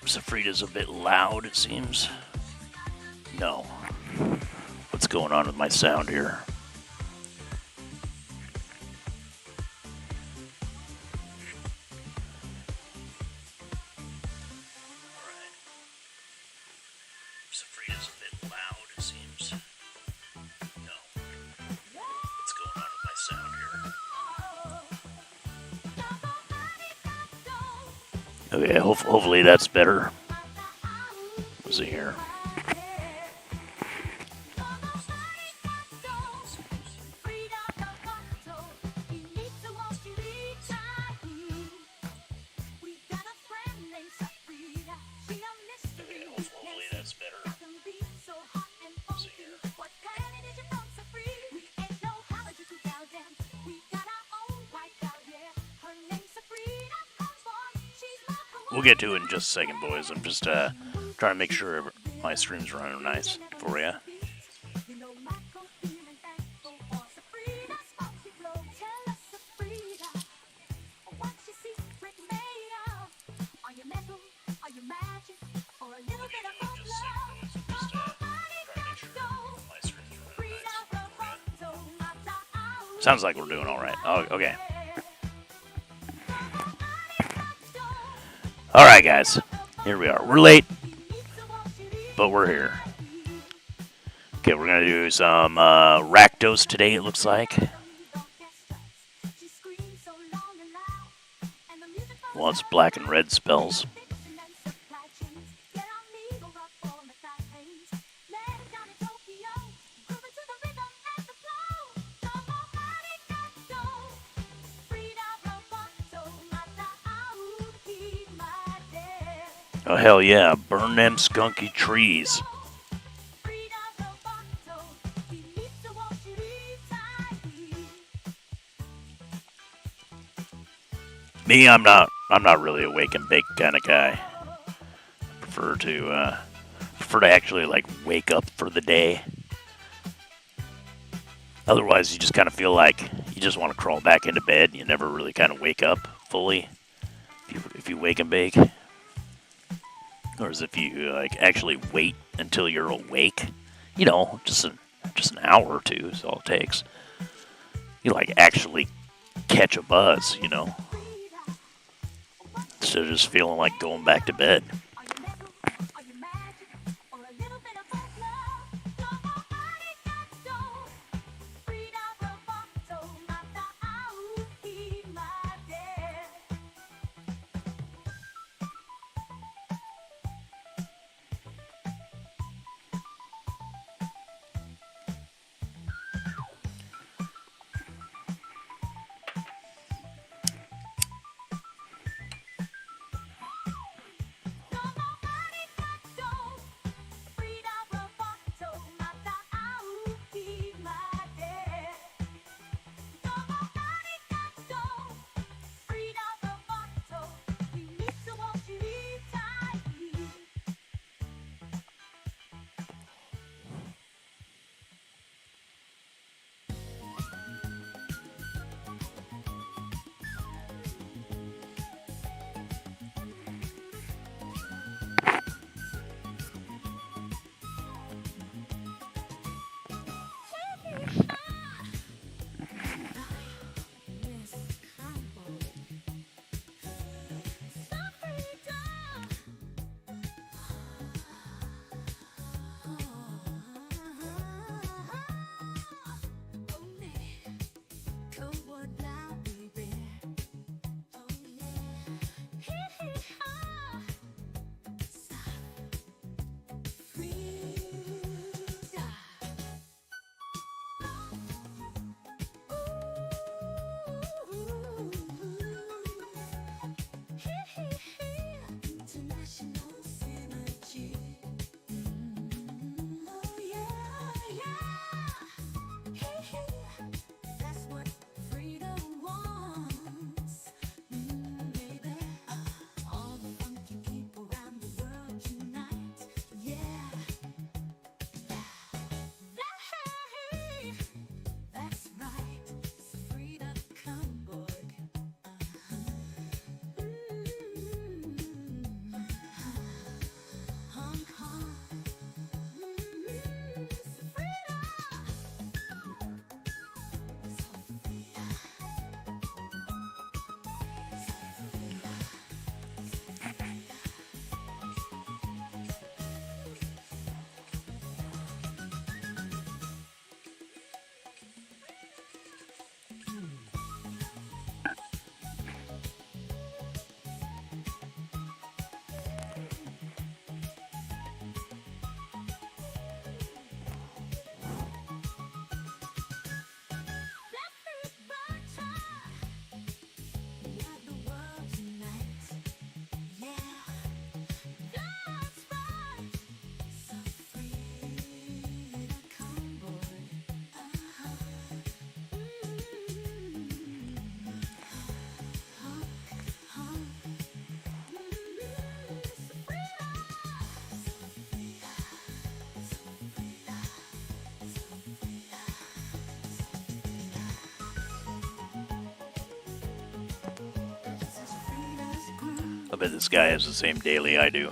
Safrida's a bit loud, it seems. No. What's going on with my sound here? Safrida's a bit loud, it seems. No. What's going on with my sound here? Okay, hopefully that's better. Let's see here. We'll get to it in just a second, boys. I'm just trying to make sure my stream's running nice for you. Sounds like we're doing all right. Oh, okay. All right, guys. Here we are. We're late, but we're here. Okay, we're going to do some Rakdos today, it looks like. Well, it's black and red spells. Oh, hell yeah. Burn them skunky trees. Me, I'm not really a wake and bake kind of guy. I prefer to actually like wake up for the day. Otherwise, you just kind of feel like you just want to crawl back into bed. And you never really kind of wake up fully if you wake and bake. Or as if you like actually wait until you're awake, you know, just an hour or two is all it takes. You like actually catch a buzz, you know, instead of just feeling like going back to bed. I bet this guy has the same daily I do.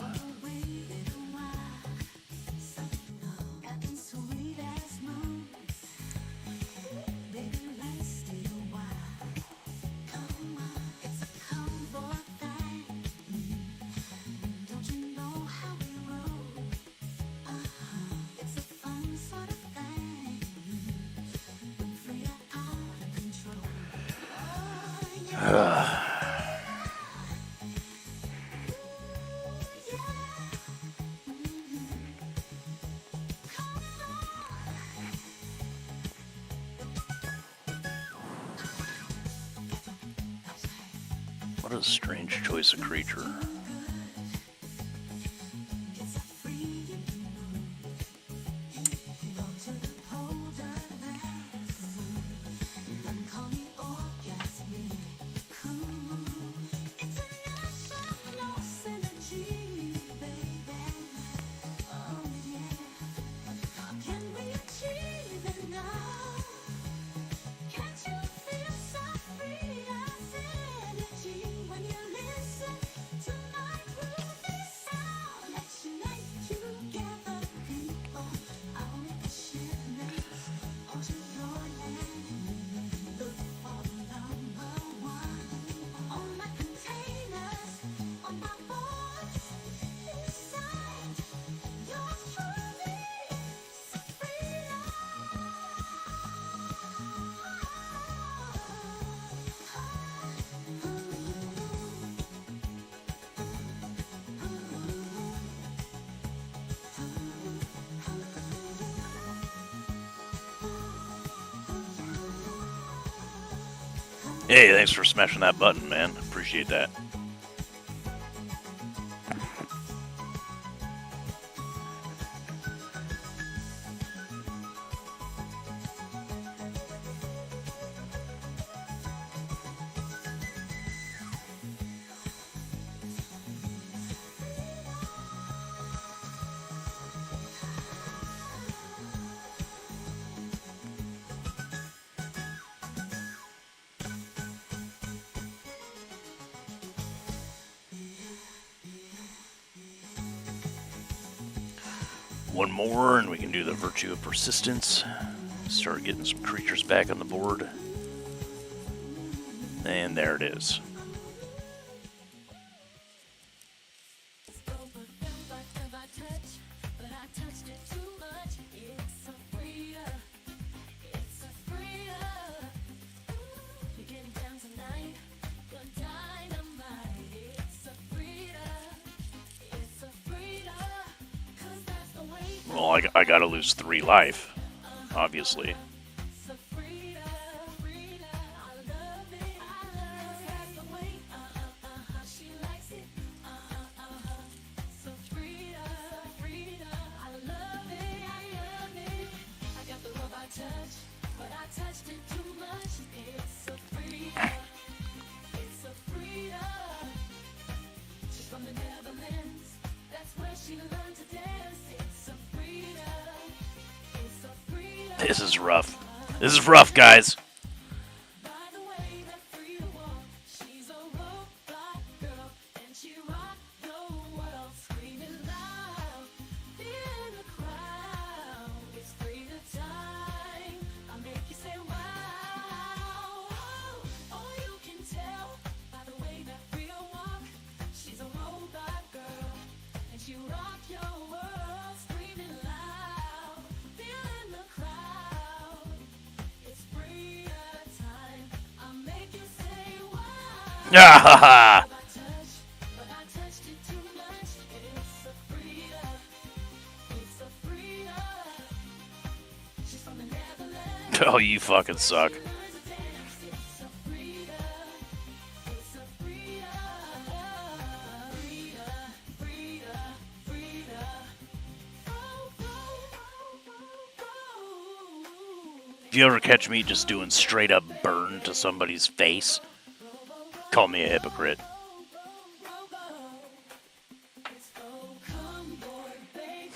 What a strange choice of creature. Hey, thanks for smashing that button, man. Appreciate that. One more, and we can do the Virtue of Persistence. Start getting some creatures back on the board. And there it is. Well, I gotta lose 3 life, obviously. This is rough. This is rough, guys. Oh, you fucking suck. If you ever catch me just doing straight up burn to somebody's face, call me a hypocrite.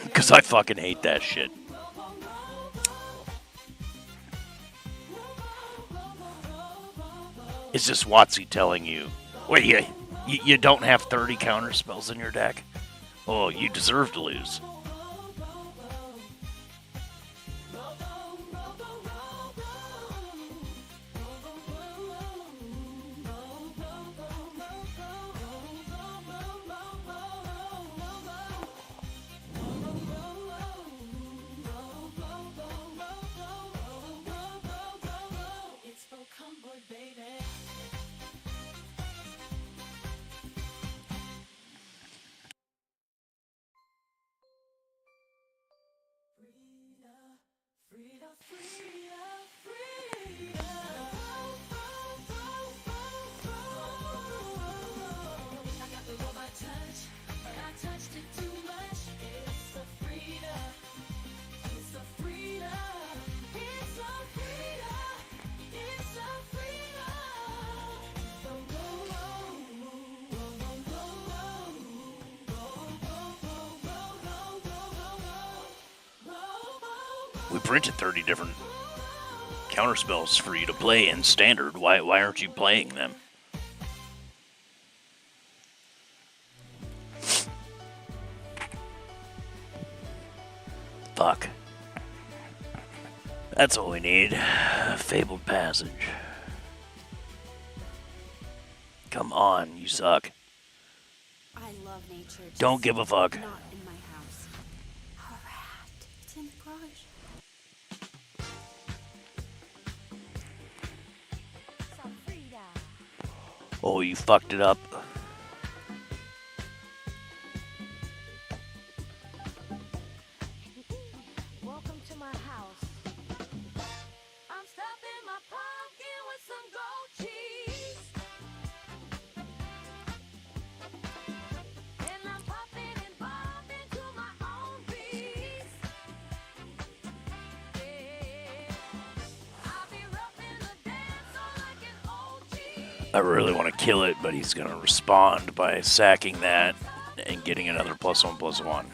Because I fucking hate that shit. It's just WotC telling you, well, you You don't have 30 counter spells in your deck? Oh, you deserve to lose. We printed 30 different counter spells for you to play in standard. Why aren't you playing them? Fuck. That's all we need. Fabled Passage. Come on, you suck. I love nature. Don't give a fuck. Not in my house. A rat. It's in the garage. Oh, you fucked it up. Welcome to my house. I'm stuffing my pumpkin with some goat cheese. And I'm popping and bopping to my own piece. Yeah. I'll be roughing the dance on like an old cheese. I really want to kill it, but he's going to respond by sacking that and getting another +1/+1.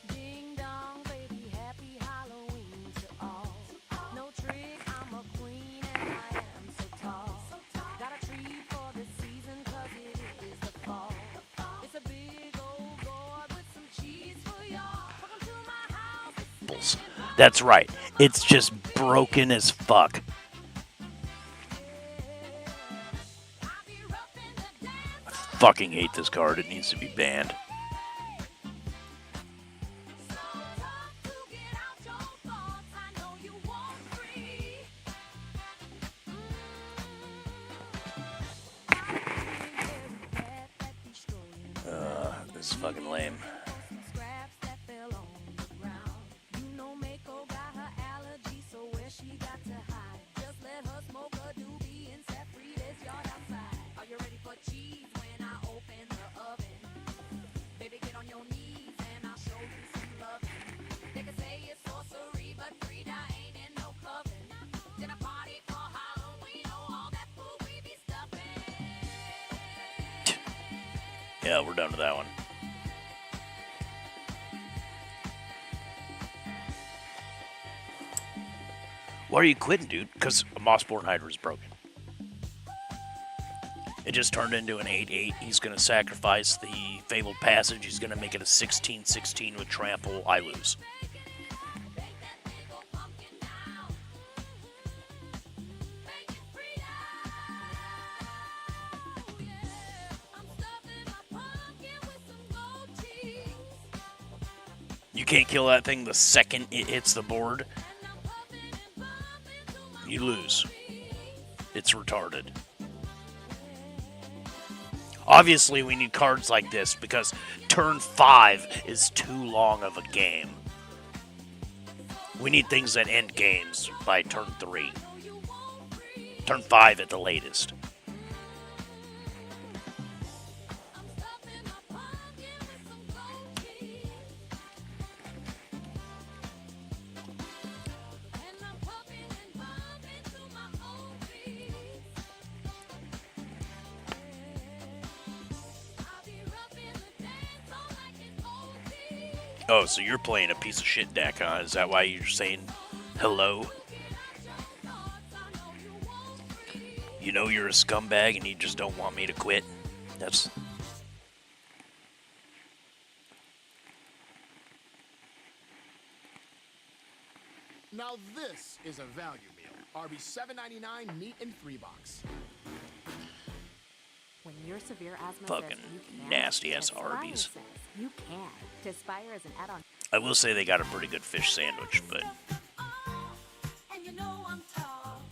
Ding dong, baby, happy Halloween to all. No trick, I'm a queen and I am so tall. Got a treat for the season 'cause it is the fall. It's a big old gourd with some cheese for y'all. Welcome to my house. That's right. It's just broken as fuck. I fucking hate this card. It needs to be banned. This is fucking lame. Yeah, we're done with that one. Why are you quitting, dude? Because a Mossborn Hydra is broken. It just turned into an 8/8. He's going to sacrifice the Fabled Passage. He's going to make it a 16/16 with Trample. I lose. You can't kill that thing the second it hits the board. You lose. It's retarded. Obviously, we need cards like this because turn 5 is too long of a game. We need things that end games by turn 3. Turn 5 at the latest. Oh, so you're playing a piece of shit deck, huh? Is that why you're saying hello? You know you're a scumbag and you just don't want me to quit. That's... Now this is a value meal. Arby's $7.99 meat and 3-box. When your severe asthma Fucking says you can't, nasty-ass Aspire Arby's. says you can. Aspire is an add-on. I will say they got a pretty good fish sandwich, but... And you know I'm tall,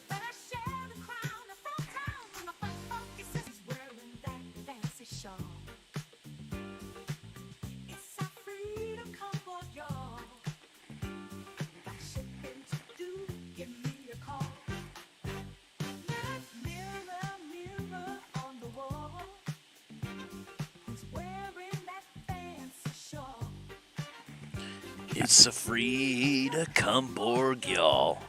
but I share the crown from town. My funky sister's wearing that fancy shawl. It's a freedom comfort, y'all. Got shipping to do, give me a call. Mirror, mirror on the wall, who's wearing that fancy shawl? It's a free to cumborg, y'all.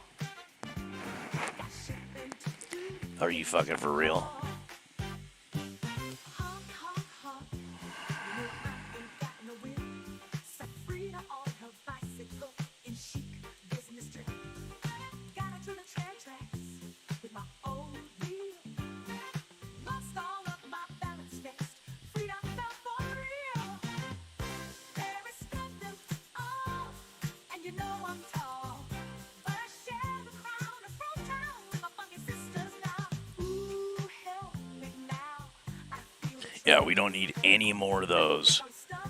Are you fucking for real? Honk, honk, honk. You know I ain't got no will. Sabrina on her bicycle in chic business dress. Got her to the train tracks with my old wheel. Lost all of my balance next. Frida fell for real. Very stunning, oh, and you know I'm tall. But I share the crown from town with my funky sisters now. Ooh, help me now. I feel the Yeah, we don't need any more of those. I'm stuck.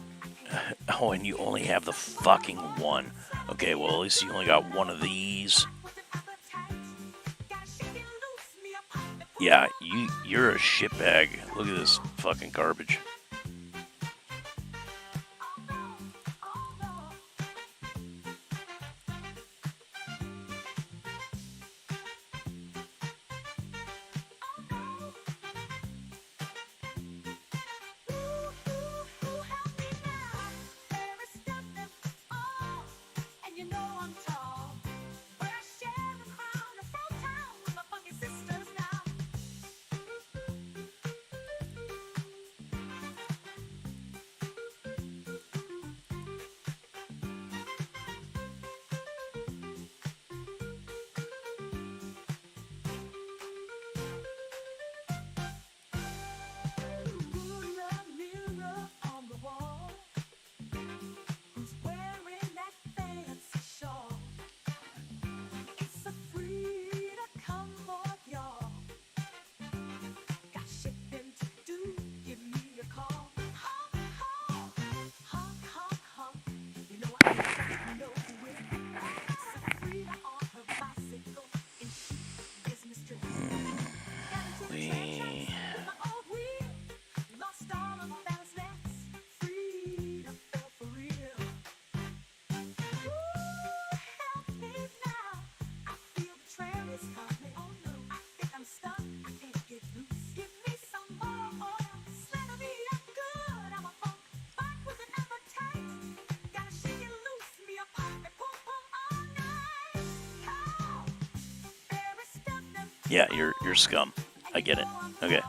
Oh, and you only have the fucking one. Okay, well, at least you only got one of these. Yeah, you're a shitbag. Look at this fucking garbage. Yeah, you're scum. I get it. Okay.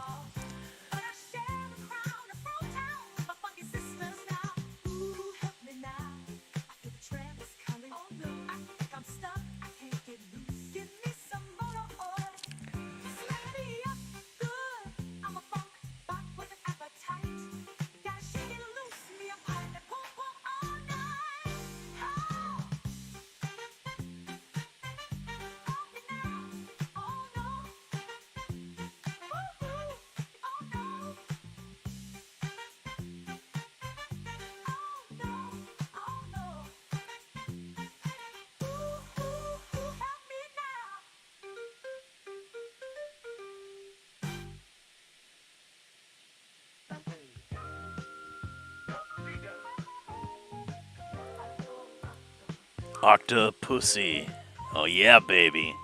Octopussy. Oh yeah, baby.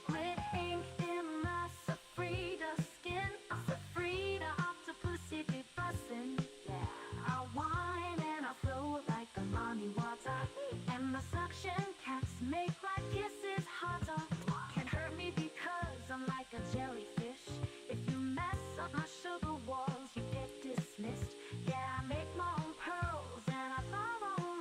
Red ink in my Safrida skin. Safrida octopussy be bussin'. Yeah, I whine and I flow like the mommy water. And the suction caps make my kisses hotter. Can't hurt me because I'm like a jellyfish. If you mess up my sugar walls, you get dismissed. Yeah, I make my own pearls and I borrow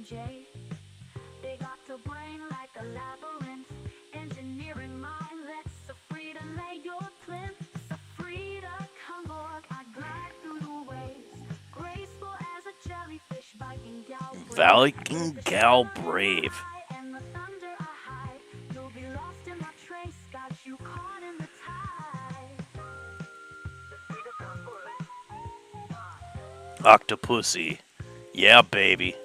J. They got the brain like a labyrinth. Engineering mindlets, so free to lay your plinth. So free to cumborg, I glide through the waves. Graceful as a jellyfish, Viking gal brave. Viking gal brave. And the thunder I hide. You'll be lost in my trace, got you caught in the tide. Octopussy. Yeah, baby.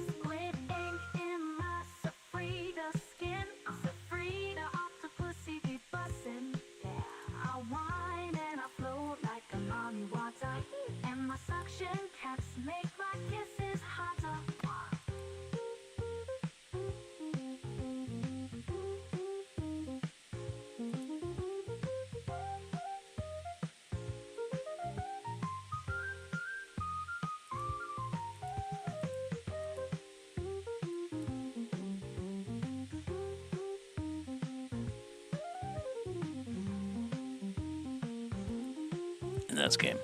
Squid ink in my Safrida skin. Safrida octopussy be bussin'. Yeah, I whine and I float like a mommy water. And my suction caps make my kisses hotter. In this game.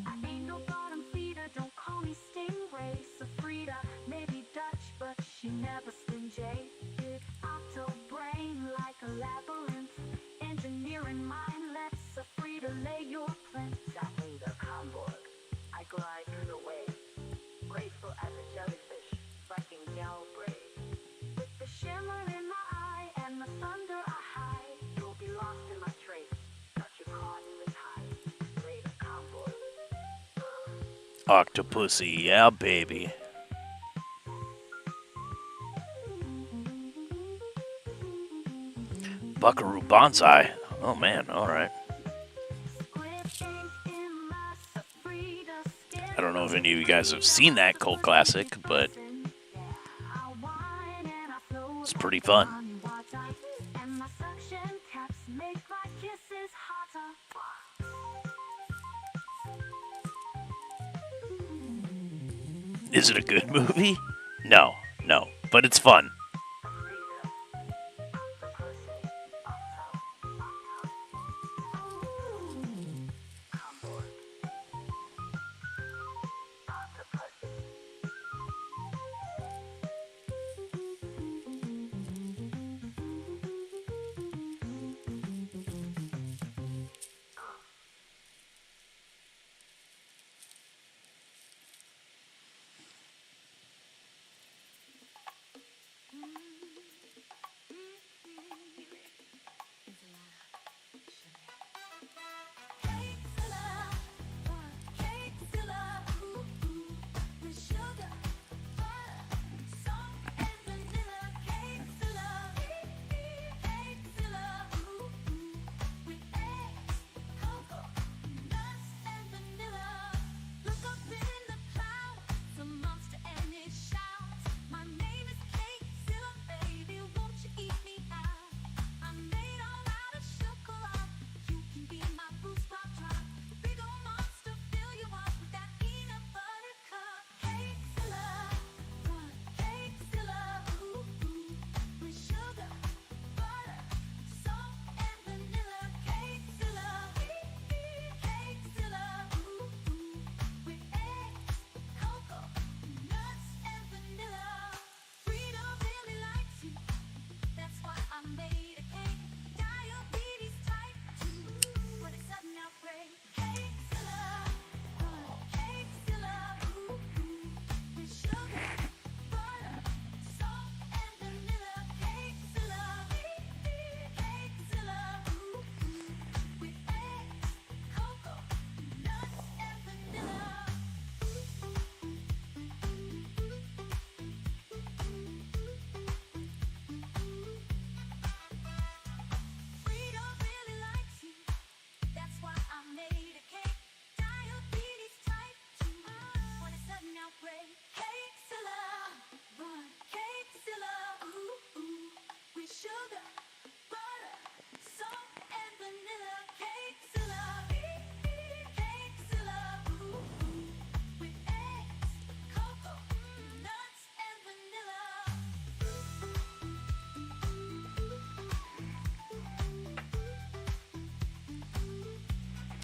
I ain't no bottom feeder, don't call me Stingray. Safrida, maybe Dutch, but she never stingy. Octo brain like a labyrinth. Engineering mindlets, Safrida lay your plinth. Safrida cumborg, I glide through the waves. Graceful as a jellyfish, Viking gal brave. With the shimmer in my eye and the thunder I hide. You'll be lost in my trace, got you caught in the tide. Safrida cumborg. Octopussy. Yeah, baby. Buckaroo Banzai. Oh, man. All right. I don't know if any of you guys have seen that cult classic, but it's pretty fun. Is it a good movie? No, no, but it's fun.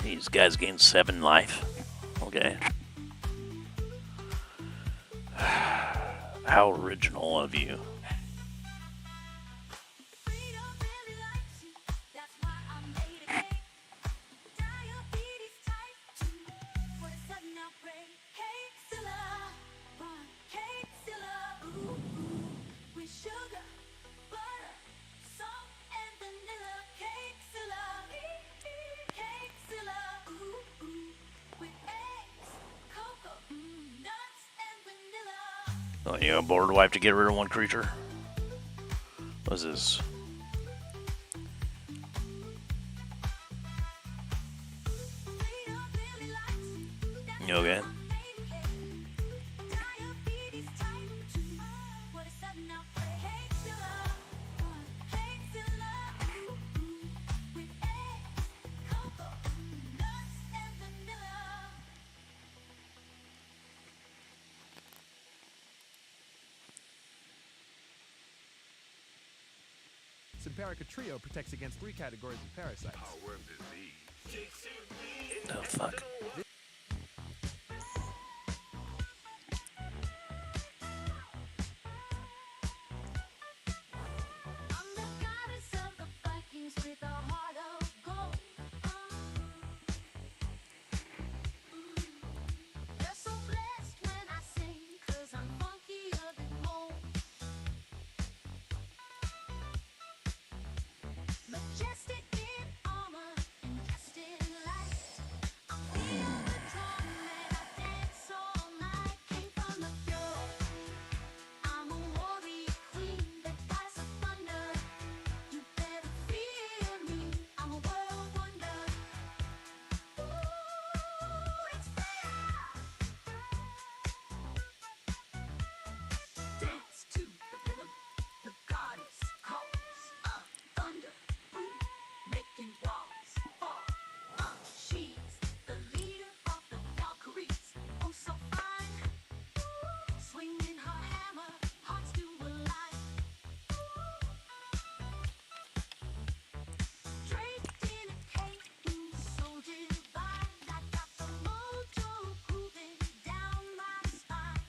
These guys gain 7 life. Okay. How original of you. Freedom really likes you. That's why I made a cake. Diabetes type 2. For a sudden outbreak. Cakezilla. Run. Cakezilla. Ooh, ooh. With sugar, butter, salt, and vanilla. Cakezilla. Cakezilla. Ooh, ooh. With eggs, cocoa, nuts, and vanilla. Oh, you a board wipe to get rid of one creature? What's this? Freedom really likes you. That's You okay? why I made a cake. Diabetes type 2. For a sudden outbreak. Cakezilla. Run. Cakezilla. Ooh, ooh. With eggs, cocoa, nuts, and vanilla. Simparica Trio protects against 3 categories of parasites. Oh, fuck. I'm the goddess of the Vikings with a heart of gold. They're so blessed when I sing, 'cause I'm funkier than gold. Majestic in armor and dressed in light. I'm feeling the drum and I dance all night. Came from the fjord. I'm a warrior queen that flies the thunder. You better fear me. I'm a world wonder. Ooh, it's fair. Dance to the rhythm. The goddess calls. Thunder, boom, making walls fall. She's the leader of the Valkyries. Oh, so fine. Swinging her hammer, hearts to align. Draped in a cape, so divine. I got the mojo grooving down my spine.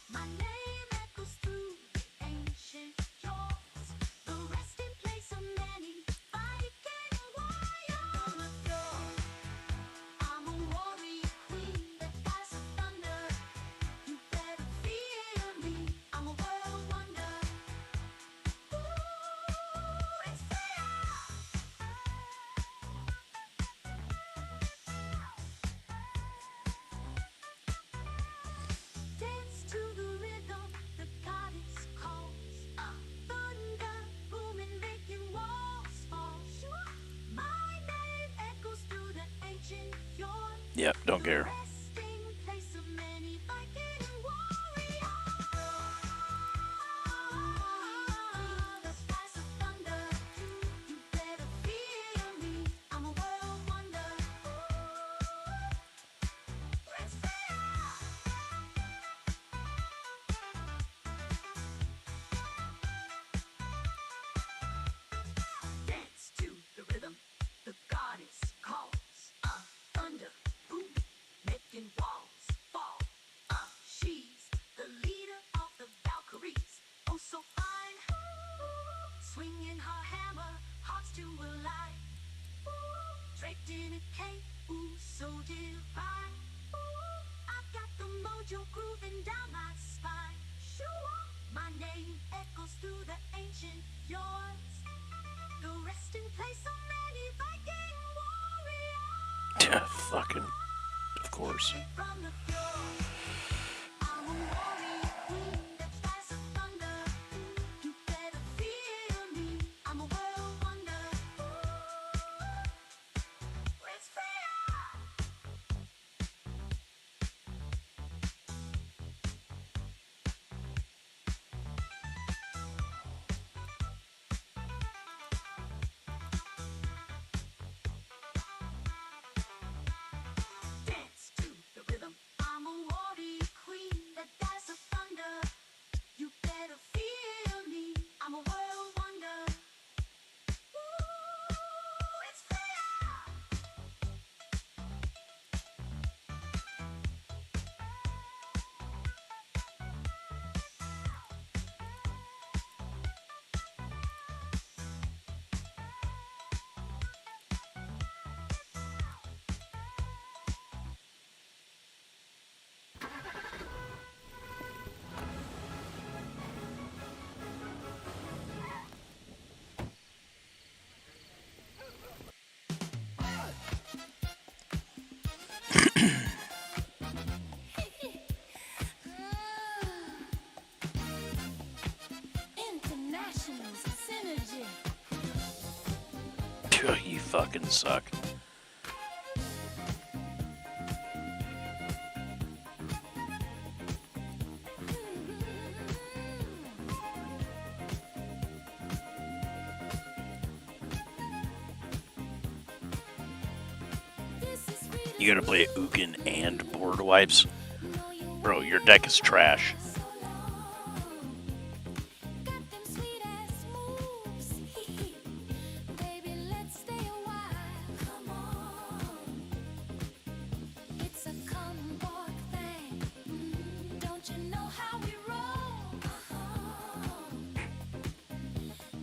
My name echoes through the ancient yorks. The resting place of many Viking warriors. From the fjord, I'm a warrior queen that flies the thunder. You better fear me. I'm a world wonder. Ooh, it's fair. Dance to the rhythm, the goddess calls. Thunder booming, making walls fall. My name echoes through the ancient fjord. Yep, don't care. Resting place of many Viking warriors. The skies of thunder. You better fear me. I'm a world wonder. It's fair. Dance to the rhythm. The goddess calls. Thunder, boom, making walls fall. She's the leader of the Valkyries. Oh, so fine. Swinging her hammer, hearts to align. Draped in a cape, ooh, so divine. I got the mojo grooving down my spine. My name echoes through the ancient yorks. The resting place of many Viking warriors. Yeah, fucking. Of course. From the fjord, I'm a warrior queen that flies the thunder. You better fear me. I'm a world wonder. It's fair. Dance to the rhythm. I'm a warrior. You fucking suck. You gotta play Ugin and board wipes? Bro, your deck is trash. It's a cumborg thing. Don't you know how we roll?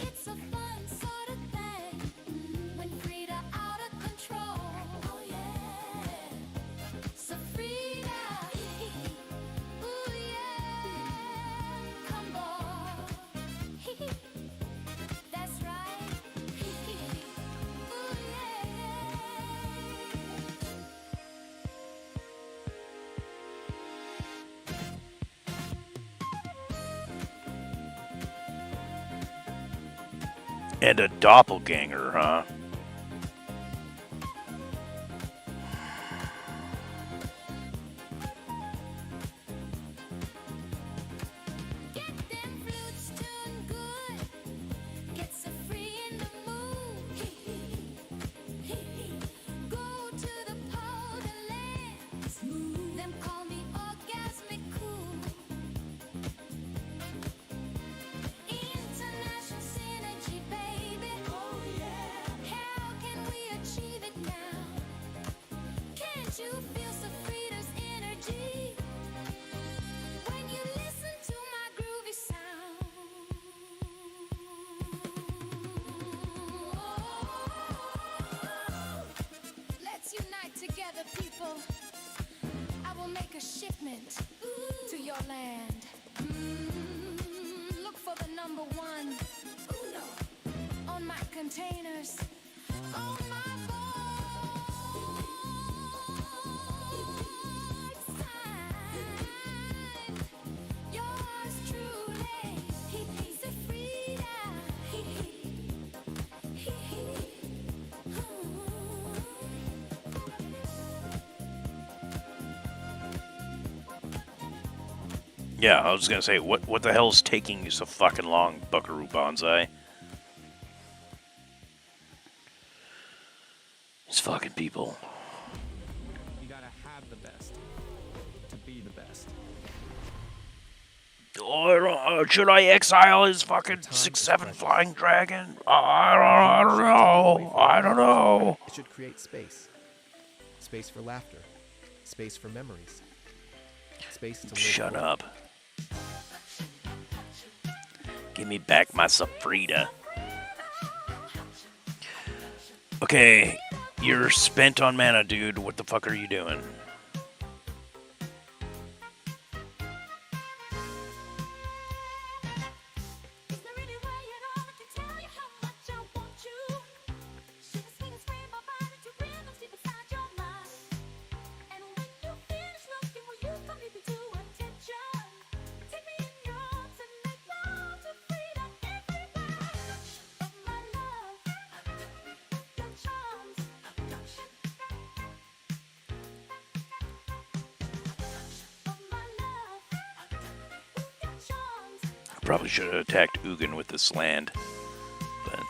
It's a fun sort of thing when Frida out of control. Oh yeah, so Frida, ooh yeah, cumborg. That's right. Ooh yeah. And a doppelganger, huh? Get them flutes tuned good. Get so free in the mood. Go to the powder land. Smooth. Them call me orgasmic cool. International synergy, baby. Oh yeah. How can we achieve it now? Can't you feel Safrida's energy? When you listen to my groovy sound, let's unite together, people. I will make a shipment to your land. Look for the number one on my containers, on my board. Sign, yours truly, Zafrida. Yeah, I was gonna say, what the hell's taking you so fucking long, Buckaroo Banzai? These fucking people. You gotta have the best to be the best. Oh, should I exile his fucking 6/7 flying dragon? I don't know. I don't know. It should create space. Space for laughter. Space for memories. Space to live. Shut for. up. Give me back my Safrida. Okay, you're spent on mana, dude. What the fuck are you doing? Is there any way at all I can tell you how much I want you? Should I swing and scream my body to rhythms deep inside your mind? And when you finish looking, will you come lead me to attention? Take me in your arms and make love to freedom everywhere. Of my love, your charms, of my love, your charms. Probably should have attacked Ugin with this land, but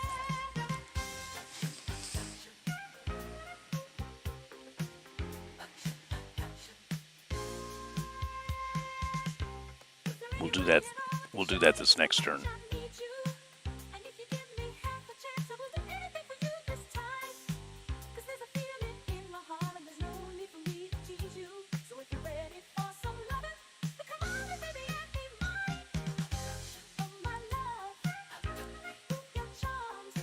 we'll do that. We'll do that this next turn. I need you, and if you give me half a chance, I will do anything for you this time. 'Cause there's a feeling in my heart, and there's no need for me to tease you. So if you're ready for some loving, then come on and baby, and be mine. Oh my love, your charms.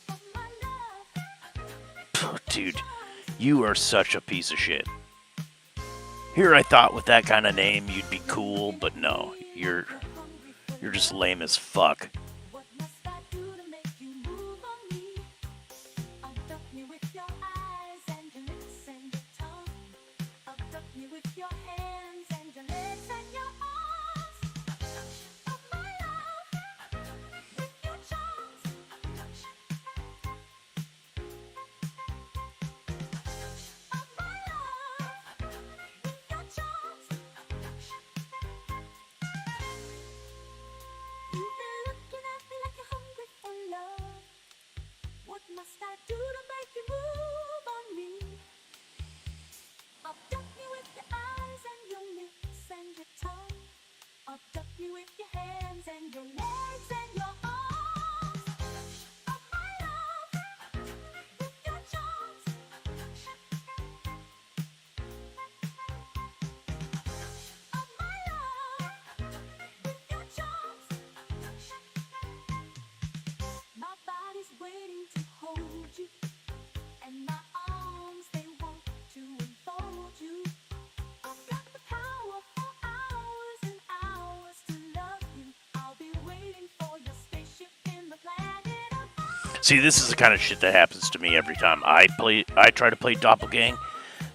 Oh my love. Dude, you are such a piece of shit. Here I thought with that kind of name you'd be cool, but no, you're just lame as fuck. What must I do to make you move on me? Abduct me with your eyes and your lips and your tongue. Abduct me with your hands and your legs and your arms. Of my love, me with your hands and your legs and your arms. Of my love, with your charms. Of my love, with your charms. My body's waiting to hold you, and my arms, they want to enfold you. I've got the power for hours and hours to love you. I'll be waiting for your spaceship in the planet of Mars. See, this is the kind of shit that happens to me every time I try to play Doppelgang.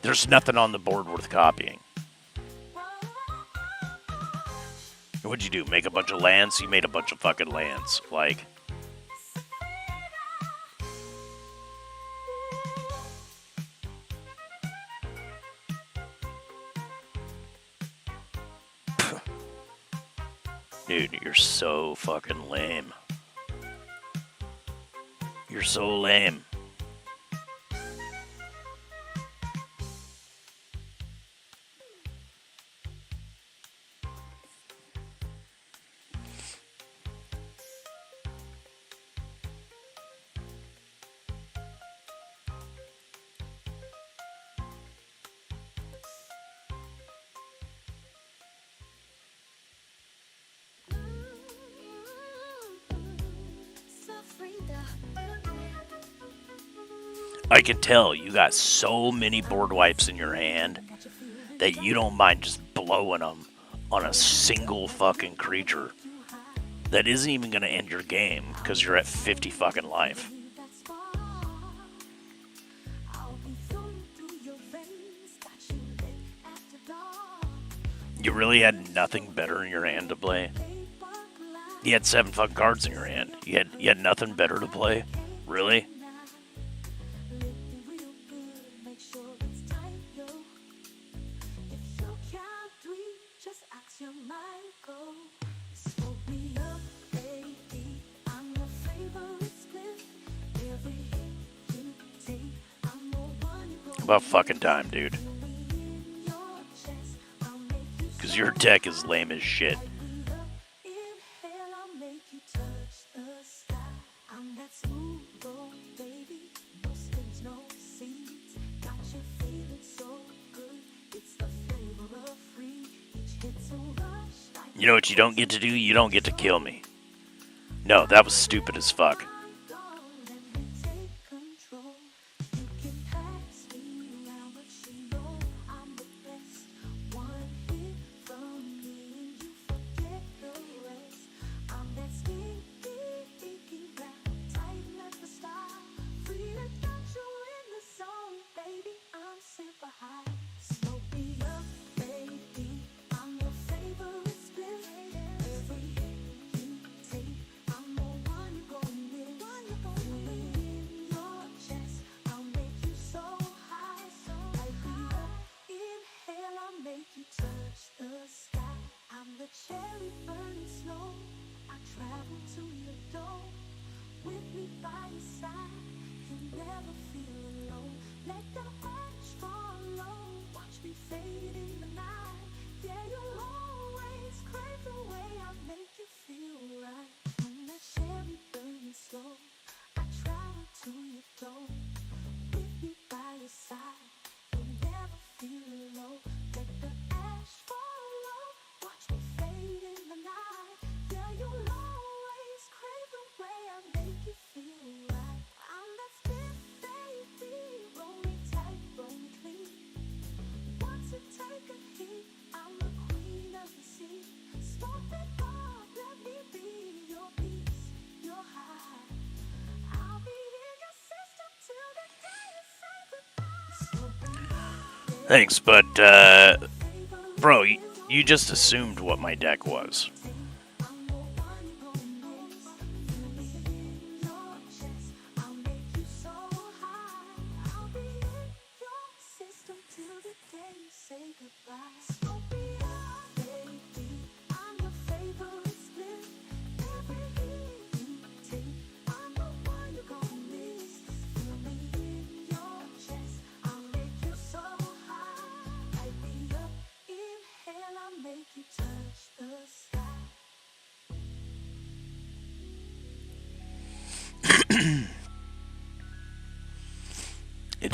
There's nothing on the board worth copying. What'd you do? Make a bunch of lands? You made a bunch of fucking lands. Like, dude, you're so fucking lame. You're so lame. I can tell you got so many board wipes in your hand that you don't mind just blowing them on a single fucking creature that isn't even going to end your game because you're at 50 fucking life. You really had nothing better in your hand to play? You had 7 fucking cards in your hand. You had nothing better to play? Really? About fucking time, dude. Because your deck is lame as shit. You know what you don't get to do? You don't get to kill me. No, that was stupid as fuck. Thanks, but, bro, you just assumed what my deck was.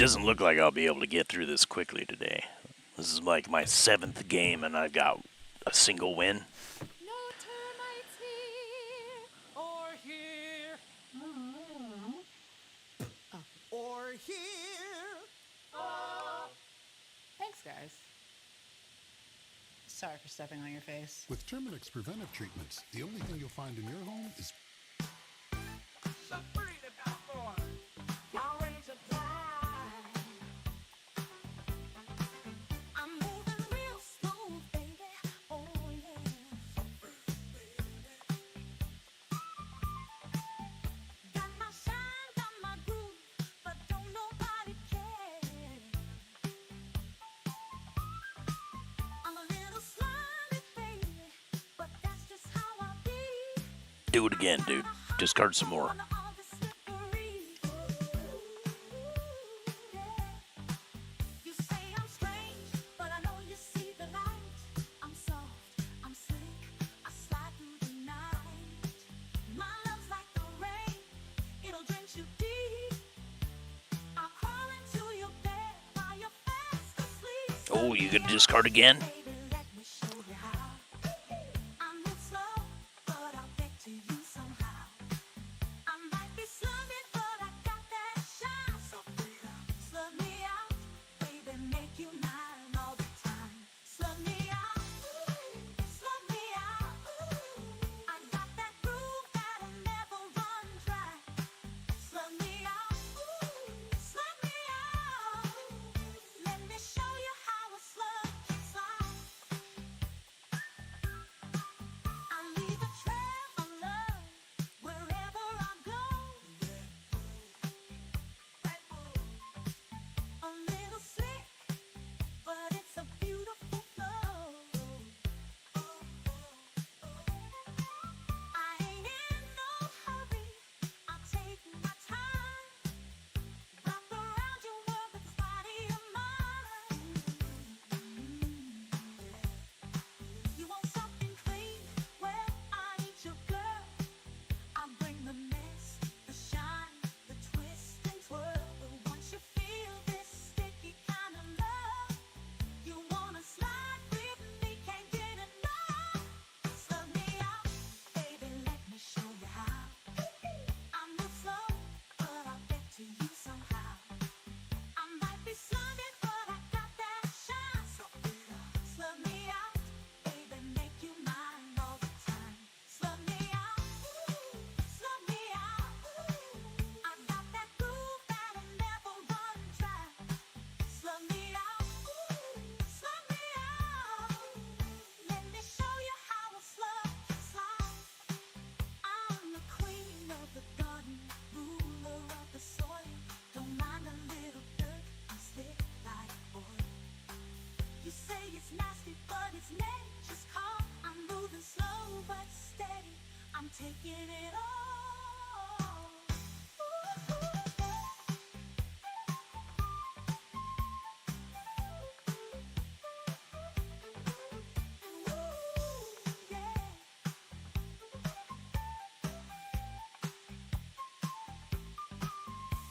doesn't look like I'll be able to get through this quickly today. This is like my 7th game, and I've got a single win. No termites here or here. Or here. Thanks, guys. Sorry for stepping on your face. With Terminix preventive treatments, the only thing you'll find in your home is I'm moving real smooth, baby. Oh yeah. Got my shine, got my groove, but don't nobody care. I'm a little slimy, baby, but that's just how I be. Do it again, dude. Discard some more. All the slippery. You say I'm strange, but I know you see the light. I'm soft, I'm slick, I slide through the night. My love's like the rain, it'll drench you deep. I'll crawl into your bed while you're fast asleep. Oh, you gonna discard again? Baby, let me show you how. I move slow, but I'll get to you somehow. I might be slumming, but I got that shine. So slug me out, baby, make you mine all the time. Slug me out, slug me out. I got that groove that'll never run dry. Slug me out, slug me out. Let me show you how a slug can slide. I leave a trail of love wherever I go. A little slick, but it's a beautiful flow. I ain't in no hurry, I'll take my time. Wrap around your world with this body of mine. You want something clean? Well, I ain't your girl. I bring the mess, the shine, the twist and twirl. But once you feel this sticky kind of love, you wanna slide with me, can't get enough. Slug me out, baby, let me show you how. I move slow, but I'll get to you somehow. I might be slugging, but I got that shine. Slug me out, baby, make you mine all the time. Slug me out, slug me out. I got that groove that'll never run dry. Slug me out, slug me out. Let me show you how a slug can slide. I'm the queen of the garden, ruler of the soil. Don't mind a little dirt, I'm slick like oil. You say it's nasty, but it's nature's call. I'm moving slow but steady. I'm taking it all. Yeah.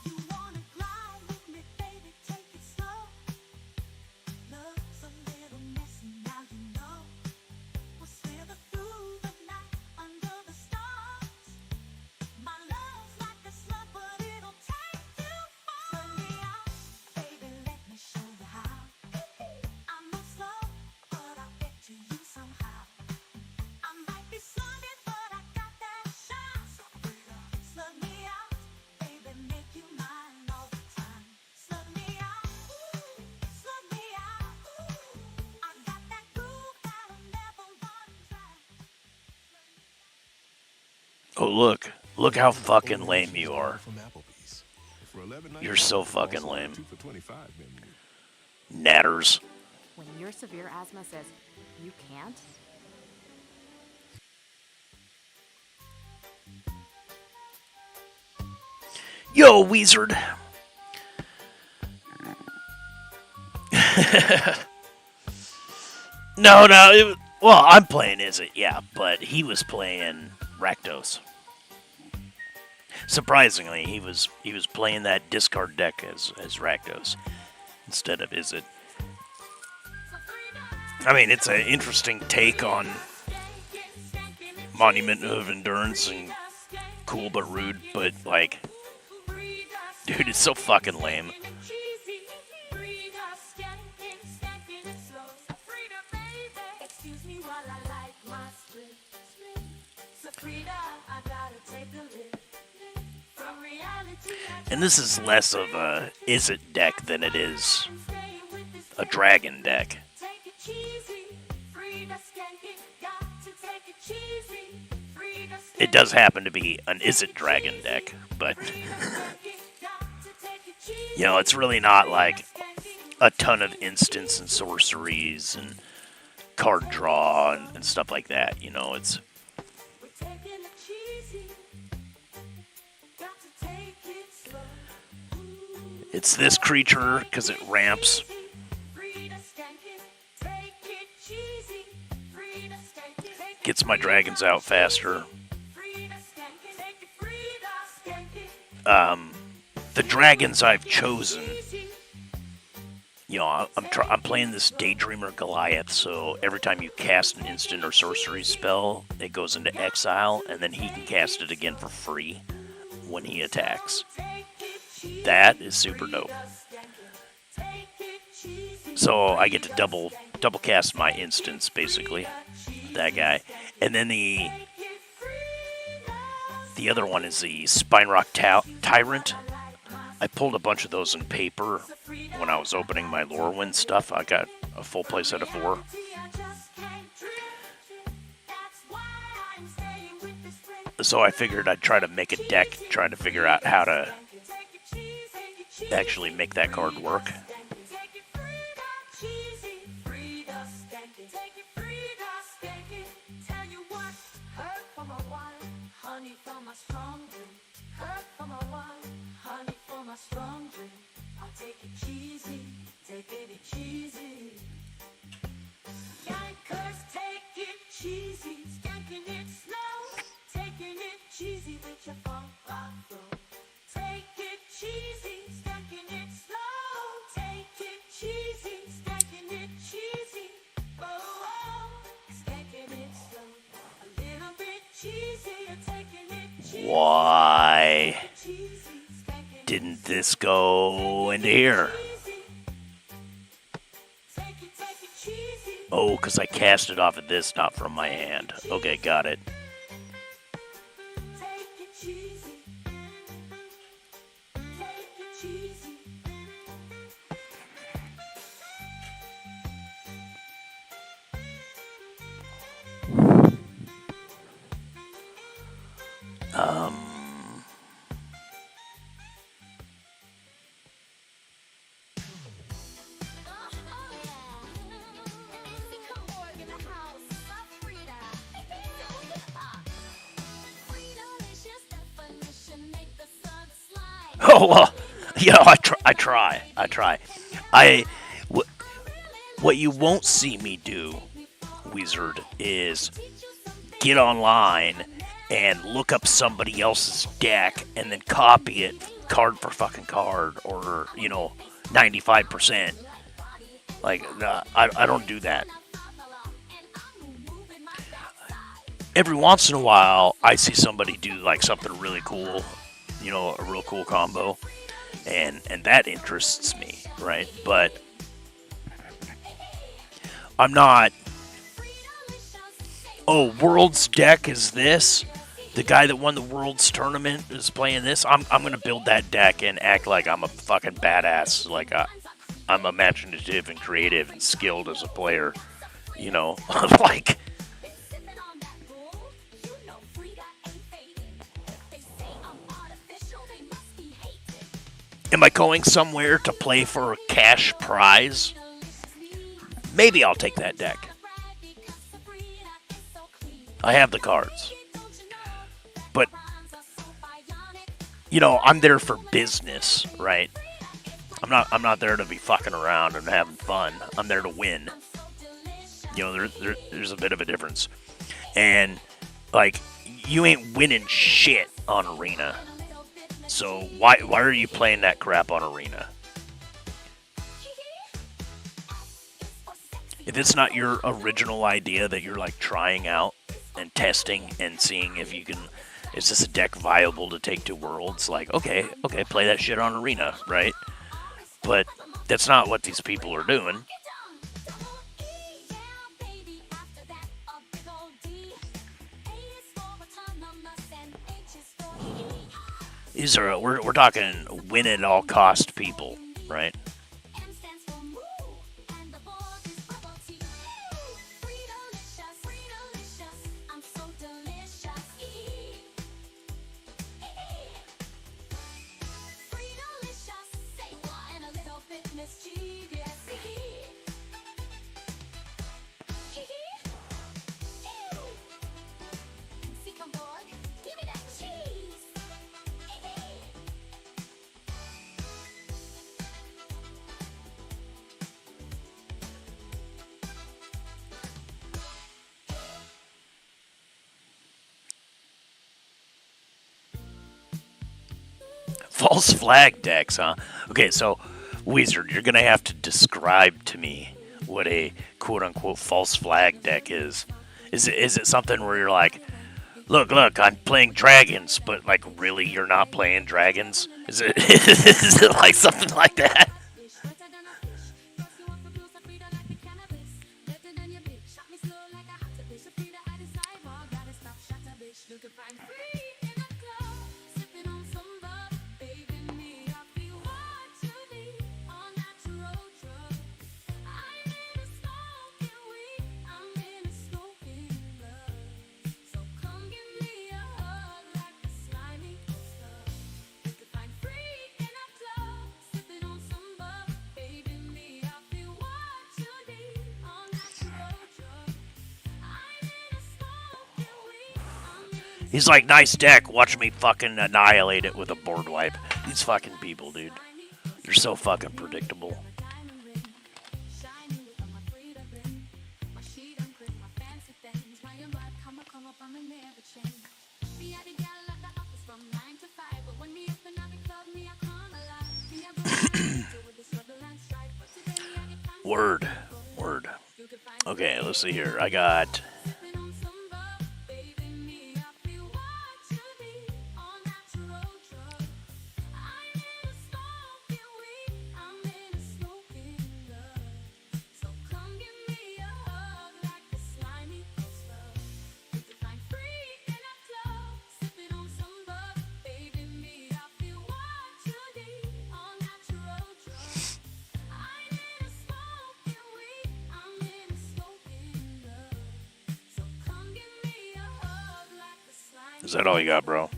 You wanna glide with me, baby? Take it slow. Love's a little messy, now you know. We'll slither through the night under the stars. My love's like a slug, but it'll take you far. Slug me out, baby, let me show you how. I move slow, but I'll get to you somehow. I might be slugging, but I got that shine. Slug me out, baby, make you mine all the time. Slug me out, slug me out. I got that groove that'll never run dry. Oh, look how fucking lame you are. from Applebee's. For $11.99, You're so fucking also lame. 2 for $25 menu. Natters. When your severe asthma says you can't, Yo, Wizard. No, well, I'm playing Is It, yeah, but he was playing Rakdos. Surprisingly, he was playing that discard deck as Rakdos instead of Izzet. I mean, it's an interesting take on Monument of Endurance and cool but rude, but like, dude, it's so fucking lame. And this is less of a Izzet deck than it is a dragon deck. It does happen to be an Izzet dragon deck, but you know, it's really not like a ton of instants and sorceries and card draw and stuff like that. You know, it's this creature because it ramps. Gets my dragons out faster. The dragons I've chosen, you know, I'm playing this Daydreamer Goliath, so every time you cast an instant or sorcery spell, it goes into exile, and then he can cast it again for free when he attacks. That is super dope. So I get to double cast my instants, basically, that guy. And then the other one is the Spinerock Tyrant. I pulled a bunch of those in paper when I was opening my Lorwyn stuff. I got a full playset of 4. So I figured I'd try to make a deck trying to figure out how to actually make that card work. Why didn't this go into here? Oh, because I cast it off of this, not from my hand. Okay, got it. Oh, well, you know, I try. What you won't see me do, Wizard, is get online and look up somebody else's deck and then copy it card for fucking card, or, you know, 95%. Like, I don't do that. Every once in a while, I see somebody do, like, something really cool, you know, a real cool combo, and that interests me, right? But I'm not, oh, World's deck is this? The guy that won the World's tournament is playing this? I'm going to build that deck and act like I'm a fucking badass, like I'm imaginative and creative and skilled as a player, you know? Like, am I going somewhere to play for a cash prize? Maybe I'll take that deck. I have the cards. But, you know, I'm there for business, right? I'm not there to be fucking around and having fun. I'm there to win. You know, there's a bit of a difference. And, like, you ain't winning shit on Arena So why are you playing that crap on Arena? If it's not your original idea that you're like trying out and testing and seeing if you can, is this a deck viable to take to Worlds? Like, okay, play that shit on Arena, right? But that's not what these people are doing. These are we're talking win at all cost people, right? False flag decks, huh? Okay, so Wizard, you're gonna have to describe to me what a quote-unquote false flag deck is. Is it something where you're like, look, I'm playing dragons, but like really you're not playing dragons? Is it is it like something like that? He's like, nice deck, watch me fucking annihilate it with a board wipe. These fucking people, dude. They're so fucking predictable. Word. Okay, let's see here. I got... Is that all you got, bro?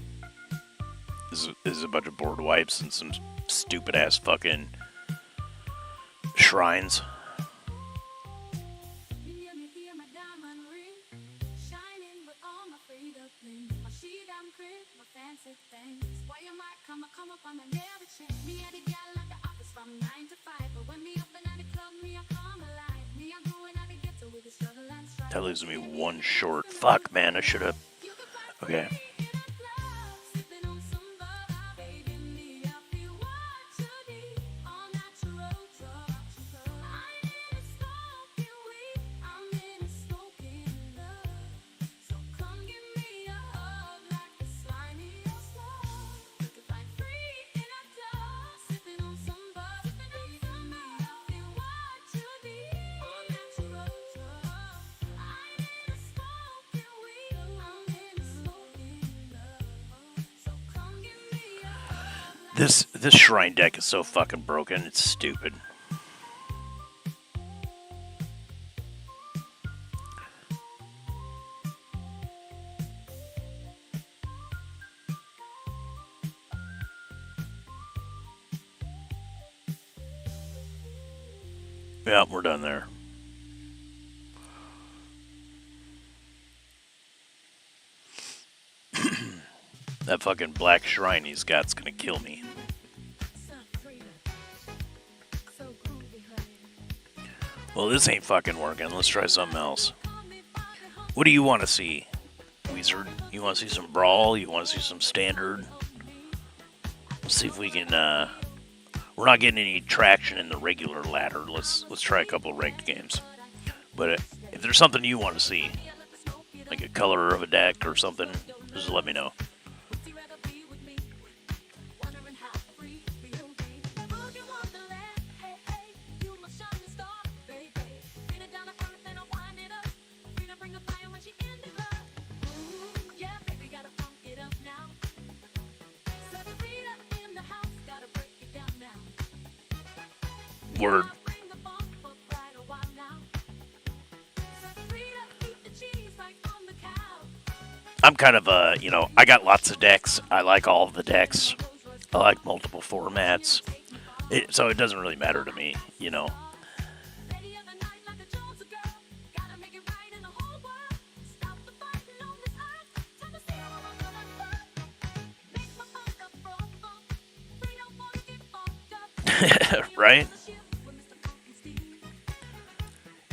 This is a bunch of board wipes and some stupid ass fucking shrines. That leaves me one short. Fuck, man, I should have... Okay. This shrine deck is so fucking broken, it's stupid. Yeah, we're done there. That fucking black shrine he's got's gonna kill me. Well, this ain't fucking working. Let's try something else. What do you want to see, Wizard? You want to see some brawl? You want to see some standard? see if we can. We're not getting any traction in the regular ladder. Let's try a couple of ranked games. But if there's something you want to see, like a color of a deck or something, just let me know. Word. I'm kind of I got lots of decks. I like all of the decks. I like multiple formats. So it doesn't really matter to me, Right?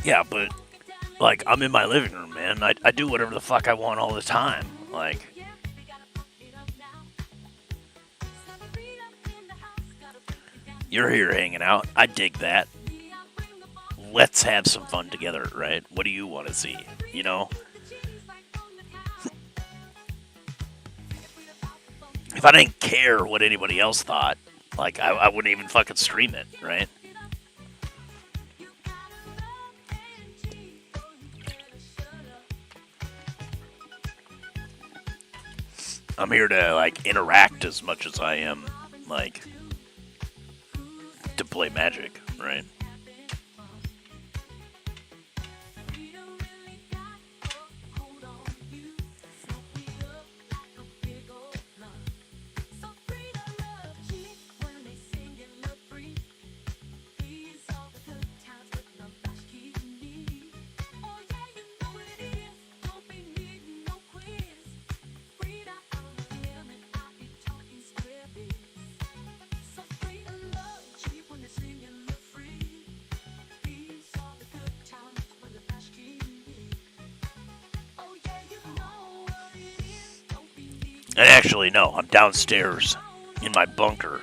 Yeah, but like I'm in my living room, man. I do whatever the fuck I want all the time. Like you're here hanging out. I dig that. Let's have some fun together, right? What do you want to see? If I didn't care what anybody else thought, like I wouldn't even fucking stream it, right? I'm here to like interact as much as I am like to play Magic, right? And actually, no, I'm downstairs in my bunker.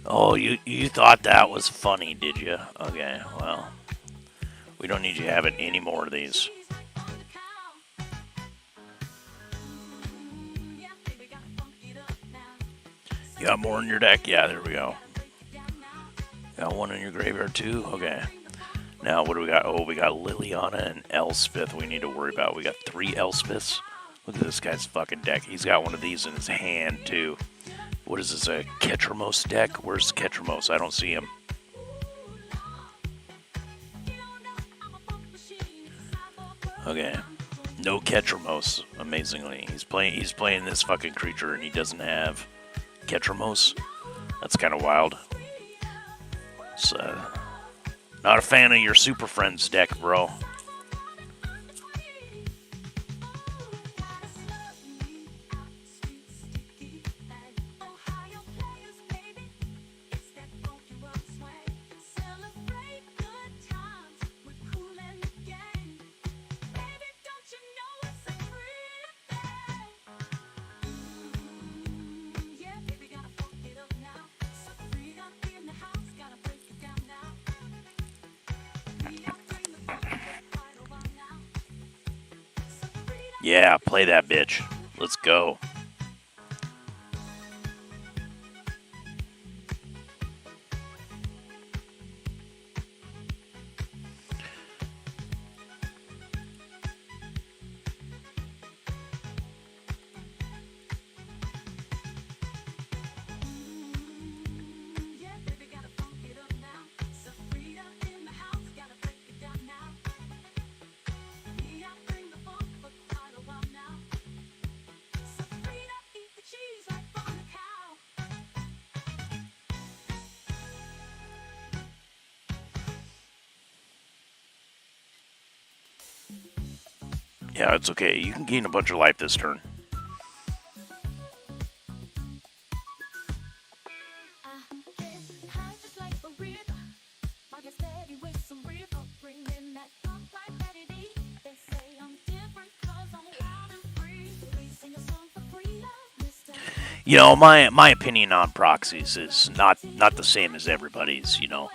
Oh, you thought that was funny, did you? Okay, well, we don't need you having any more of these. You got more in your deck? Yeah, there we go. Got one in your graveyard too? Okay. Now, what do we got? Oh, we got Liliana and Elspeth we need to worry about. We got 3 Elspeths. Look at this guy's fucking deck. He's got one of these in his hand too. What is this, a Ketramos deck? Where's Ketramos? I don't see him. Okay. No Ketramos, amazingly. He's playing this fucking creature and he doesn't have Ketramos. That's kind of wild. So, not a fan of your Super Friends deck, bro. Yeah, play that bitch. Let's go. Yeah, it's okay. You can gain a bunch of life this turn. You know, my opinion on proxies is not the same as everybody's. You know,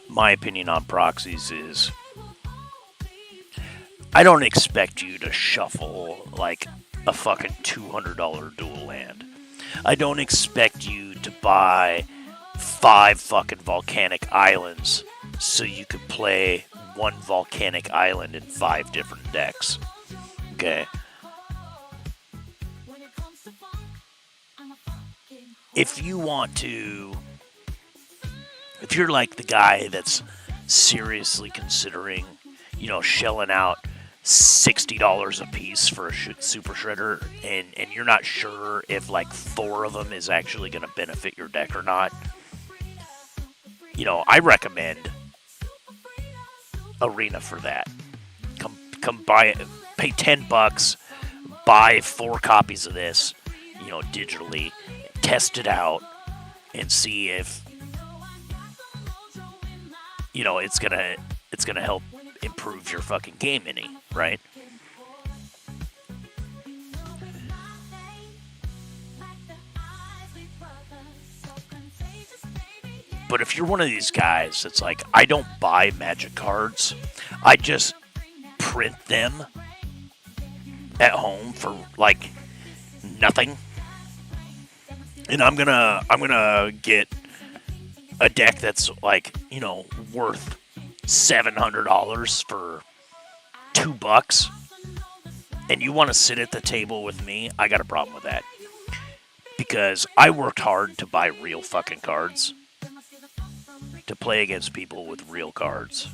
my opinion on proxies is I don't expect you to shuffle like a fucking $200 dual land. I don't expect you to buy 5 fucking volcanic islands so you could play one volcanic island in 5 different decks. Okay? If you want to, if you're like the guy that's seriously considering, you know, shelling out $60 a piece for a super shredder, and you're not sure if like 4 of them is actually going to benefit your deck or not, you know, I recommend Arena for that. Come buy it, pay $10, buy 4 copies of this, you know, digitally, test it out, and see if, you know, it's gonna help improve your fucking game any, right? But if you're one of these guys that's like, I don't buy Magic cards, I just print them at home for like nothing, and I'm gonna get a deck that's like, you know, worth $700 for $2, and you want to sit at the table with me, I got a problem with that, because I worked hard to buy real fucking cards, to play against people with real cards.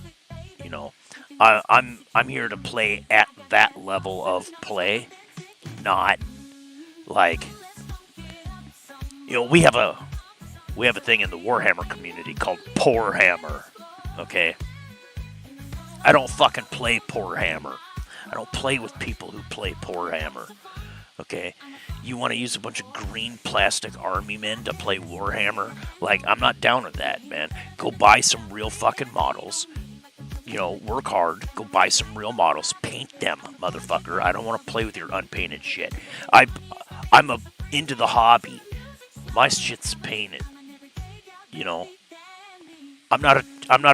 You know, I'm here to play at that level of play, not like, you know, we have a thing in the Warhammer community called Poor Hammer. Okay, I don't fucking play Poor Hammer. I don't play with people who play Poor Hammer. Okay, you want to use a bunch of green plastic army men to play Warhammer? Like, I'm not down with that, man. Go buy some real fucking models. You know, work hard. Go buy some real models. Paint them, motherfucker. I don't want to play with your unpainted shit. I'm into the hobby. My shit's painted. You know, I'm not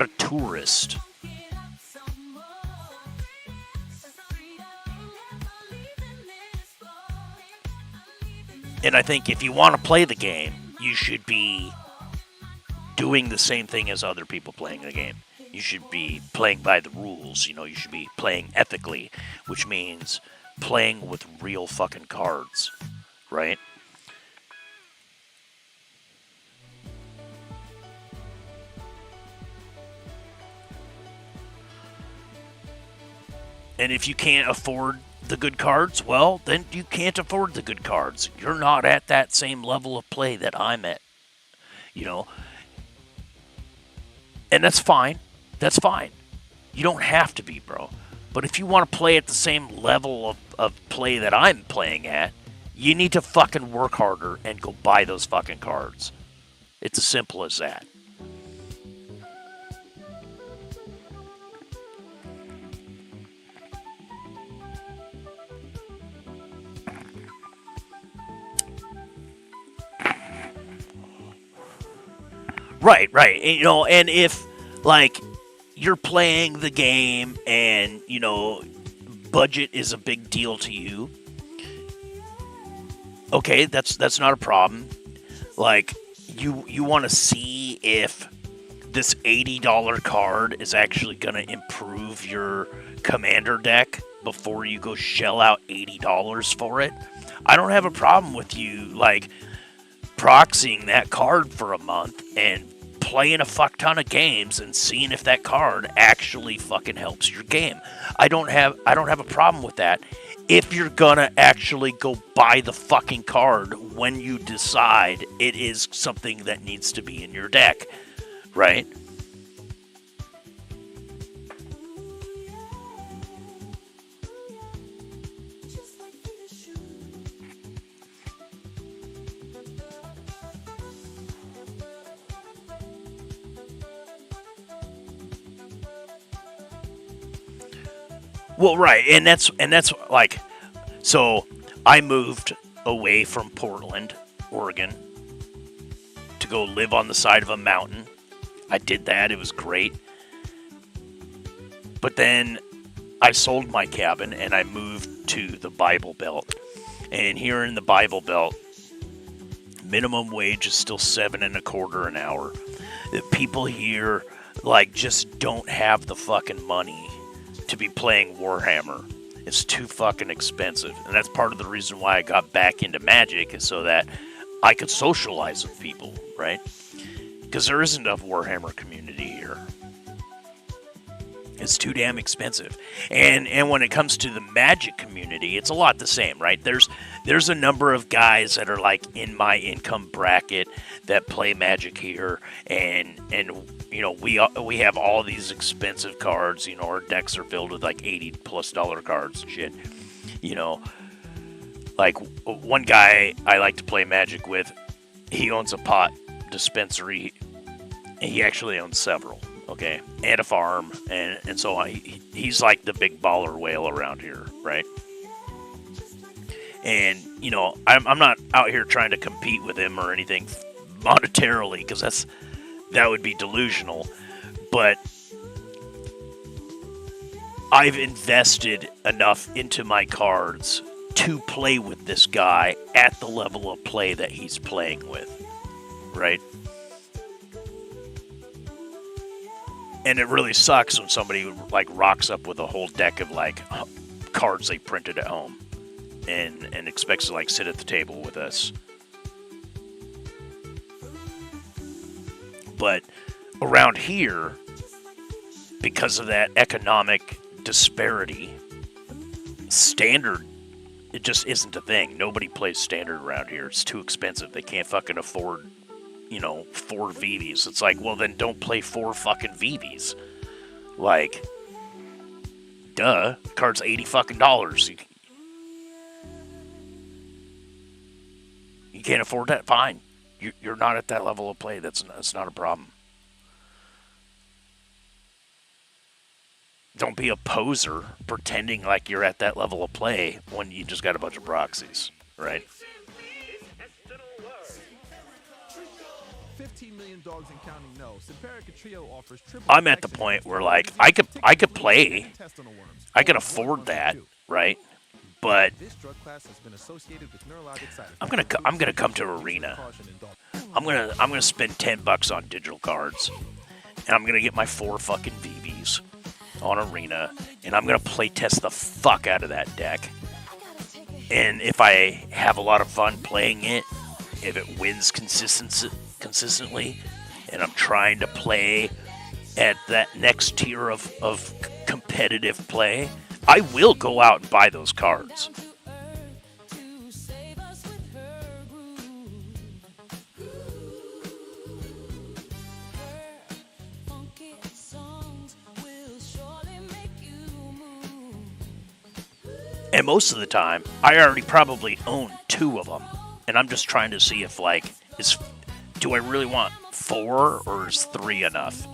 a tourist. And I think if you want to play the game, you should be doing the same thing as other people playing the game. You should be playing by the rules. You know, you should be playing ethically, which means playing with real fucking cards, right? And if you can't afford the good cards, well, then you can't afford the good cards. You're not at that same level of play that I'm at, you know. And that's fine. That's fine. You don't have to be, bro. But if you want to play at the same level of play that I'm playing at, you need to fucking work harder and go buy those fucking cards. It's as simple as that. Right. And, you know, and if, like, you're playing the game and, you know, budget is a big deal to you, okay, that's not a problem. Like, you want to see if this $80 card is actually going to improve your commander deck before you go shell out $80 for it. I don't have a problem with you, like, proxying that card for a month and playing a fuck ton of games and seeing if that card actually fucking helps your game. I don't have a problem with that if you're gonna actually go buy the fucking card when you decide it is something that needs to be in your deck, right? Well, right, and that's like, so I moved away from Portland Oregon to go live on the side of a mountain. I did that. It was great. But then I sold my cabin and I moved to the Bible Belt. And here in the Bible Belt, minimum wage is still $7.25 an hour. The people here, like, just don't have the fucking money to be playing Warhammer. It's too fucking expensive. And that's part of the reason why I got back into Magic, is so that I could socialize with people, right? Because there isn't a Warhammer community here. It's too damn expensive. And when it comes to the Magic community, it's a lot the same, right? There's a number of guys that are like in my income bracket that play Magic here, and you know, we have all these expensive cards. You know, our decks are filled with like $80+ cards and shit. You know, like one guy I like to play Magic with, he owns a pot dispensary, and he actually owns several. Okay, and a farm, and so on. He's like the big baller whale around here, right? And, you know, I'm not out here trying to compete with him or anything monetarily, because that would be delusional. But I've invested enough into my cards to play with this guy at the level of play that he's playing with, right? And it really sucks when somebody like rocks up with a whole deck of like cards they printed at home and expects to like sit at the table with us. But around here, because of that economic disparity, standard, it just isn't a thing. Nobody plays standard around here. It's too expensive. They can't fucking afford, you know, 4 VVs. It's like, well, then don't play 4 fucking VVs. Like, duh. Card's $80 fucking dollars. You can't afford that? Fine. You're not at that level of play. That's not a problem. Don't be a poser pretending like you're at that level of play when you just got a bunch of proxies, right? 15 million dogs and counting no. Simparica Trio offers triple. I'm at the point where like I could play. I could afford that, right? But I'm gonna come to Arena. I'm gonna spend $10 on digital cards, and I'm gonna get my 4 fucking VVs on Arena, and I'm gonna play test the fuck out of that deck. And if I have a lot of fun playing it, if it wins consistently, and I'm trying to play at that next tier of competitive play, I will go out and buy those cards. And most of the time, I already probably own 2 of them, and I'm just trying to see if, like, do I really want 4 or is 3 enough?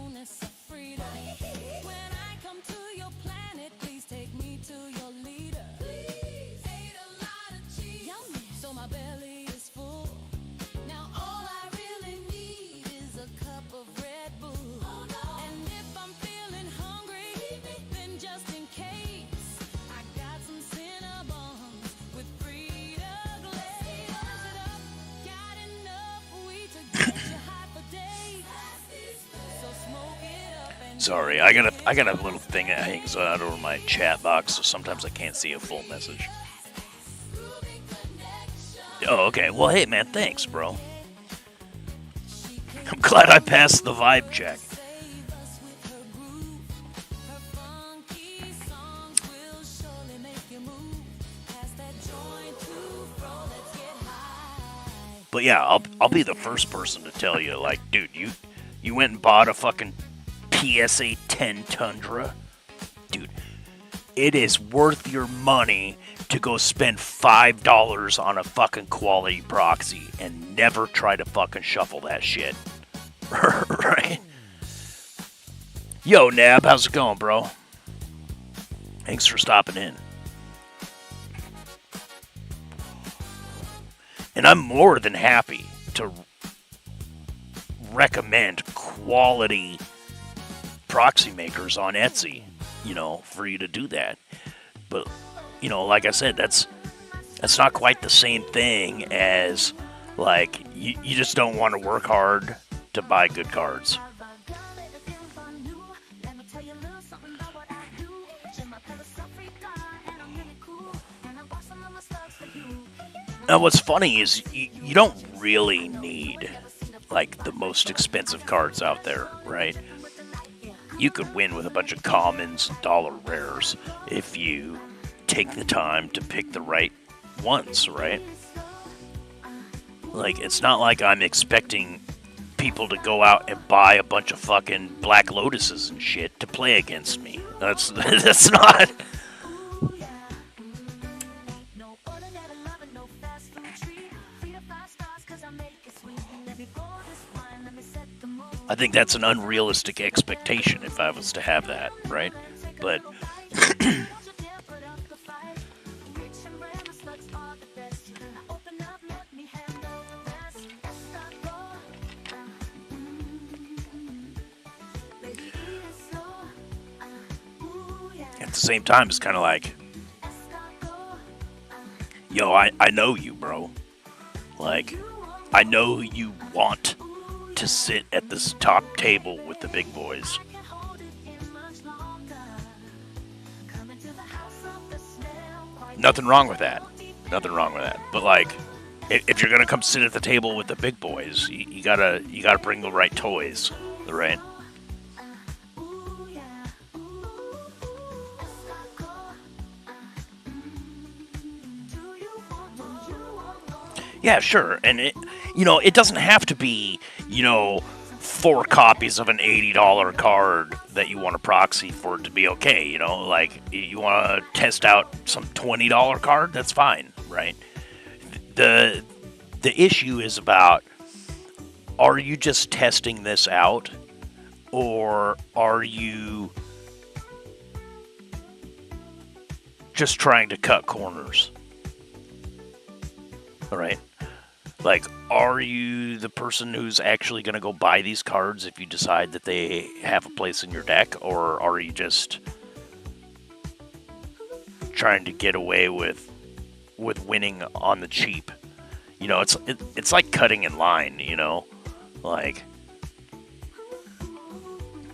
Sorry, I got a little thing that hangs out over my chat box, so sometimes I can't see a full message. Oh, okay. Well, hey, man, thanks, bro. I'm glad I passed the vibe check. But yeah, I'll be the first person to tell you, like, dude, you went and bought a fucking PSA 10 Tundra. Dude, it is worth your money to go spend $5 on a fucking quality proxy and never try to fucking shuffle that shit. Right? Yo, Nab, how's it going, bro? Thanks for stopping in. And I'm more than happy to recommend quality proxy makers on Etsy, for you to do that. But, like I said, that's not quite the same thing as, like, you just don't want to work hard to buy good cards. Now, what's funny is you don't really need, like, the most expensive cards out there, right? You could win with a bunch of commons, dollar rares, if you take the time to pick the right ones, right? Like, it's not like I'm expecting people to go out and buy a bunch of fucking Black Lotuses and shit to play against me. That's not... I think that's an unrealistic expectation if I was to have that, right? But at the same time, it's kind of like, yo, I know you, bro. Like, I know you want to sit at this top table with the big boys. Nothing wrong with that. Nothing wrong with that. But, like, if you're gonna come sit at the table with the big boys, you gotta bring the right toys, right? Yeah, sure. And it doesn't have to be, 4 copies of an $80 card that you want to proxy for it to be okay. Like, you want to test out some $20 card, that's fine, right? The issue is about, are you just testing this out, or are you just trying to cut corners? All right. Like, are you the person who's actually going to go buy these cards if you decide that they have a place in your deck, or are you just trying to get away with winning on the cheap? It's like cutting in line, Like,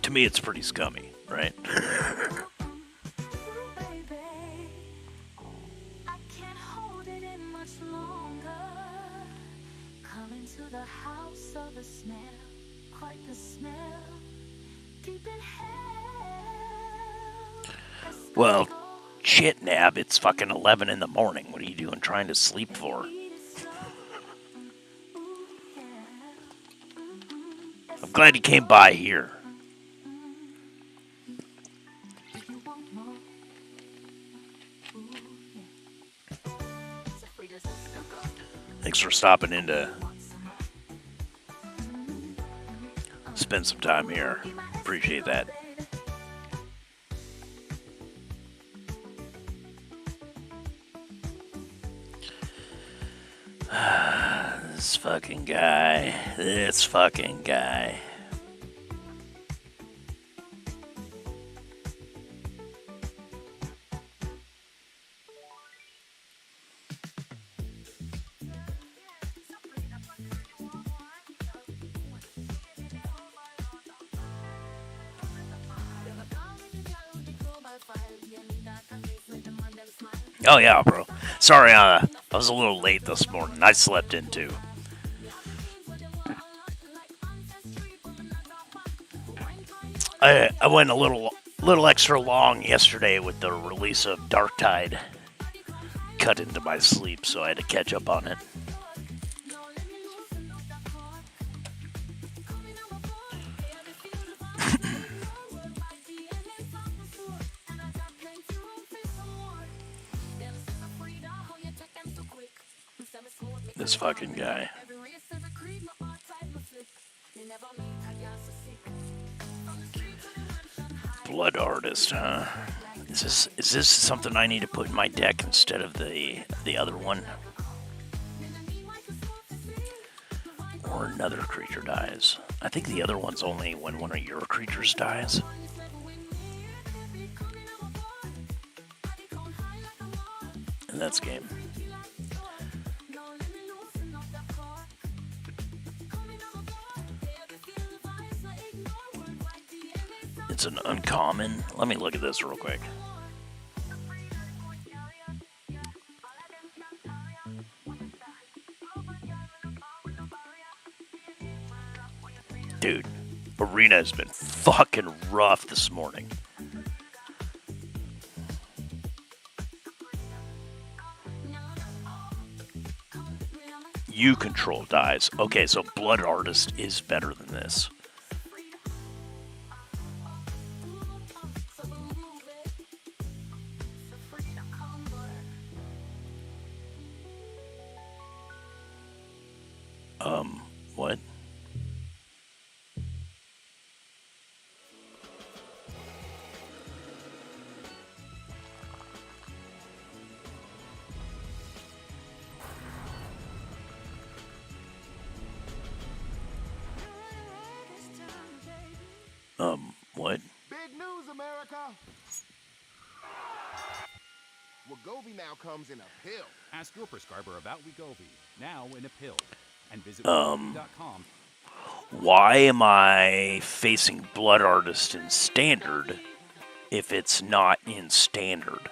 to me, it's pretty scummy, right? Well, shit, Nab, it's fucking 11 in the morning. What are you doing trying to sleep for? I'm glad you came by here. Thanks for stopping in to spend some time here. Appreciate that. This fucking guy. Oh yeah, bro. Sorry, I was a little late this morning. I slept in too. I went a little extra long yesterday with the release of Dark Tide. Cut into my sleep, so I had to catch up on it. This fucking guy. Blood Artist, huh? Is this something I need to put in my deck instead of the other one? Or another creature dies. I think the other one's only when one of your creatures dies. And that's game. It's an uncommon. Let me look at this real quick. Dude, Arena has been fucking rough this morning. You control dies. Okay, so Blood Artist is better than this. What? What? Big news, America! Wegovy now comes in a pill. Ask your prescriber about Wegovy, now in a pill. And visit Wegovy.com. Why am I facing Blood Artist in Standard if it's not in Standard?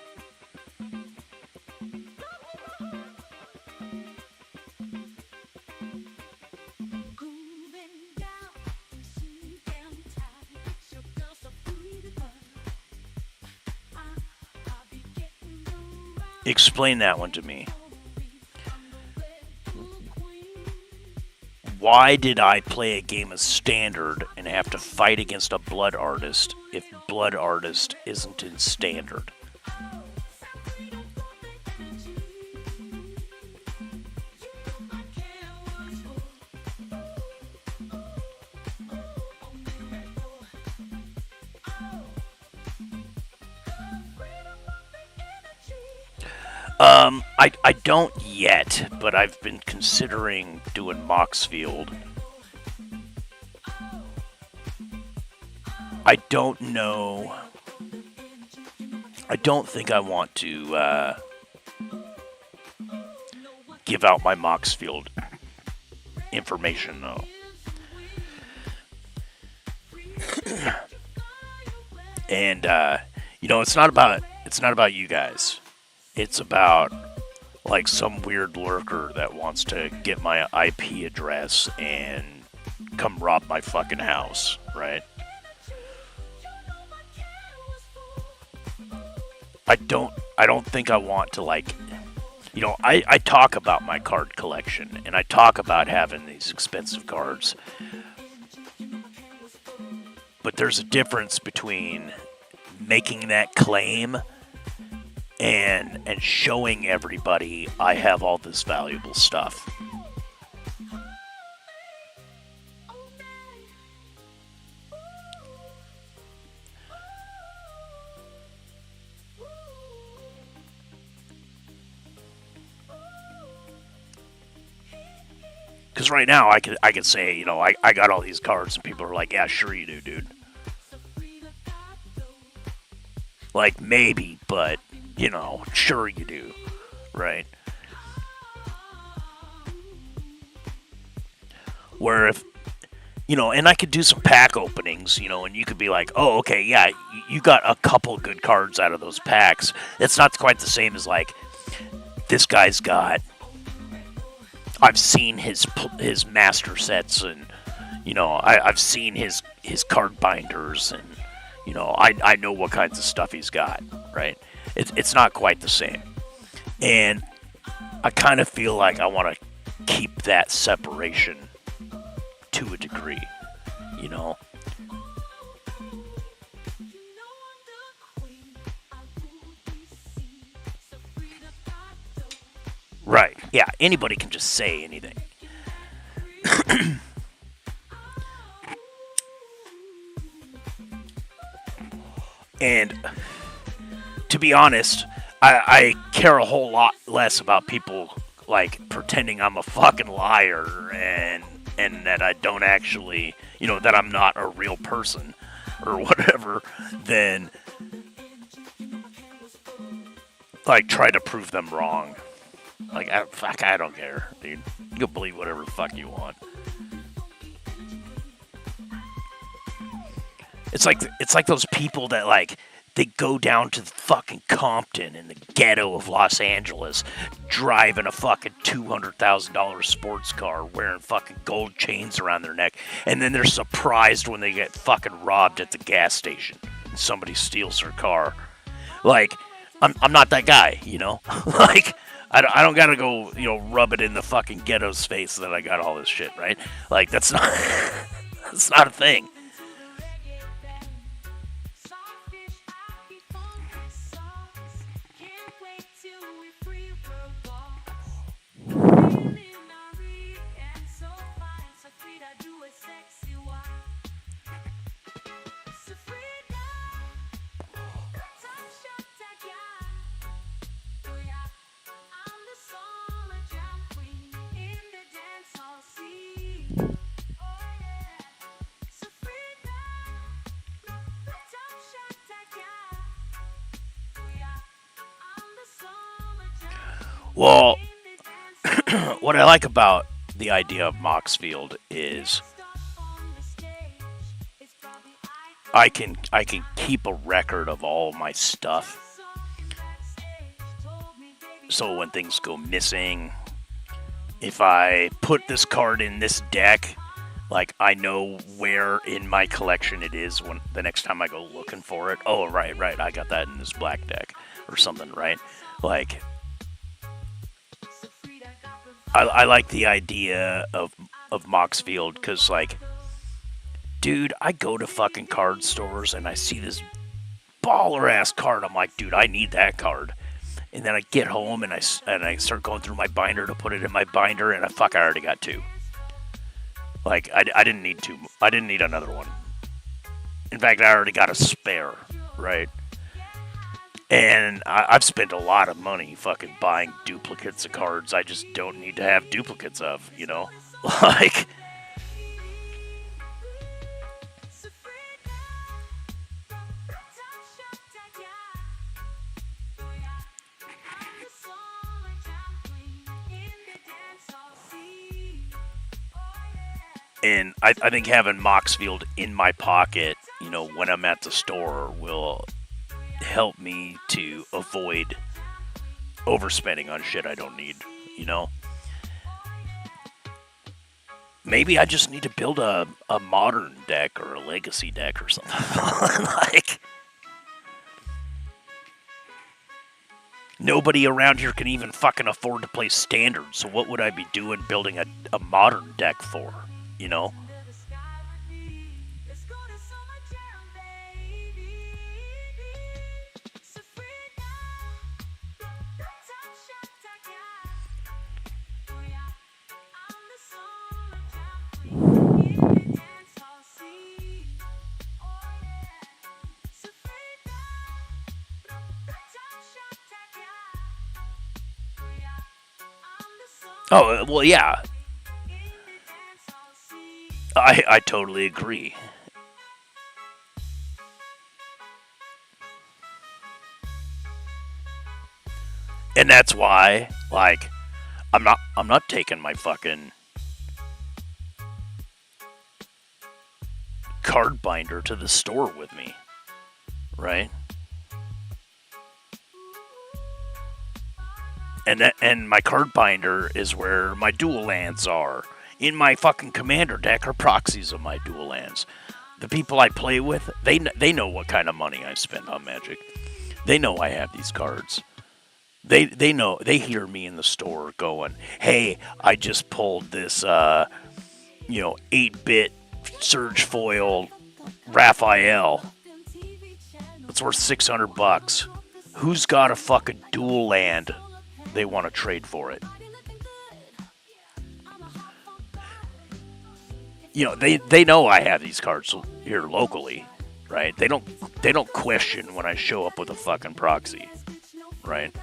Explain that one to me. Why did I play a game of Standard and have to fight against a Blood Artist if Blood Artist isn't in Standard? I don't yet, but I've been considering doing Moxfield. I don't know. I don't think I want to give out my Moxfield information though. And you know, it's not about you guys. It's about like some weird lurker that wants to get my IP address and come rob my fucking house, right? I don't think I want to, like, you know, I talk about my card collection and I talk about having these expensive cards. But there's a difference between making that claim and showing everybody I have all this valuable stuff. Because right now I could say, you know, I got all these cards and people are like, yeah, sure you do, dude. Like, maybe, but, you know, sure you do, right? Where if, you know, and I could do some pack openings, you know, and you could be like, oh, okay, yeah, you got a couple good cards out of those packs. It's not quite the same as, like, this guy's got, I've seen his master sets, and, you know, I've seen his card binders, and, you know, I know what kinds of stuff he's got, right? It's not quite the same. And I kind of feel like I want to keep that separation to a degree, you know? Right, yeah, anybody can just say anything. And to be honest, I care a whole lot less about people, like, pretending I'm a fucking liar and, and that I don't actually, that I'm not a real person or whatever, then like try to prove them wrong. Like, I don't care, dude. You can believe whatever the fuck you want. It's like those people that like they go down to fucking Compton in the ghetto of Los Angeles, driving a fucking $200,000 sports car, wearing fucking gold chains around their neck, and then they're surprised when they get fucking robbed at the gas station and somebody steals their car. Like, I'm not that guy, like. I don't gotta go, rub it in the fucking ghetto's face that I got all this shit, right? Like, that's not that's not a thing. Well, what I like about the idea of Moxfield is I can keep a record of all my stuff. So when things go missing, if I put this card in this deck, like I know where in my collection it is when the next time I go looking for it. Oh, right, I got that in this black deck or something, right? Like, I like the idea of Moxfield because, like, dude, I go to fucking card stores and I see this baller-ass card. I'm like, dude, I need that card. And then I get home and I start going through my binder to put it in my binder, and I already got two. Like, I didn't need two. I didn't need another one. In fact, I already got a spare, right? And I've spent a lot of money fucking buying duplicates of cards I just don't need to have duplicates of, Like, and I think having Moxfield in my pocket, when I'm at the store will help me to avoid overspending on shit I don't need, Maybe I just need to build a modern deck or a legacy deck or something. Like, nobody around here can even fucking afford to play standard, so what would I be doing building a modern deck for, Oh, well, yeah. I totally agree. And that's why, like, I'm not taking my fucking card binder to the store with me, right? And my card binder is where my dual lands are. In my fucking commander deck are proxies of my dual lands. The people I play with, they know what kind of money I spend on Magic. They know I have these cards. They know, they hear me in the store going, hey, I just pulled this 8-bit Surge Foil Raphael. It's worth $600. Who's got a fucking dual land they want to trade for it? They know I have these cards here locally, right? They don't question when I show up with a fucking proxy, right?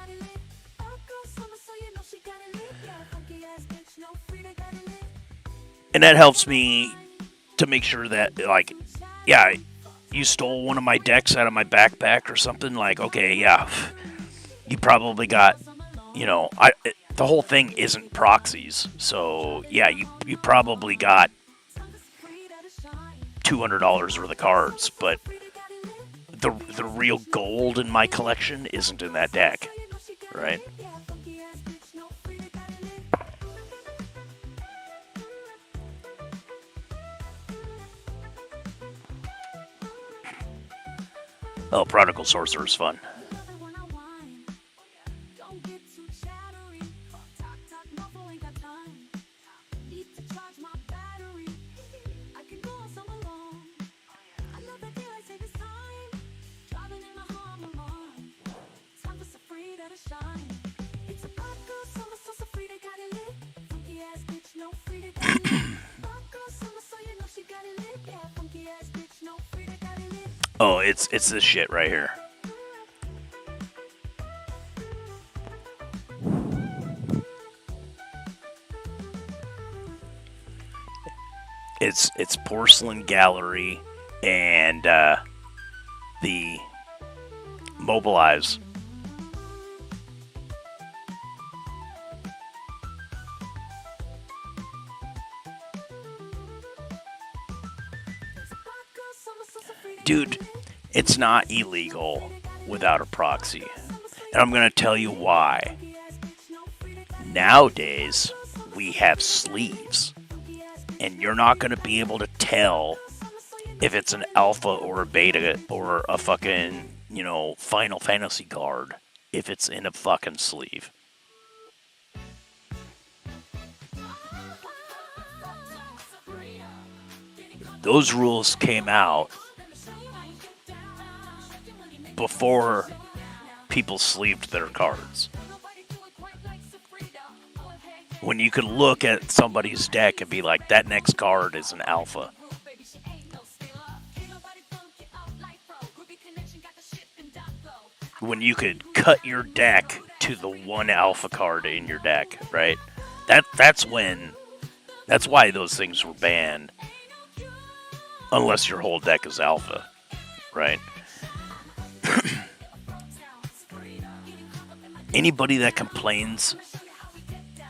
And that helps me to make sure that, like, yeah, you stole one of my decks out of my backpack or something. Like, okay, yeah, you probably got, the whole thing isn't proxies. So, yeah, you probably got $200 worth of cards, but the real gold in my collection isn't in that deck, right? Oh, Prodigal Sorcerer is fun. Oh, it's this shit right here. It's Porcelain Gallery and the Mobilize. Dude, it's not illegal without a proxy. And I'm going to tell you why. Nowadays, we have sleeves. And you're not going to be able to tell if it's an alpha or a beta or a fucking, Final Fantasy card if it's in a fucking sleeve. Those rules came out before people sleeved their cards. When you could look at somebody's deck and be like, that next card is an alpha. When you could cut your deck to the one alpha card in your deck, right? That's why those things were banned. Unless your whole deck is alpha, right? Anybody that complains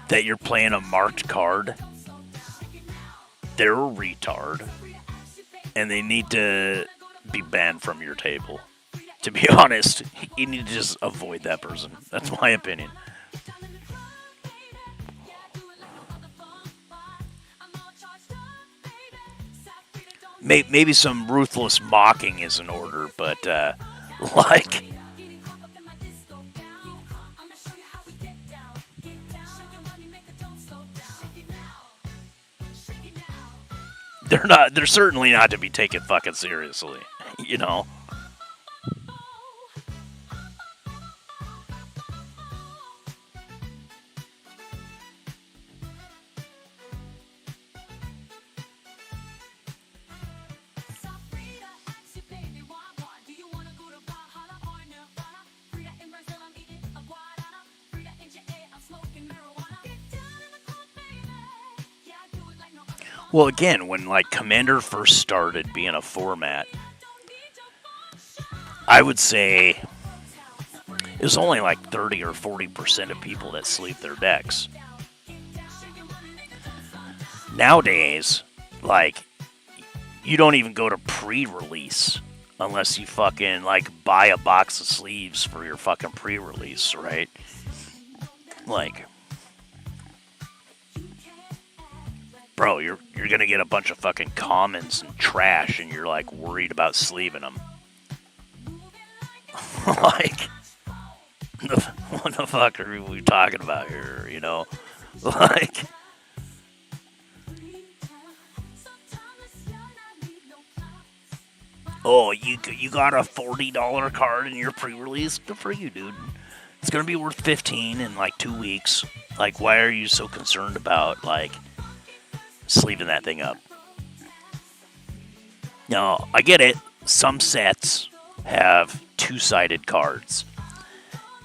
that you're playing a marked card, they're a retard, and they need to be banned from your table. To be honest, you need to just avoid that person. That's my opinion. Maybe some ruthless mocking is in order, but, like... They're certainly not to be taken fucking seriously, Well, again, when Commander first started being a format, I would say it was only 30 or 40% of people that sleeve their decks. Nowadays, you don't even go to pre-release unless you fucking buy a box of sleeves for your fucking pre-release, right? Bro, you're gonna get a bunch of fucking commons and trash, and you're worried about sleeving them. What the fuck are we talking about here? Oh, you got a $40 card in your pre-release? Good for you, dude. It's gonna be worth $15 in 2 weeks. Why are you so concerned about sleeving that thing up? No, I get it. Some sets have two-sided cards.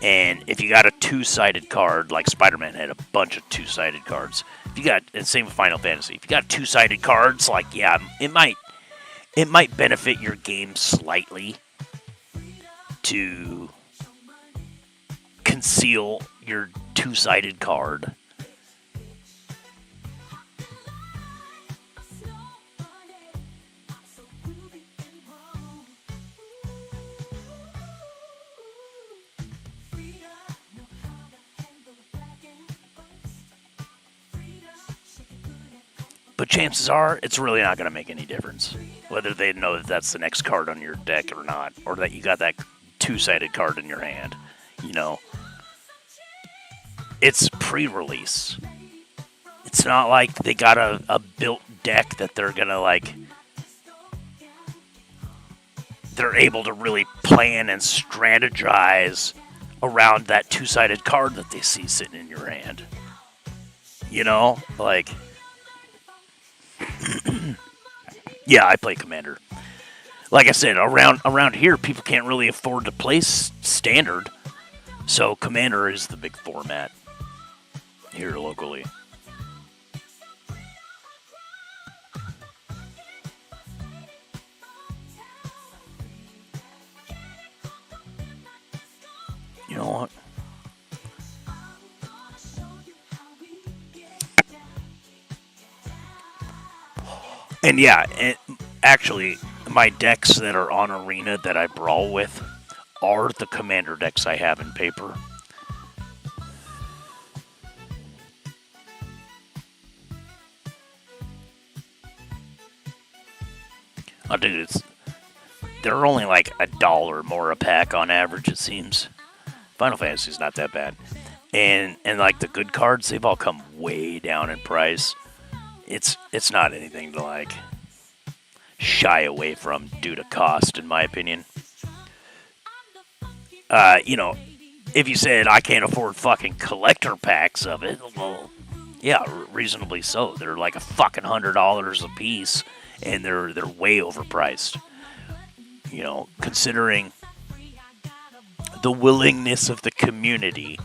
And if you got a two-sided card, like Spider-Man had a bunch of two-sided cards. If you got, and same with Final Fantasy, if you got two-sided cards, like yeah, it might benefit your game slightly to conceal your two-sided card. But chances are, it's really not going to make any difference. Whether they know that that's the next card on your deck or not. Or that you got that two-sided card in your hand. You know. It's pre-release. It's not like they got a built deck that they're going to, like... They're able to really plan and strategize around that two-sided card that they see sitting in your hand. You know? Like... Yeah, I play Commander. Like I said, around here, people can't really afford to play Standard, so Commander is the big format here locally. You know what? And yeah, actually, my decks that are on Arena that I brawl with are the Commander decks I have in paper. Oh, dude, they're only like $1 more a pack on average, it seems. Final Fantasy's not that bad. And like the good cards, they've all come way down in price. It's not anything to like shy away from due to cost, in my opinion. You know, if you said I can't afford fucking collector packs of it, well, yeah, reasonably so. They're like a fucking $100 a piece, and they're way overpriced. You know, considering the willingness of the community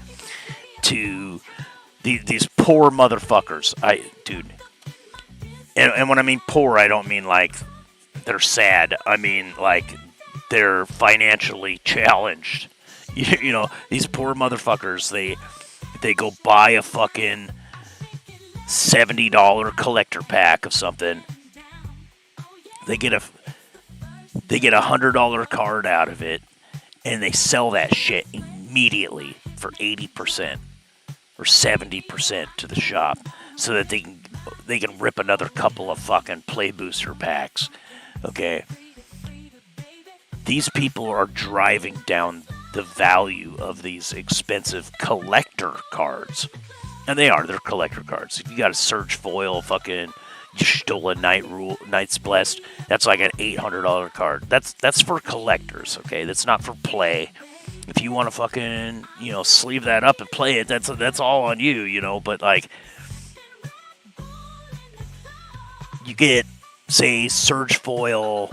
to these poor motherfuckers. Dude. And when I mean poor, I don't mean like they're sad. I mean like they're financially challenged. You know, these poor motherfuckers, they go buy a fucking $70 collector pack of something. They get a $100 card out of it, and they sell that shit immediately for 80% or 70% to the shop, so that they can rip another couple of fucking play booster packs. Okay, these people are driving down the value of these expensive collector cards, and they're collector cards. If you got a Surge Foil, fucking Stolen Knight's Blessed, that's like an $800 card. That's for collectors. Okay, that's not for play. If you want to fucking, you know, sleeve that up and play it, that's all on you, you know. But like, you get, say, Surge Foil,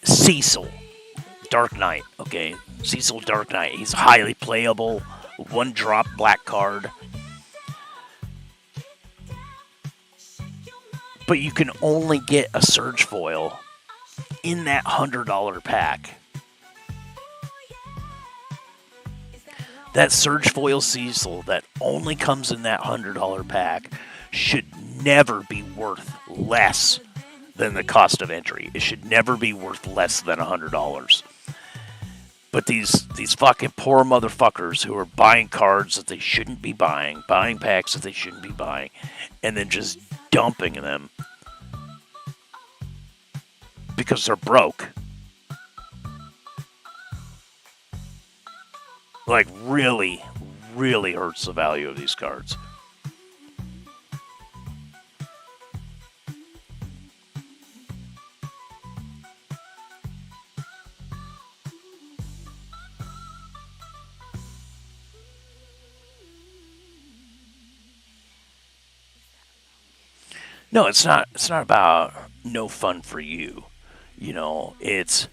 Cecil Dark Knight. Okay, Cecil Dark Knight. He's highly playable, 1-drop black card. But you can only get a Surge Foil in that $100 pack. That Surge Foil Cecil that only comes in that $100 pack should never be worth less than the cost of entry. It should never be worth less than $100. But these fucking poor motherfuckers who are buying cards that they shouldn't be buying packs that they shouldn't be buying, and then just dumping them because they're broke. Like, really, really hurts the value of these cards. No, it's not about no fun for you. You know, it's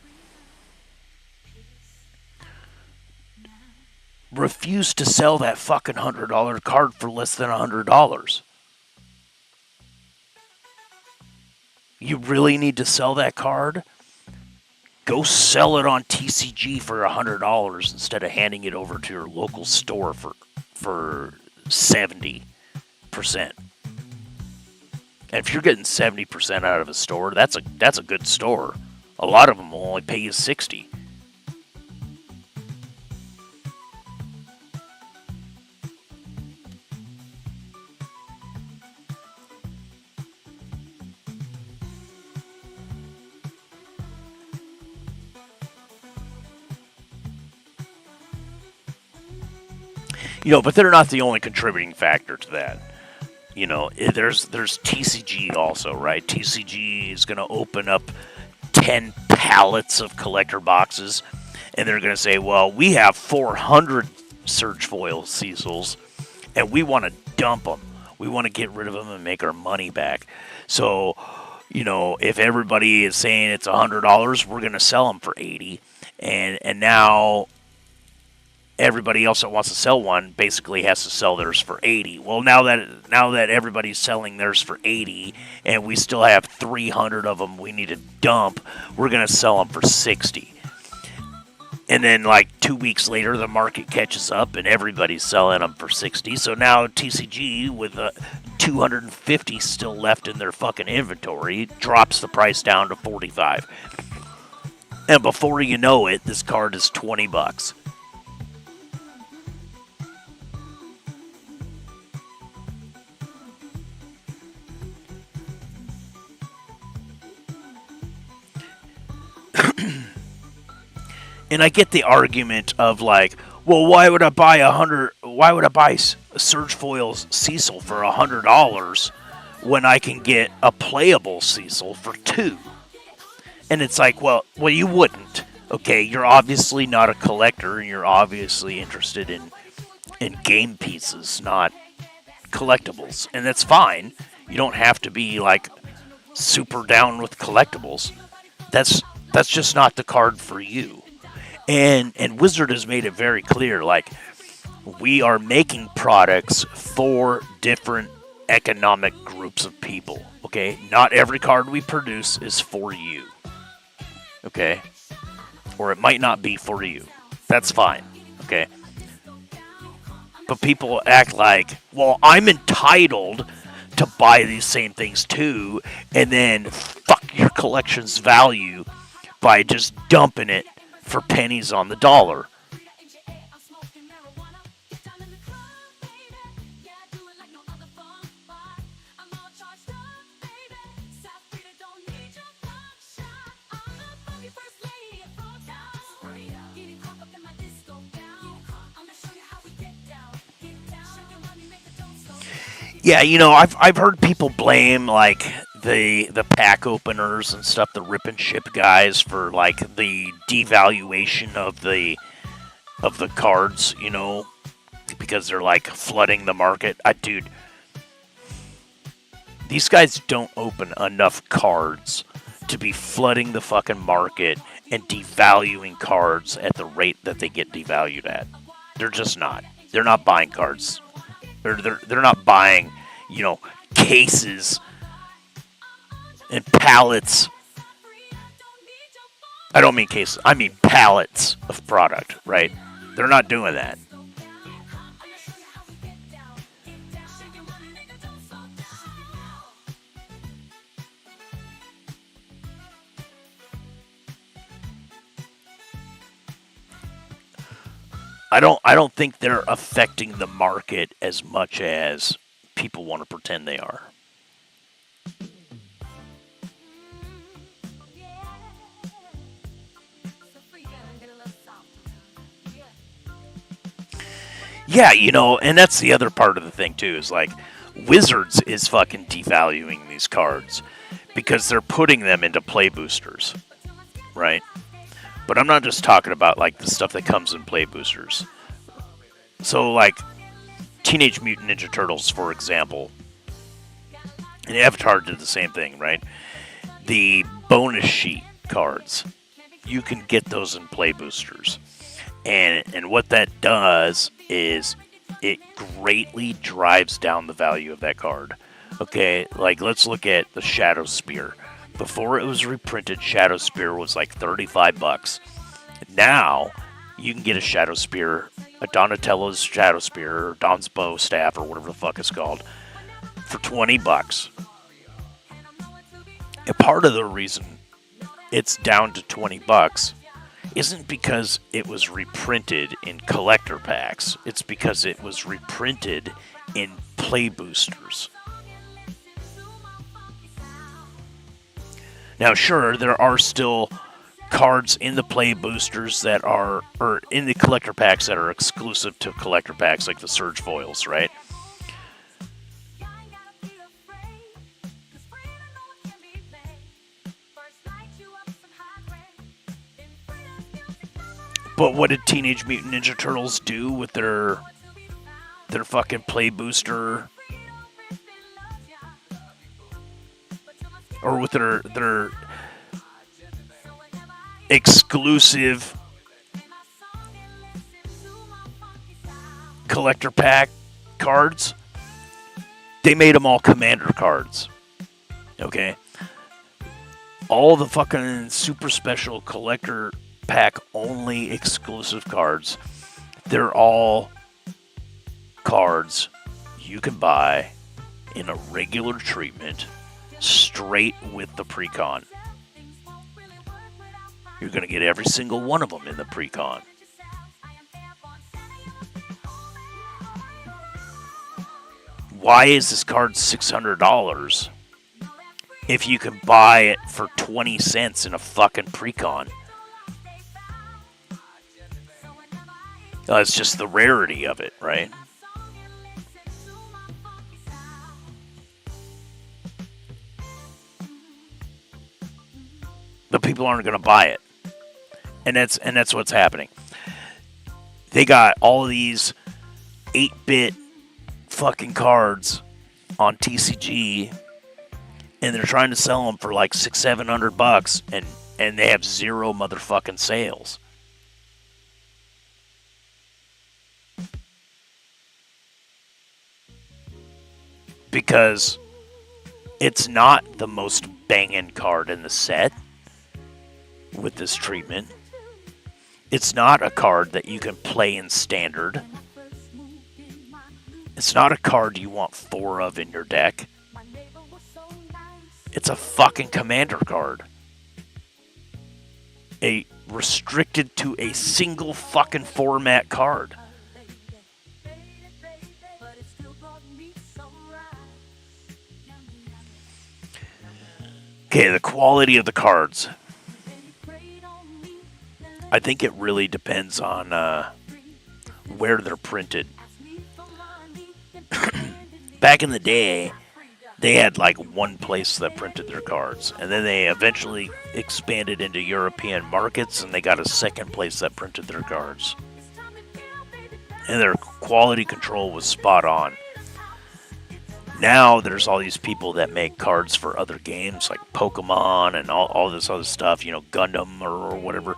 refuse to sell that fucking $100 card for less than $100. You really need to sell that card? Go sell it on TCG for $100 instead of handing it over to your local store for 70%. And if you're getting 70% out of a store, that's a good store. A lot of them will only pay you 60. But they're not the only contributing factor to that. There's TCG also, right? TCG is going to open up 10 pallets of collector boxes, and they're going to say, well, we have 400 Surge Foil Cecils, and we want to dump them. We want to get rid of them and make our money back. So, if everybody is saying it's $100, we're going to sell them for $80, and now everybody else that wants to sell one basically has to sell theirs for $80. Well, now that everybody's selling theirs for $80, and we still have 300 of them we need to dump, we're gonna sell them for $60. And then, like 2 weeks later, the market catches up, and everybody's selling them for $60. So now TCG, with 250 still left in their fucking inventory, drops the price down to $45. And before you know it, this card is $20. And I get the argument of like, well, why would I buy a Surge Foils Cecil for $100 when I can get a playable Cecil for $2? And it's like, well, you wouldn't. Okay, you're obviously not a collector, and you're obviously interested in game pieces, not collectibles, and that's fine. You don't have to be like super down with collectibles. That's just not the card for you. And Wizard has made it very clear, like, we are making products for different economic groups of people, okay? Not every card we produce is for you, okay? Or it might not be for you. That's fine, okay? But people act like, well, I'm entitled to buy these same things too, and then fuck your collection's value by just dumping it for pennies on the dollar. Yeah, I've heard people blame like the pack openers and stuff, the rip and ship guys, for like the devaluation of the cards, because they're like flooding the market. Dude, these guys don't open enough cards to be flooding the fucking market and devaluing cards at the rate that they get devalued at. They're just not. They're not buying cards. They're not buying, cases and pallets. I don't mean cases. I mean pallets of product, right? They're not doing that. I don't think they're affecting the market as much as people want to pretend they are. Yeah, and that's the other part of the thing too, is like Wizards is fucking devaluing these cards because they're putting them into play boosters, right? But I'm not just talking about like the stuff that comes in play boosters. So like Teenage Mutant Ninja Turtles, for example, and Avatar did the same thing, right? The bonus sheet cards, you can get those in play boosters. And what that does is it greatly drives down the value of that card. Okay, like let's look at the Shadow Spear. Before it was reprinted, Shadow Spear was like $35. Now you can get a Shadow Spear, a Donatello's Shadow Spear, or Don's Bow Staff, or whatever the fuck it's called, for $20. And part of the reason it's down to $20 isn't because it was reprinted in collector packs. It's because it was reprinted in play boosters. Now, sure, there are still cards in the play boosters that are, or in the collector packs that are exclusive to collector packs, like the Surge Foils, right? But what did Teenage Mutant Ninja Turtles do with their fucking play booster? Or with their exclusive collector pack cards? They made them all commander cards. Okay? All the fucking super special collector pack only exclusive cards, they're all cards you can buy in a regular treatment straight with the pre-con. You're going to get every single one of them in the pre-con. Why is this card $600 if you can buy it for 20 cents in a fucking pre-con? It's just the rarity of it, right? The people aren't going to buy it. And that's what's happening. They got all these 8-bit fucking cards on TCG, and they're trying to sell them for like $600-700, and they have zero motherfucking sales. Because it's not the most banging card in the set with this treatment. It's not a card that you can play in standard. It's not a card you want 4 of in your deck. It's a fucking commander card. A restricted to a single fucking format card. Okay, the quality of the cards. I think it really depends on where they're printed. Back in the day, they had like one place that printed their cards, and then they eventually expanded into European markets, and they got a second place that printed their cards. And their quality control was spot on. Now there's all these people that make cards for other games like Pokemon and all this other stuff, you know, Gundam or whatever.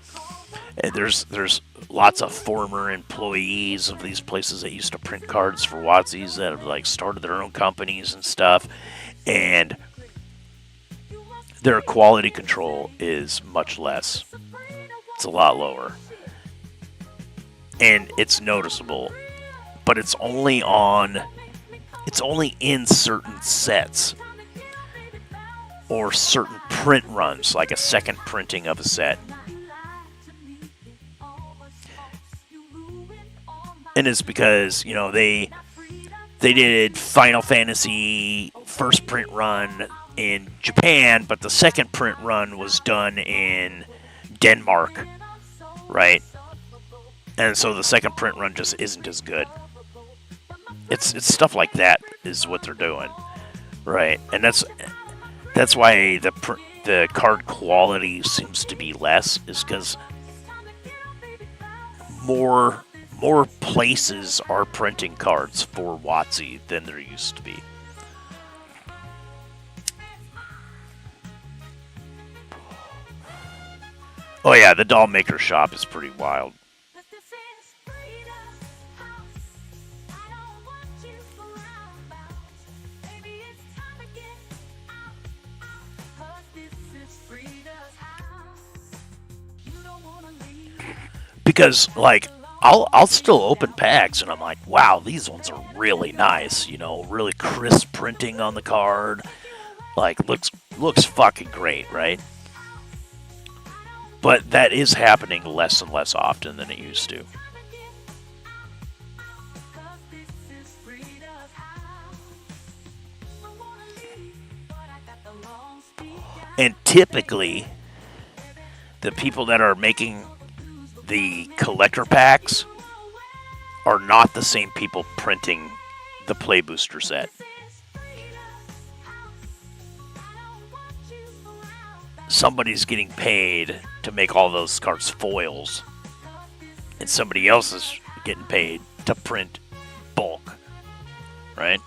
And there's lots of former employees of these places that used to print cards for WotCs that have like started their own companies and stuff, and their quality control is much less. It's a lot lower, and it's noticeable, but it's only in certain sets or certain print runs, like a second printing of a set. And it's because, you know, they did Final Fantasy first print run in Japan, but the second print run was done in Denmark, right? And so the second print run just isn't as good. It's stuff like that is what they're doing, right? And that's why the card quality seems to be less, is because more places are printing cards for WotC than there used to be. Oh yeah, the doll maker shop is pretty wild. because like I'll still open packs and I'm like, wow, these ones are really nice. You know, really crisp printing on the card. Like looks fucking great, right? But that is happening less and less often than it used to. And typically, the people that are making the collector packs are not the same people printing the Play Booster set. Somebody's getting paid to make all those cards foils, and somebody else is getting paid to print bulk, right?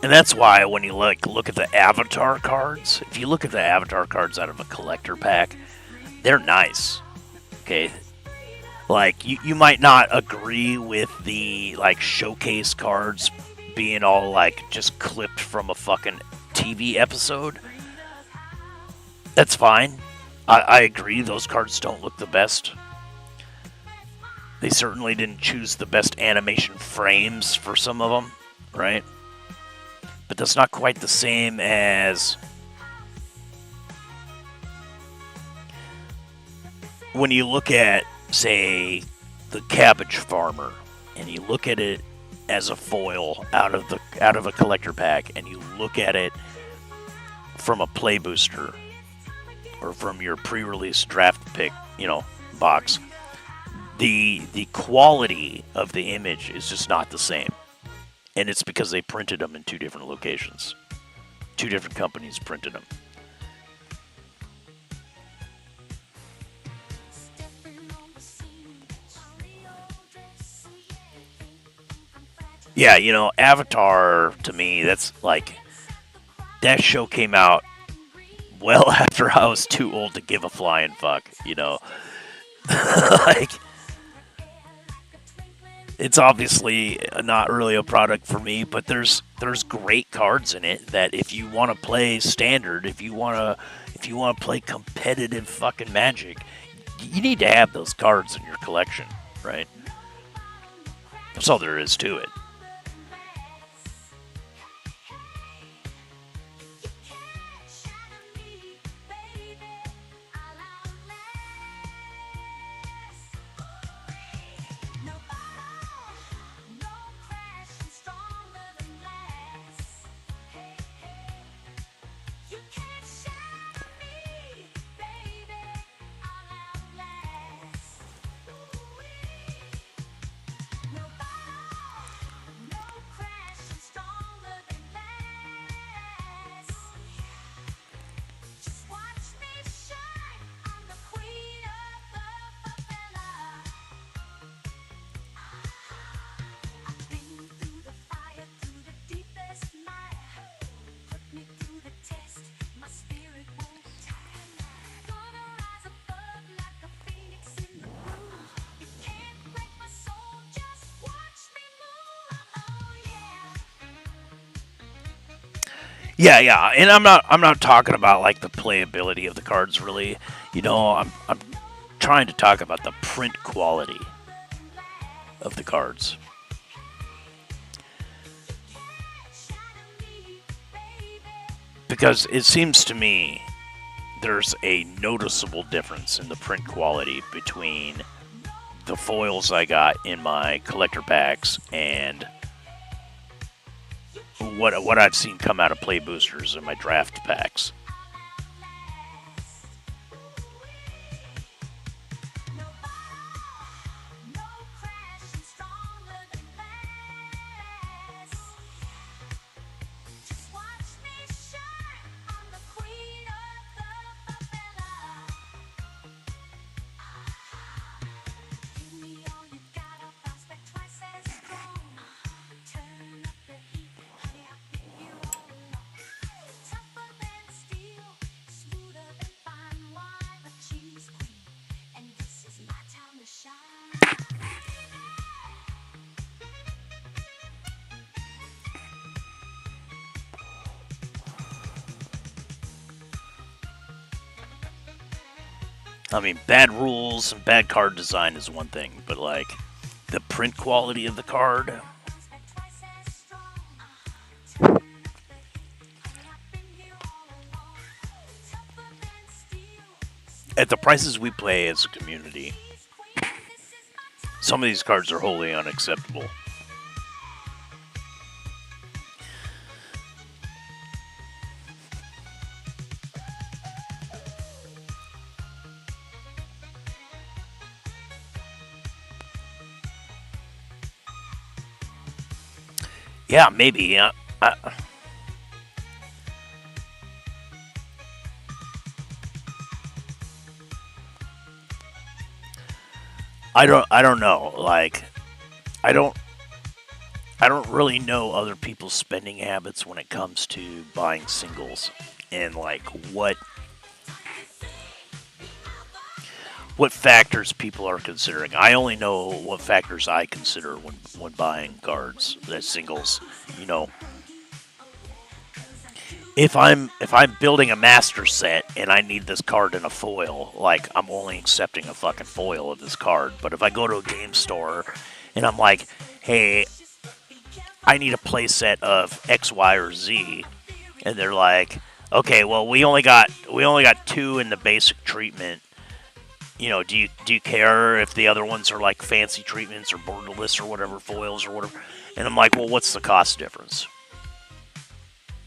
And that's why when you look at the avatar cards, if you look at the avatar cards out of a collector pack, they're nice. Okay. Like you might not agree with the like showcase cards being all like just clipped from a fucking TV episode. That's fine. I agree those cards don't look the best. They certainly didn't choose the best animation frames for some of them, right? But that's not quite the same as when you look at, say, the Cabbage Farmer, and you look at it as a foil out of a collector pack, and you look at it from a play booster or from your pre-release draft pick, box. The quality of the image is just not the same. And it's because they printed them in two different locations. Two different companies printed them. Yeah, Avatar, to me, that's like... That show came out well after I was too old to give a flying fuck, like... It's obviously not really a product for me, but there's great cards in it that if you want to play standard, if you want to play competitive fucking Magic, you need to have those cards in your collection, right? That's all there is to it. Yeah, and I'm not talking about like the playability of the cards really. I'm trying to talk about the print quality of the cards. Because it seems to me there's a noticeable difference in the print quality between the foils I got in my collector packs and what I've seen come out of play boosters in my draft packs. I mean, bad rules and bad card design is one thing, but like the print quality of the card. At the prices we play as a community, some of these cards are wholly unacceptable. Yeah, maybe. I don't know. Like, I don't really know other people's spending habits when it comes to buying singles, and like what factors people are considering. I only know what factors I consider when buying cards as singles. You know, if I'm building a master set and I need this card in a foil, like I'm only accepting a fucking foil of this card. But if I go to a game store and I'm like, hey, I need a play set of X, Y, or Z, and they're like, okay, well we only got 2 in the basic treatment. You know, do you care if the other ones are like fancy treatments or borderless or whatever, foils or whatever? And I'm like, well, what's the cost difference?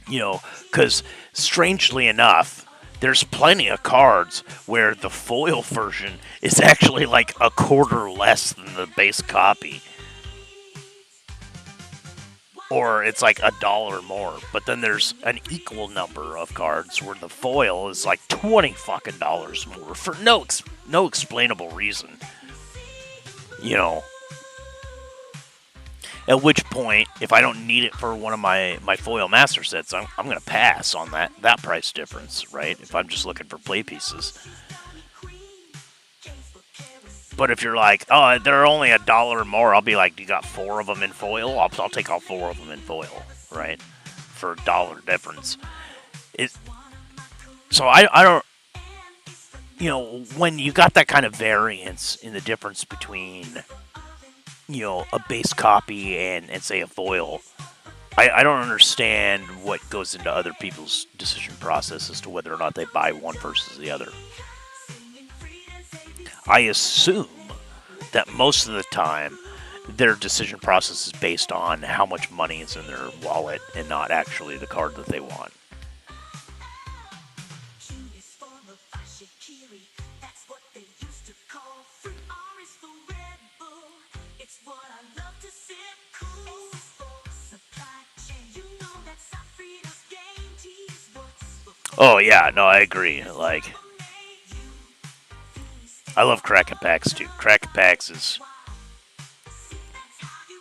You know, because strangely enough, there's plenty of cards where the foil version is actually like a quarter less than the base copy. Or it's like $1 more. But then there's an equal number of cards where the foil is like $20 fucking more for no explainable reason. You know. At which point, if I don't need it for one of my foil master sets, I'm going to pass on that price difference, right? If I'm just looking for play pieces. But if you're like, oh, they're only $1 more, I'll be like, you got 4 of them in foil? I'll take all 4 of them in foil, right? For $1 difference. So I don't, you know, when you got that kind of variance in the difference between, you know, a base copy and say a foil, I don't understand what goes into other people's decision process as to whether or not they buy one versus the other. I assume that most of the time their decision process is based on how much money is in their wallet and not actually the card that they want. Oh yeah, no, I agree. Like, I love Kraken Packs too. Kraken Packs is,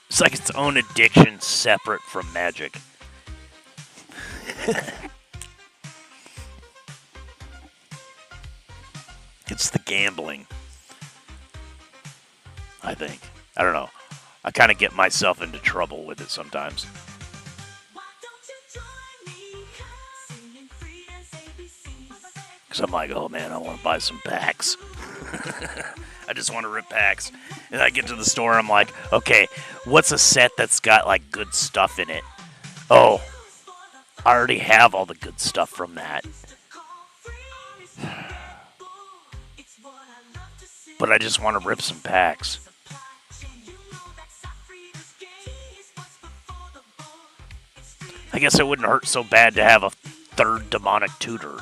it's like its own addiction separate from Magic. It's the gambling, I think. I don't know. I kind of get myself into trouble with it sometimes. Because I'm like, oh man, I want to buy some packs. I just want to rip packs. And I get to the store, I'm like, okay, what's a set that's got like good stuff in it? Oh, I already have all the good stuff from that. But I just want to rip some packs. I guess it wouldn't hurt so bad to have a third demonic tutor.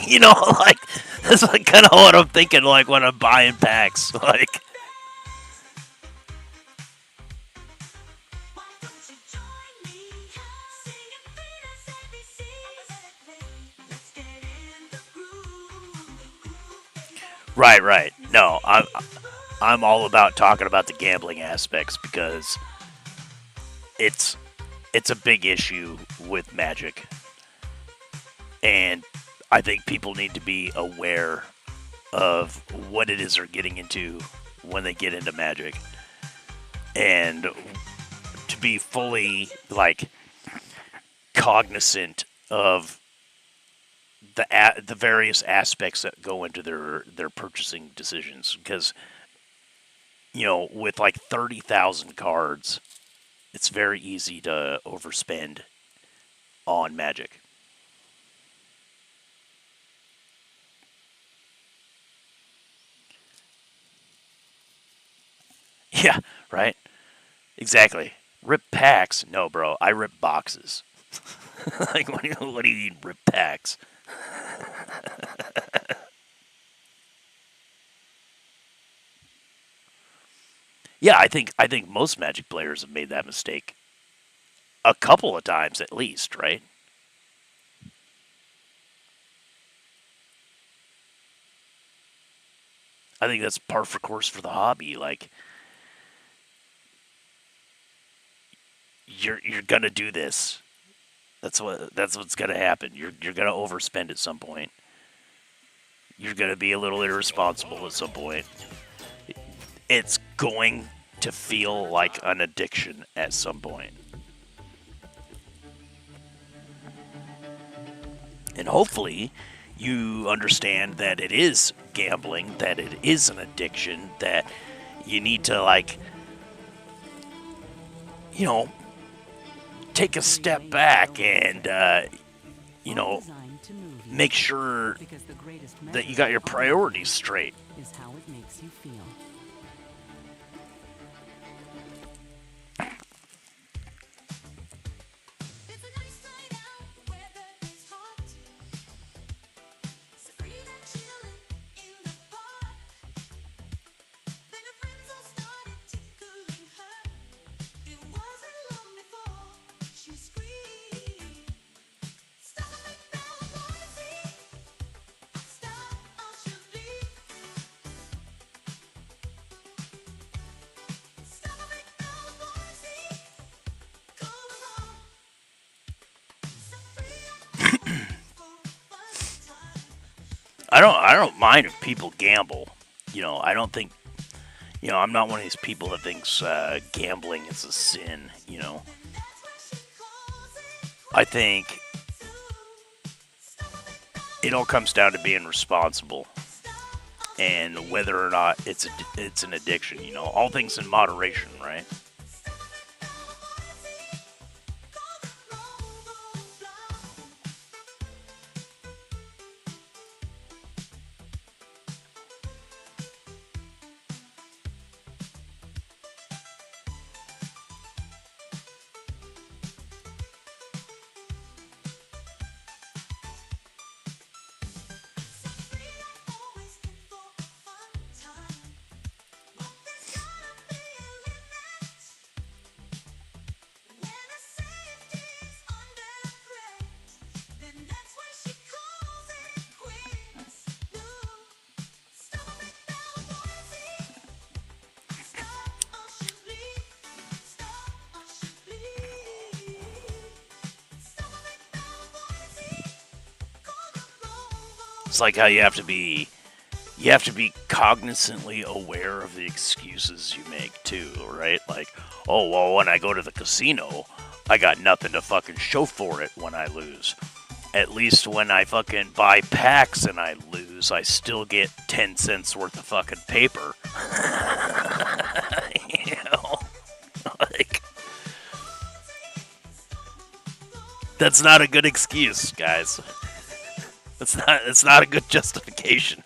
You know, like, that's like kind of what I'm thinking, like, when I'm buying packs. Like, right. No, I'm all about talking about the gambling aspects because it's a big issue with Magic. And I think people need to be aware of what it is they're getting into when they get into Magic. And to be fully, like, cognizant of the various aspects that go into their purchasing decisions. Because with like 30,000 cards, it's very easy to overspend on Magic. Yeah, right? Exactly. Rip packs? No, bro. I rip boxes. Like, what do you mean rip packs? Yeah, I think most Magic players have made that mistake a couple of times at least, right? I think that's par for course for the hobby. Like, you're gonna do this. That's what's gonna happen. You're gonna overspend at some point. You're gonna be a little irresponsible at some point. It's going to feel like an addiction at some point. And hopefully you understand that it is gambling, that it is an addiction, that you need to, like, take a step back and, make sure that you got your priorities straight. Is how it makes you feel. It's a nice night out, the weather is hot. Sabrina chilling in the park. Then her friends all started tickling her. It wasn't long before she screamed. Stop it, Bella Boise. Stop or she'll bleed. Stop it, Bella Boise. Go along. I don't mind if people gamble. I don't think I'm not one of these people that thinks gambling is a sin, I think it all comes down to being responsible and whether or not it's an addiction, all things in moderation, right? It's like how you have to be cognizantly aware of the excuses you make too, right? Like, oh, well, when I go to the casino, I got nothing to fucking show for it when I lose. At least when I fucking buy packs and I lose, I still get 10 cents worth of fucking paper. Like, that's not a good excuse, guys. It's not a good justification.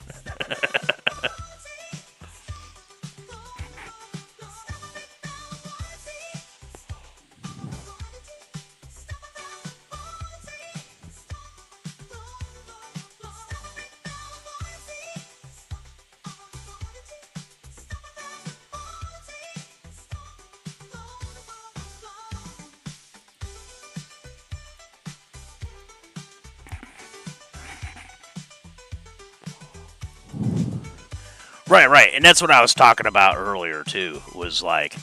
Right, and that's what I was talking about earlier too. Was like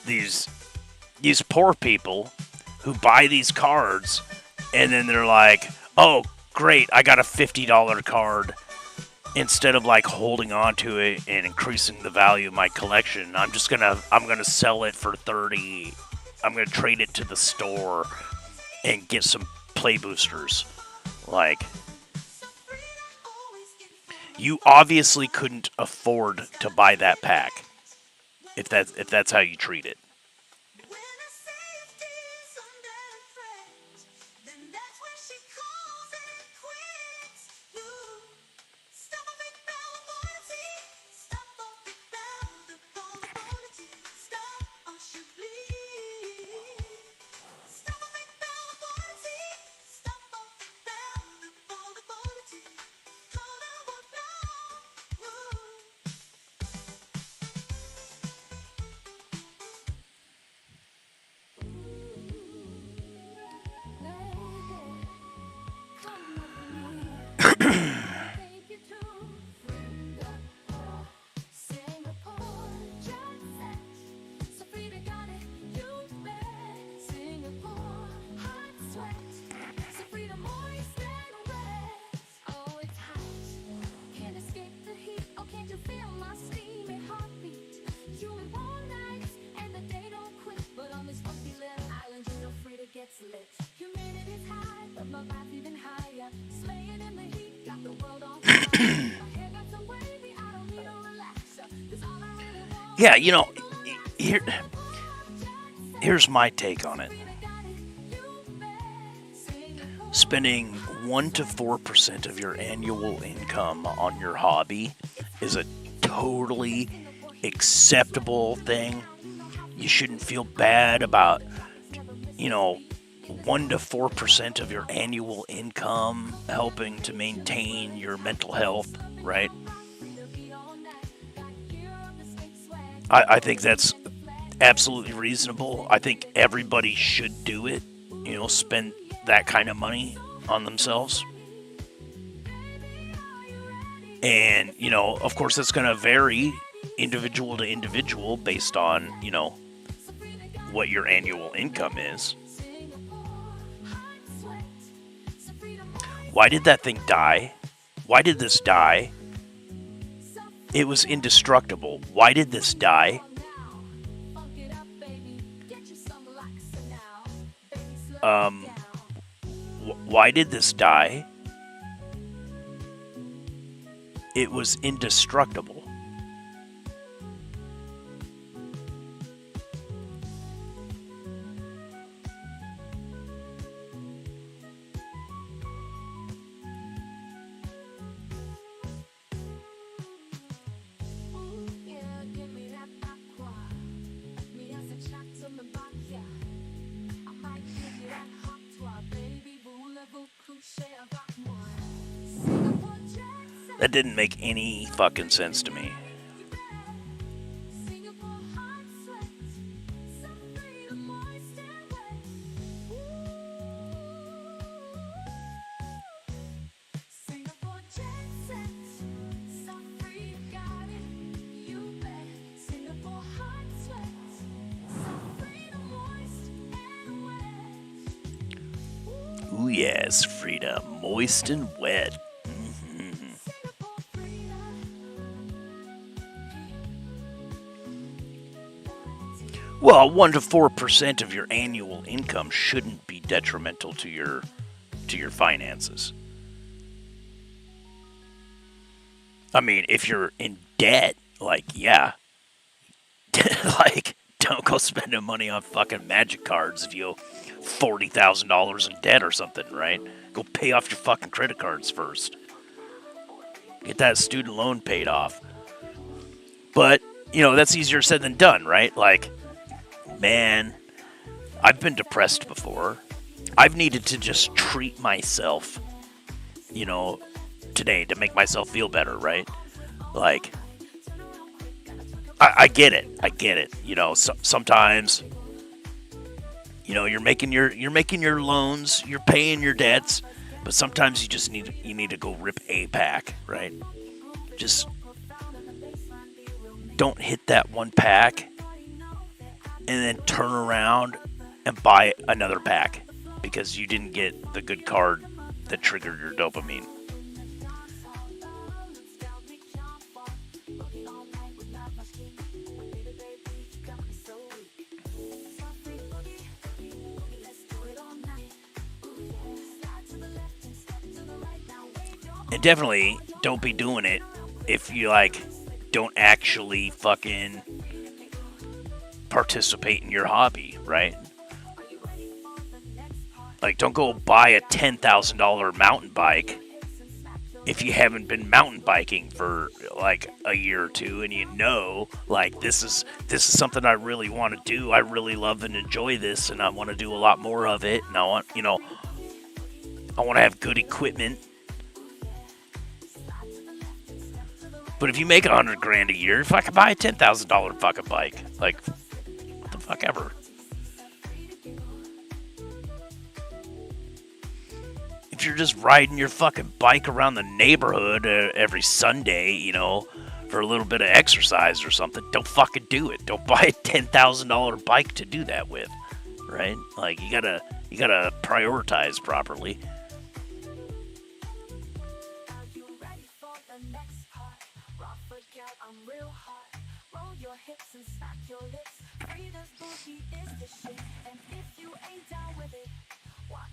these poor people who buy these cards, and then they're like, "Oh, great! I got a $50 card." Instead of like holding on to it and increasing the value of my collection, I'm gonna sell it for 30. I'm gonna trade it to the store and get some play boosters. Like, You obviously couldn't afford to buy that pack if that's how you treat it. Yeah, you know, here's my take on it. Spending 1 to 4% of your annual income on your hobby is a totally acceptable thing. You shouldn't feel bad about, 1 to 4% of your annual income helping to maintain your mental health, right? I think that's absolutely reasonable. I think everybody should do it, spend that kind of money on themselves. And, of course, it's going to vary individual to individual based on, what your annual income is. Why did that thing die? Why did this die? It was indestructible. Why did this die? Why did this die? It was indestructible. That didn't make any fucking sense to me. Ooh yes, Frida, moist and wet. Well, 1 to 4% of your annual income shouldn't be detrimental to your finances. I mean, if you're in debt, yeah. Don't go spending money on fucking magic cards if you owe $40,000 in debt or something, right? Go pay off your fucking credit cards first. Get that student loan paid off. But, that's easier said than done, right? Man, I've been depressed before. I've needed to just treat myself, today to make myself feel better, right? I get it. I get it. Sometimes, you're making your loans, you're paying your debts, but sometimes you need to go rip a pack, right? Just don't hit that one pack and then turn around and buy another pack because you didn't get the good card that triggered your dopamine. And definitely don't be doing it if you like don't actually fucking participate in your hobby, right? Like, don't go buy a $10,000 mountain bike if you haven't been mountain biking for like a year or two, and you know, like, this is something I really want to do. I really love and enjoy this, and I want to do a lot more of it. And I want, I want to have good equipment. But if you make $100,000 a year, if I could buy a $10,000 fucking bike, like, what the fuck ever. If you're just riding your fucking bike around the neighborhood every Sunday, for a little bit of exercise or something, don't fucking do it. Don't buy a $10,000 bike to do that with, right? Like, you gotta prioritize properly.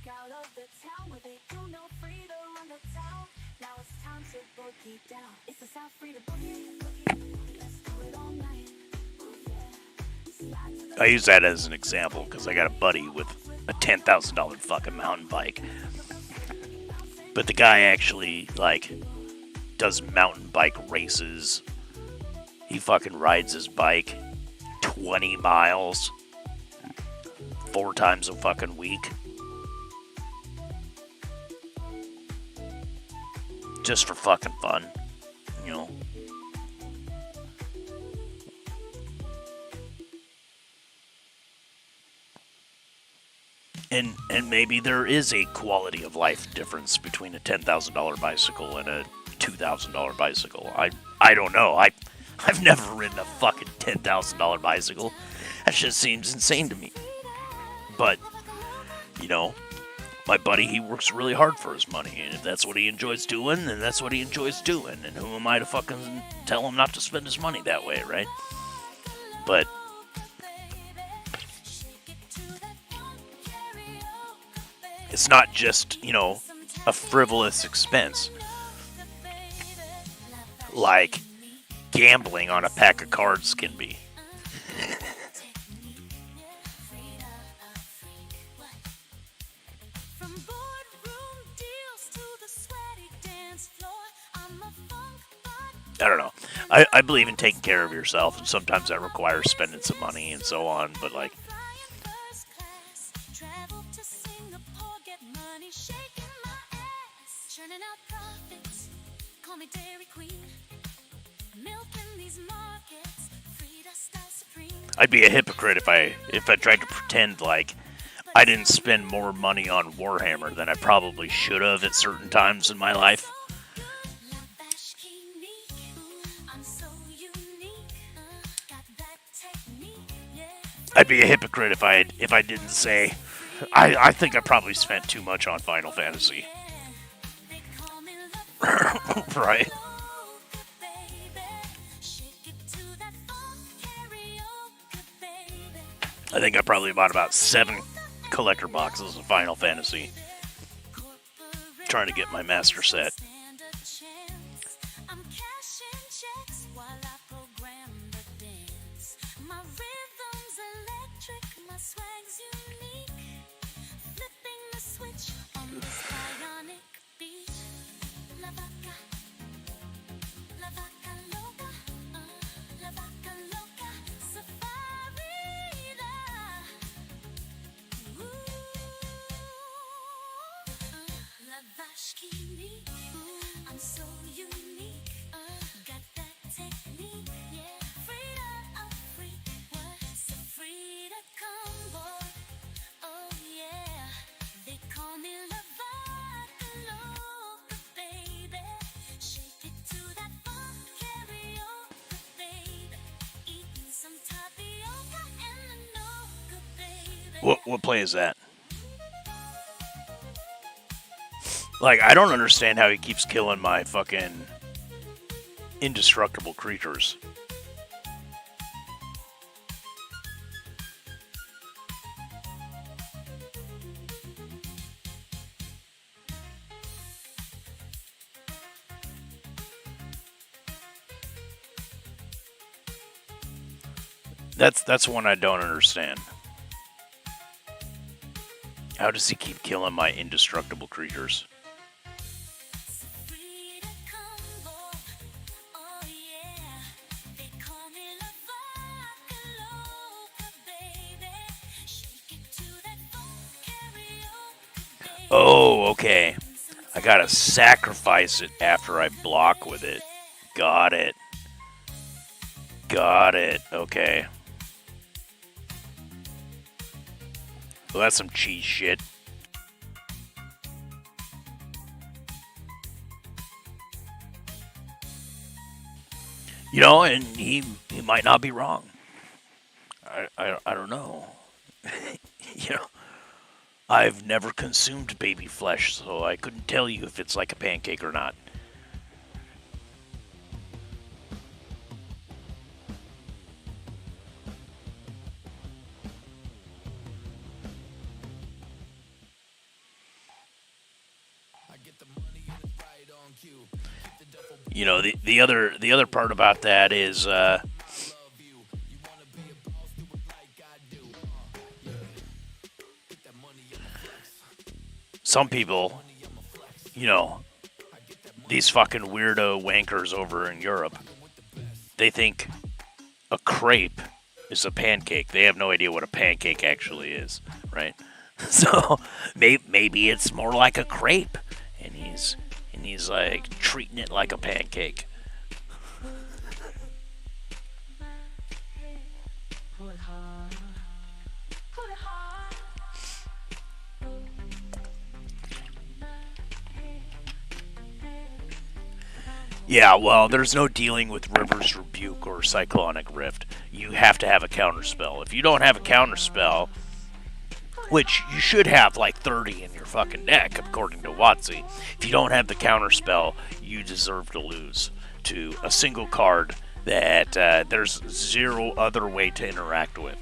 Out of the town with it, free to run the town. Now it's time to boogie down. It's the South free to boogie. Let's do it all night. I use that as an example because I got a buddy with a $10,000 fucking mountain bike. But the guy actually, like, does mountain bike races. He fucking rides his bike 20 miles 4 times a fucking week. Just for fucking fun, And maybe there is a quality of life difference between a $10,000 bicycle and a $2,000 bicycle. I don't know. I've never ridden a fucking $10,000 bicycle. That shit seems insane to me. But, my buddy, he works really hard for his money, and if that's what he enjoys doing, then that's what he enjoys doing. And who am I to fucking tell him not to spend his money that way, right? But it's not just, a frivolous expense like gambling on a pack of cards can be. I don't know. I believe in taking care of yourself, and sometimes that requires spending some money and so on, but like, I'd be a hypocrite if I tried to pretend like I didn't spend more money on Warhammer than I probably should have at certain times in my life. I'd be a hypocrite if I didn't say I think I probably spent too much on Final Fantasy. Right? I think I probably bought about 7 collector boxes of Final Fantasy, trying to get my master set. What play is that? Like, I don't understand how he keeps killing my fucking indestructible creatures. That's one I don't understand. How does he keep killing my indestructible creatures? Oh, okay. I gotta sacrifice it after I block with it. Got it. Got it. Okay. Well, that's some cheese shit. You know, and he might not be wrong. I don't know. You know, I've never consumed baby flesh, so I couldn't tell you if it's like a pancake or not. You know, the other part about that is some people, you know, these fucking weirdo wankers over in Europe, they think a crepe is a pancake. They have no idea what a pancake actually is, right? So maybe it's more like a crepe, and he's like treating it like a pancake. Yeah, well, there's no dealing with River's Rebuke or Cyclonic Rift. You have to have a counterspell. If you don't have a counterspell, which you should have like 30 in your fucking deck, according to Watsy, if you don't have the counterspell, you deserve to lose to a single card that there's zero other way to interact with.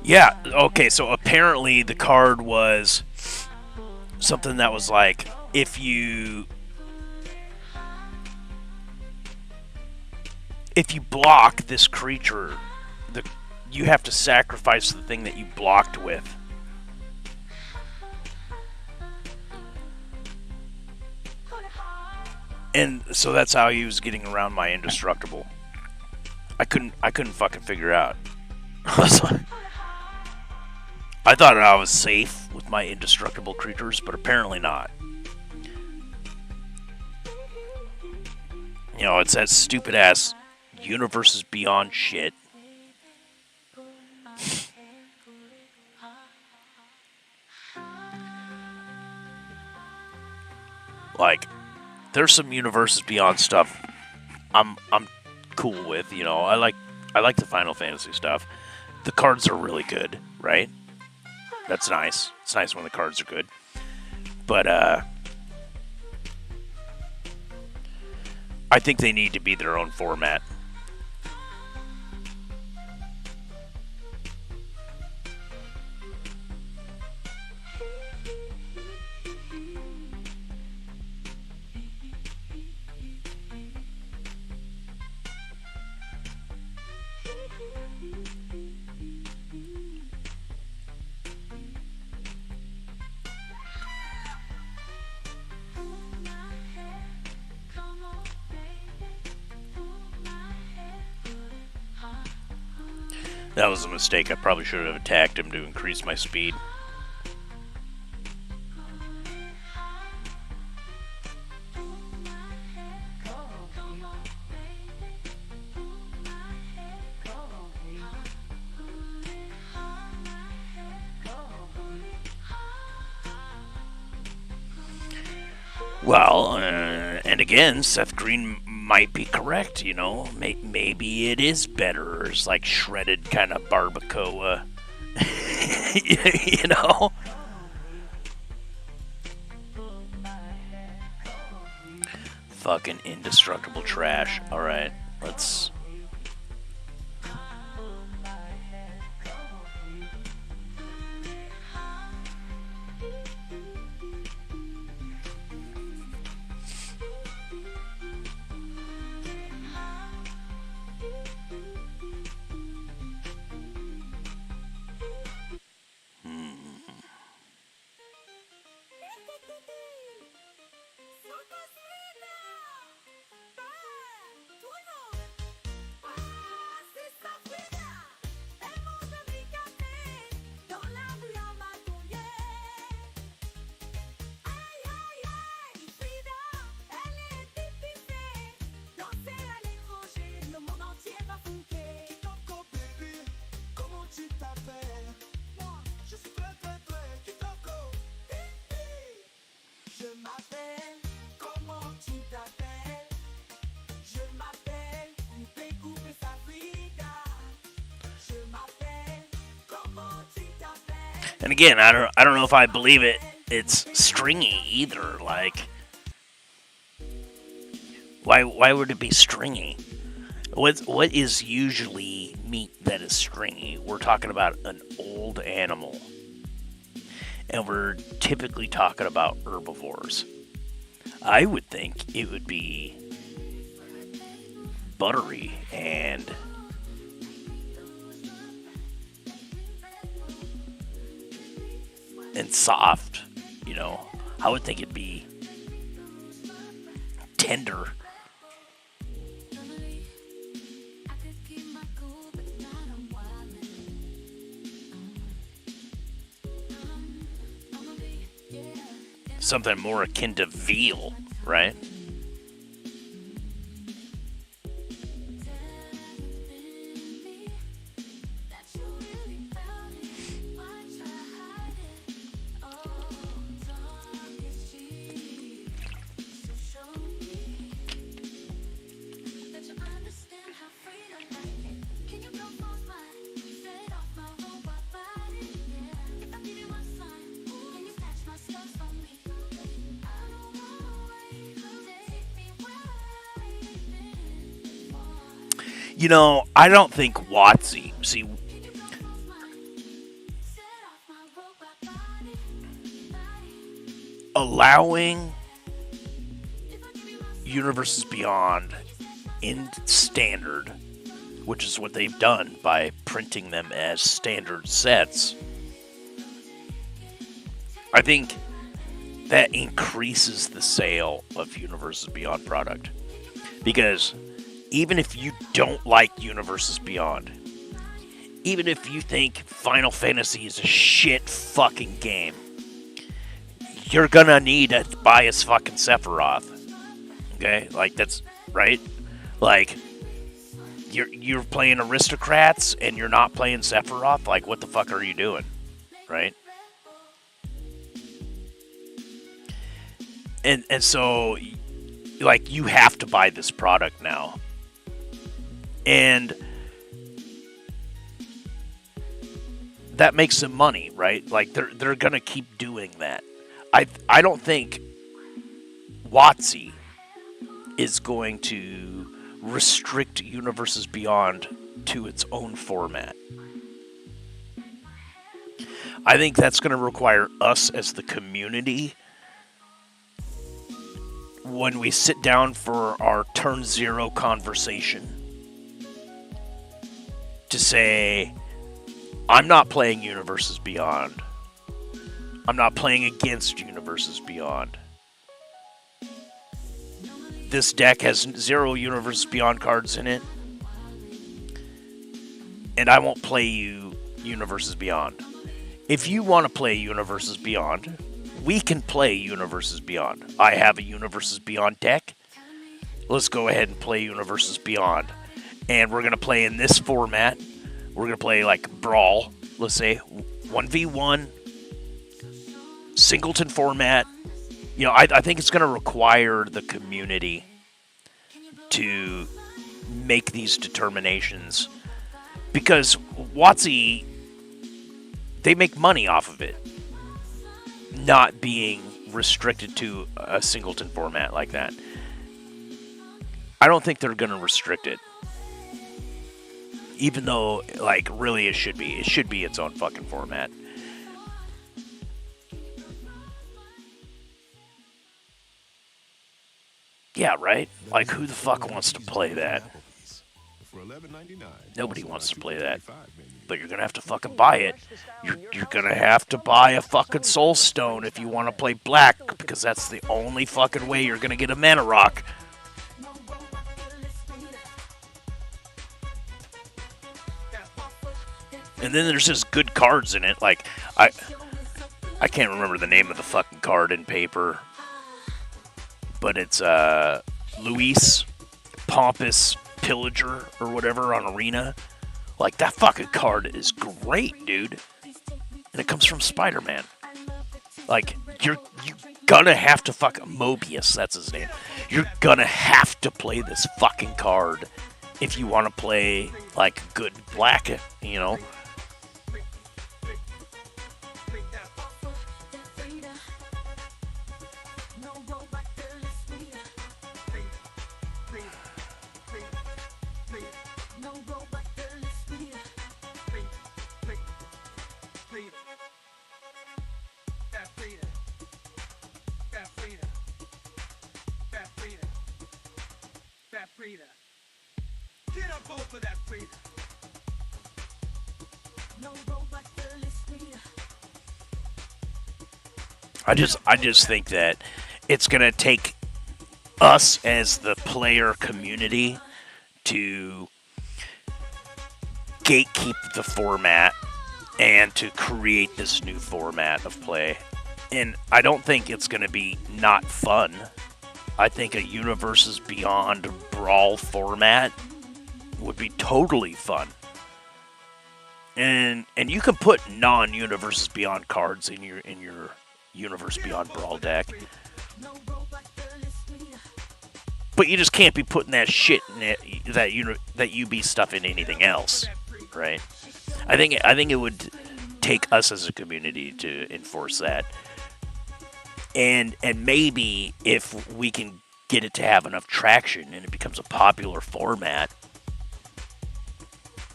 Yeah, okay, so apparently the card was something that was like, if you block this creature, you have to sacrifice the thing that you blocked with. And so that's how he was getting around my indestructible. I couldn't fucking figure out. I thought I was safe with my indestructible creatures, but apparently not. You know, it's that stupid ass universes beyond shit. Like, there's some universes beyond stuff I'm cool with, you know. I like the Final Fantasy stuff. The cards are really good, right? That's nice. It's nice when the cards are good. But I think they need to be their own format. That was a mistake. I probably should have attacked him to increase my speed. Well, and again, Seth Green might be correct, you know. Maybe it is better. It's like shredded kind of barbacoa, you know? Fucking indestructible trash. Alright, let's... And again, I don't know if I believe it. It's stringy either. Like, why would it be stringy? What is usually meat that is stringy? We're talking about an old animal, and we're typically talking about herbivores. I would think it would be buttery and soft, you know. I would think it'd be tender. Something more akin to veal, right? You know, I don't think Watsy. See, allowing Universes Beyond in standard, which is what they've done by printing them as standard sets, I think that increases the sale of Universes Beyond product. Because even if you don't like Universes Beyond, even if you think Final Fantasy is a shit fucking game, you're gonna need to buy his fucking Sephiroth. Okay? Like, that's right? Like, you're playing Aristocrats and you're not playing Sephiroth? Like, what the fuck are you doing? Right? And so, like, you have to buy this product now. And that makes them money, right? Like, they're gonna keep doing that. I don't think Watsy is going to restrict Universes Beyond to its own format. I think that's going to require us as the community, when we sit down for our turn zero conversation, to say, I'm not playing Universes Beyond. I'm not playing against Universes Beyond. This deck has 0 Universes Beyond cards in it, and I won't play you Universes Beyond. If you want to play Universes Beyond, we can play Universes Beyond. I have a Universes Beyond deck. Let's go ahead and play Universes Beyond. And we're going to play in this format. We're going to play like Brawl, let's say 1v1, singleton format. You know, I think it's going to require the community to make these determinations, because Watsy, they make money off of it not being restricted to a singleton format like that. I don't think they're going to restrict it, even though, like, really it should be. It should be its own fucking format. Yeah, right? Like, who the fuck wants to play that? Nobody wants to play that. But you're gonna have to fucking buy it. You're gonna have to buy a fucking Soul Stone if you want to play black, because that's the only fucking way you're gonna get a mana rock. And then there's just good cards in it. Like, I can't remember the name of the fucking card in paper, but it's Luis Pompous Pillager or whatever on Arena. Like, that fucking card is great, dude. And it comes from Spider-Man. Like, you gonna have to Mobius, that's his name. You're gonna have to play this fucking card if you want to play, like, good black, you know? Frida. Get up over that Frida. No robot girl is Frida. I just think that it's gonna take us as the player community to gatekeep the format and to create this new format of play. And I don't think it's going to be not fun. I think a Universes Beyond Brawl format would be totally fun. And you can put non-Universes Beyond cards in your Universe Beyond Brawl deck. But you just can't be putting that shit in it that UB stuff in anything else, right? I think it would take us as a community to enforce that. And maybe if we can get it to have enough traction and it becomes a popular format,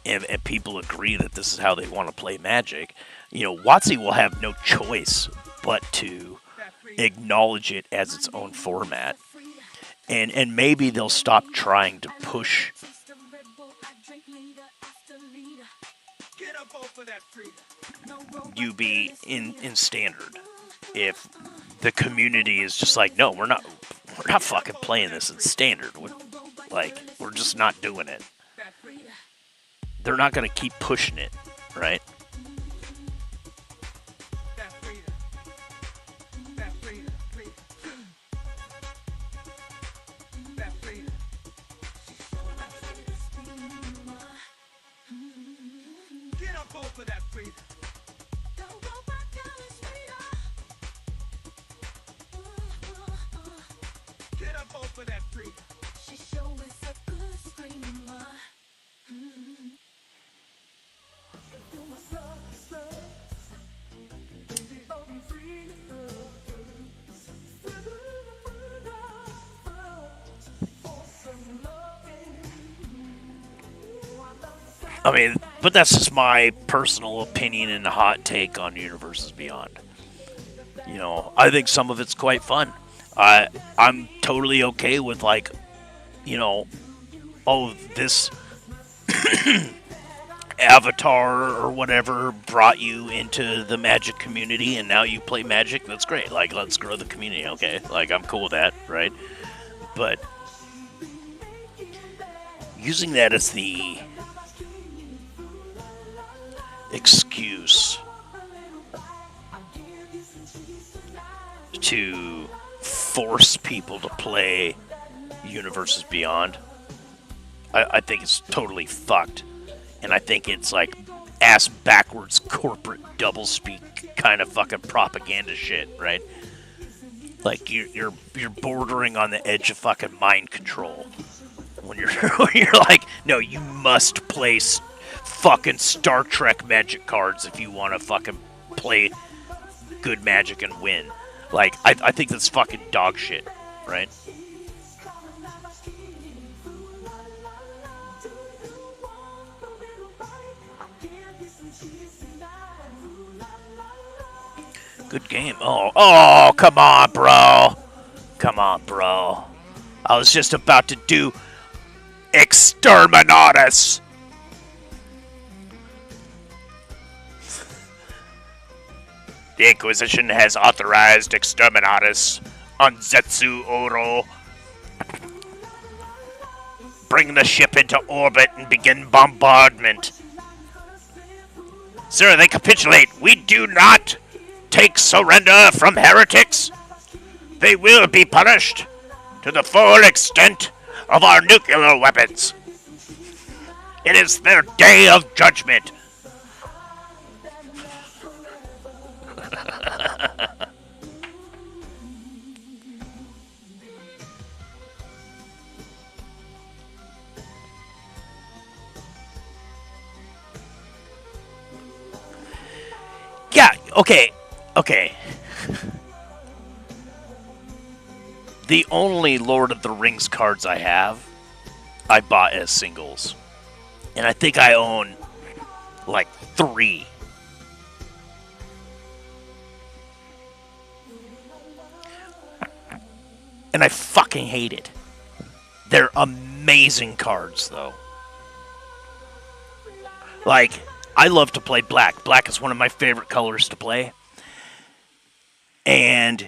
and people agree that this is how they want to play Magic, WotC will have no choice but to acknowledge it as its own format. And maybe they'll stop trying to push UB in standard. If the community is just like, no, we're not fucking playing this in standard. We're just not doing it. They're not going to keep pushing it, right? I mean, but that's just my personal opinion and hot take on Universes Beyond. I think some of it's quite fun. I'm totally okay with this avatar or whatever brought you into the Magic community and now you play Magic. That's great. Let's grow the community, okay? I'm cool with that, right? But using that as the excuse to force people to play Universes Beyond, I think it's totally fucked. And I think it's ass backwards corporate doublespeak kind of fucking propaganda shit, right? You're bordering on the edge of fucking mind control when you're like, no, you must play fucking Star Trek Magic cards if you want to fucking play good Magic and win. I think that's fucking dog shit, right? Good game. Oh, come on, bro. Come on, bro. I was just about to do Exterminatus. The Inquisition has authorized Exterminatus on Zetsu Oro. Bring the ship into orbit and begin bombardment. Sir, they capitulate. We do not take surrender from heretics. They will be punished to the full extent of our nuclear weapons. It is their day of judgment. Yeah, okay. The only Lord of the Rings cards I have, I bought as singles. And I think I own 3. And I fucking hate it. They're amazing cards, though. Like, I love to play black. Black is one of my favorite colors to play. And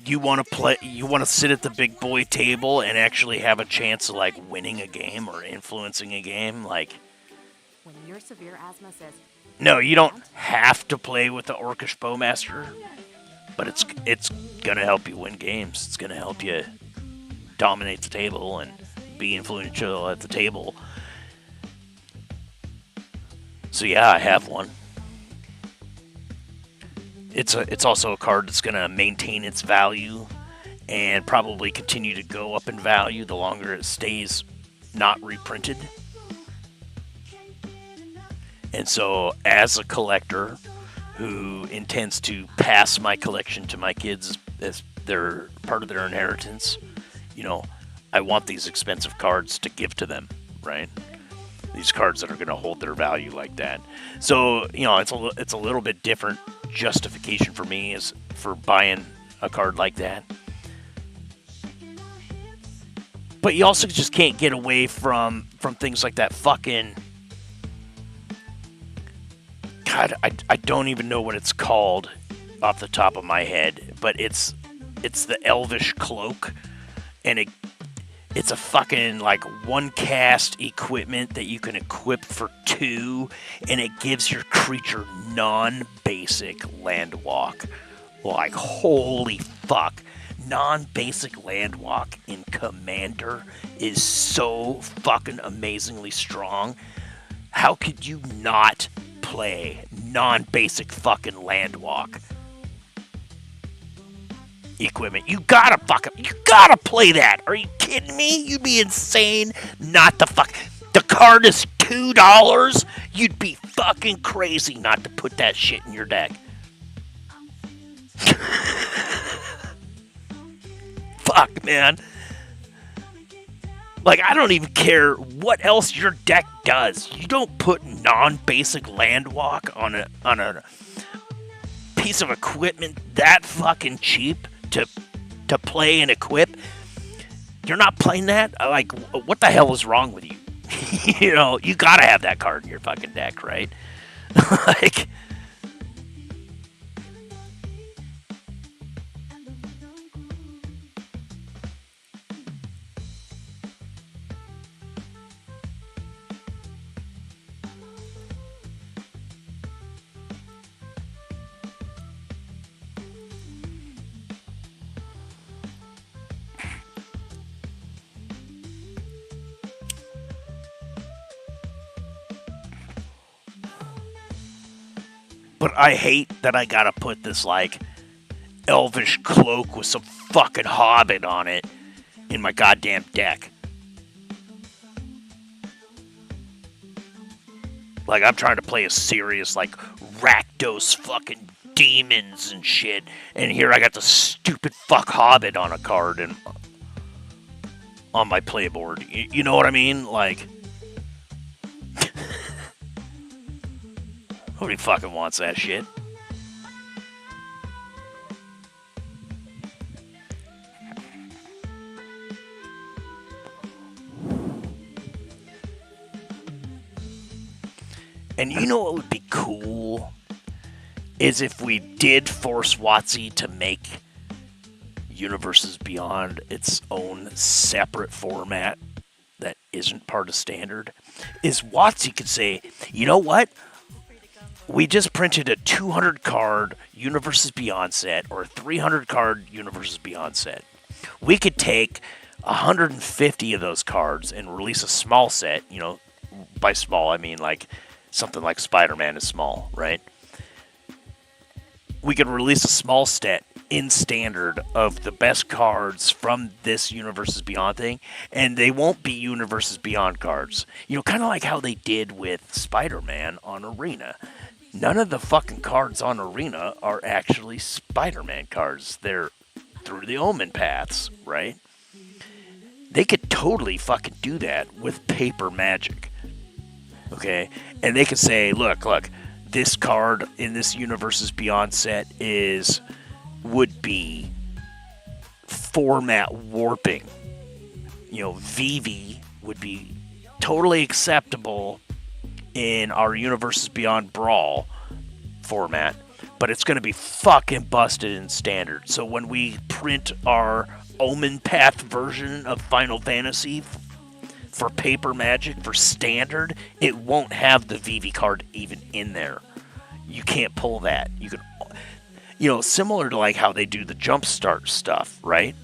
you want to sit at the big boy table and actually have a chance of like winning a game or influencing a game. Like, When your severe asthma says, no, you don't have to play with the Orcish Bowmaster, but it's gonna help you win games. It's gonna help you dominate the table and be influential at the table. So yeah, I have one. It's also a card that's going to maintain its value and probably continue to go up in value the longer it stays not reprinted. And so, as a collector who intends to pass my collection to my kids as their part of their inheritance, you know, I want these expensive cards to give to them, right? These cards that are going to hold their value like that. So, you know, it's a little bit different justification for me is for buying a card like that. But you also just can't get away from things like that fucking... God, I don't even know what it's called off the top of my head, but it's the Elvish Cloak, and it's a fucking, like, one cast equipment that you can equip for 2, and it gives your creature non-basic land walk. Like, holy fuck. Non-basic land walk in Commander is so fucking amazingly strong. How could you not play non-basic fucking land walk equipment? You gotta play that. Are you kidding me? You'd be insane not to fuck. The card is $2. You'd be fucking crazy not to put that shit in your deck. Fuck, man. Like, I don't even care what else your deck does. You don't put non-basic land walk on a piece of equipment that fucking cheap to play and equip. You're not playing that? Like, what the hell is wrong with you? You know, you gotta have that card in your fucking deck, right? Like... But I hate that I gotta put this, like, elvish cloak with some fucking hobbit on it in my goddamn deck. Like, I'm trying to play a serious, like, Rakdos fucking demons and shit, and here I got the stupid fuck hobbit on a card and on my playboard. You know what I mean? Like... Nobody fucking wants that shit. And you know what would be cool? Is if we did force WotC to make Universes Beyond its own separate format that isn't part of Standard. Is WotC could say, you know what? We just printed a 200-card Universes Beyond set or a 300-card Universes Beyond set. We could take 150 of those cards and release a small set. You know, by small, I mean like something like Spider-Man is small, right? We could release a small set in Standard of the best cards from this Universes Beyond thing, and they won't be Universes Beyond cards. You know, kind of like how they did with Spider-Man on Arena. None of the fucking cards on Arena are actually Spider-Man cards. They're through the Omen paths, right? They could totally fucking do that with paper magic. Okay? And they could say, look, this card in this Universes Beyond set would be format warping. You know, Vivi would be totally acceptable in our Universes Beyond Brawl format, but it's going to be fucking busted in Standard. So when we print our Omen Path version of Final Fantasy for Paper Magic for Standard, it won't have the VV card even in there. You can't pull that. You can, similar to like how they do the Jumpstart stuff, right?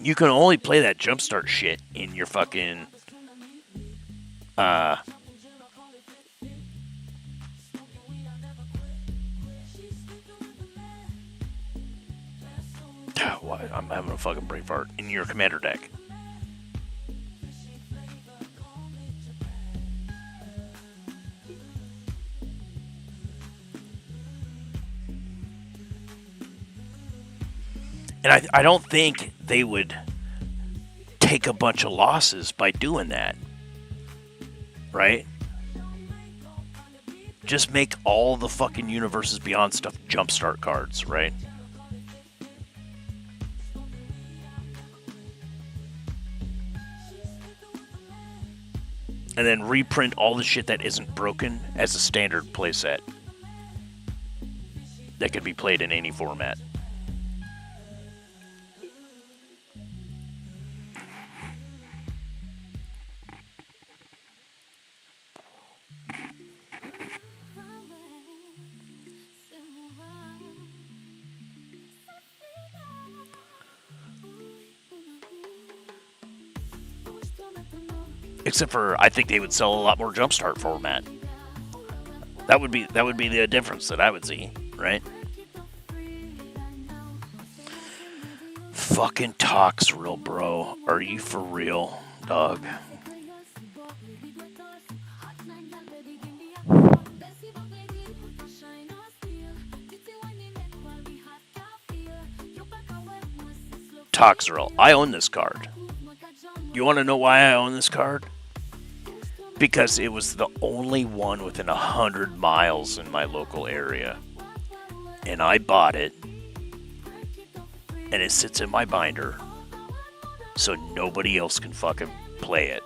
You can only play that Jumpstart shit in your fucking what? I'm having a fucking brain fart. In your commander deck. And I don't think they would take a bunch of losses by doing that. Right? Just make all the fucking Universes Beyond stuff Jumpstart cards, right? And then reprint all the shit that isn't broken as a standard playset that can be played in any format. Except for, I think they would sell a lot more Jumpstart format. That would be the difference that I would see, right? Fucking talks real, bro. Are you for real, dog? Toxeril. I own this card. You want to know why I own this card? Because it was the only one within 100 miles in my local area. And I bought it. And it sits in my binder. So nobody else can fucking play it.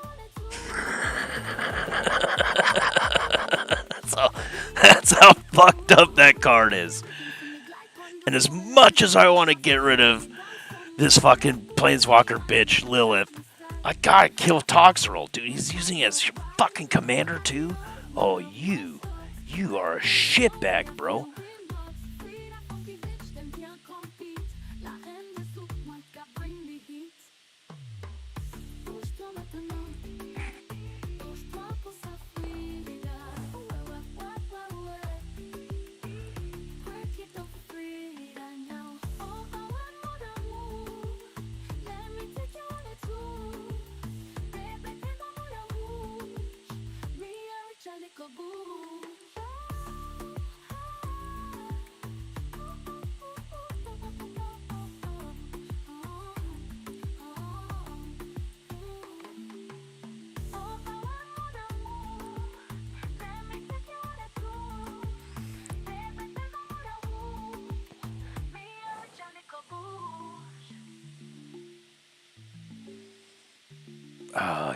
That's how fucked up that card is. And as much as I want to get rid of this fucking Planeswalker bitch, Lilith, I gotta kill Toxeril, dude. He's using it as your fucking commander, too? Oh, you are a shitbag, bro.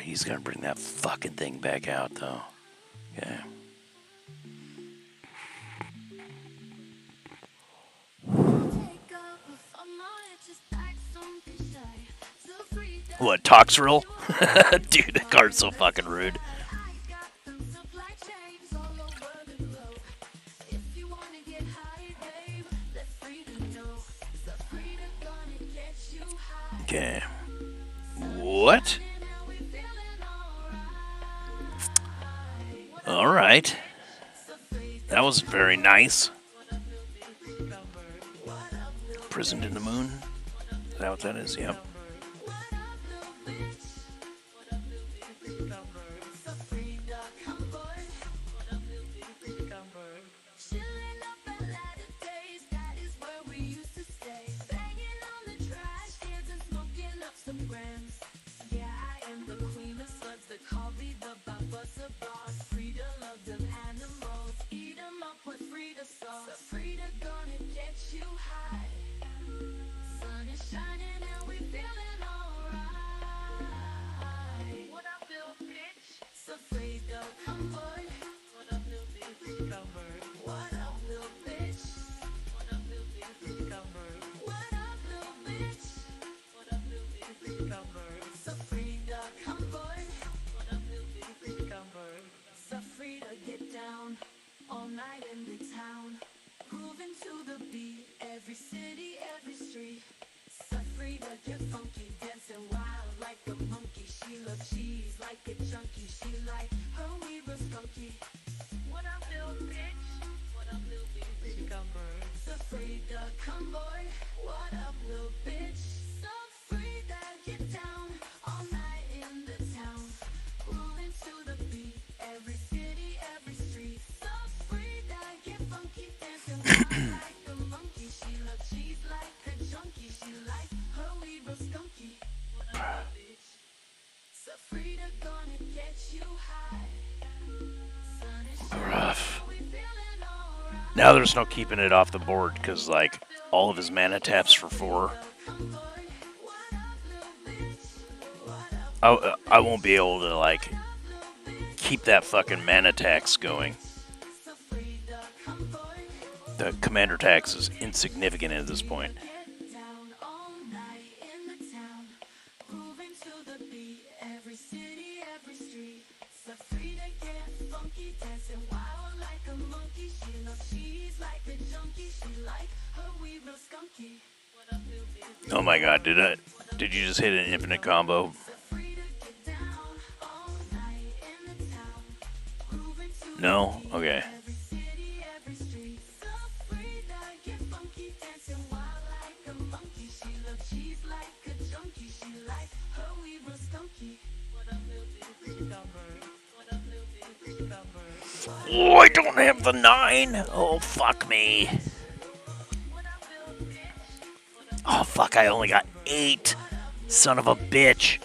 He's gonna bring that fucking thing back out, though. Okay. What, Toxeril? Dude, that card's so fucking rude. Okay. What? All right. That was very nice. Prisoned in the Moon? Is that what that is? Yep. Now there's no keeping it off the board because, like, all of his mana taps for 4. I won't be able to, like, keep that fucking mana tax going. The commander tax is insignificant at this point. Oh my god, did you just hit an infinite combo? No? Okay. Oh, I don't have the 9! Oh, fuck me. Oh, fuck, I only got 8. Son of a bitch.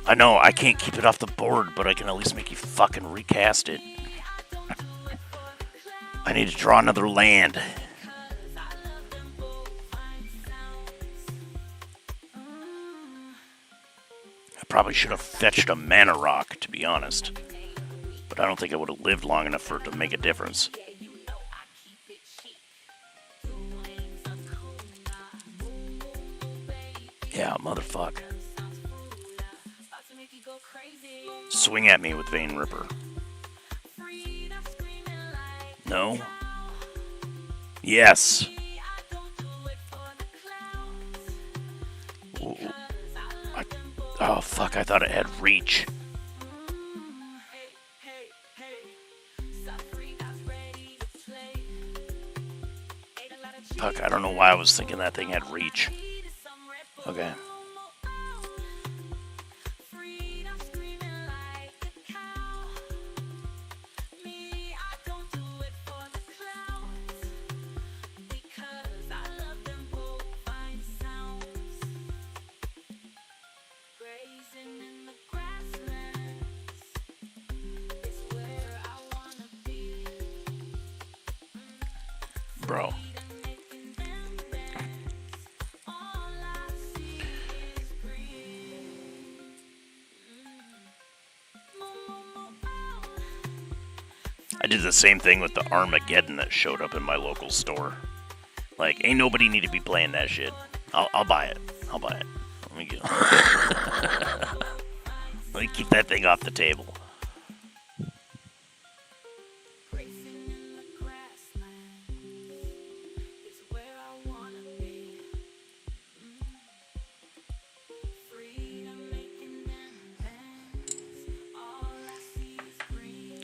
I know, I can't keep it off the board, but I can at least make you fucking recast it. I need to draw another land. I probably should have fetched a mana rock, to be honest. But I don't think I would have lived long enough for it to make a difference. Yeah, motherfuck. Swing at me with Vein Ripper. No? Yes! Ooh. Oh, fuck, I thought it had reach. Fuck, I don't know why I was thinking that thing had reach. Okay. Bro. I did the same thing with the Armageddon that showed up in my local store. Like, ain't nobody need to be playing that shit. I'll buy it. I'll buy it. Let me get Let me keep that thing off the table.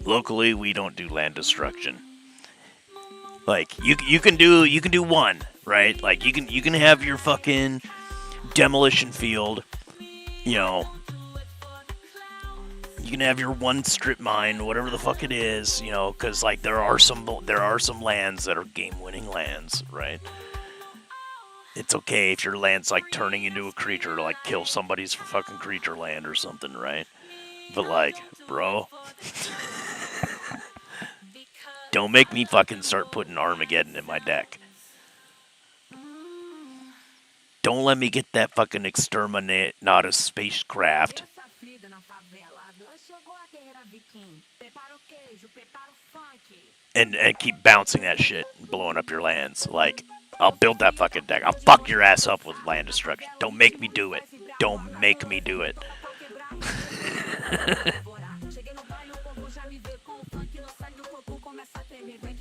Locally, we don't do land destruction. Like you can do one, right? Like you can have your fucking demolition field, you know. You can have your one strip mine, whatever the fuck it is, you know, because like there are some lands that are game-winning lands, right? It's okay if your land's like turning into a creature to like kill somebody's fucking creature land or something, right? But like, bro. Don't make me fucking start putting Armageddon in my deck. Don't let me get that fucking Exterminatus spacecraft. and keep bouncing that shit and blowing up your lands. Like, I'll build that fucking deck. I'll fuck your ass up with land destruction. Don't make me do it. Don't make me do it.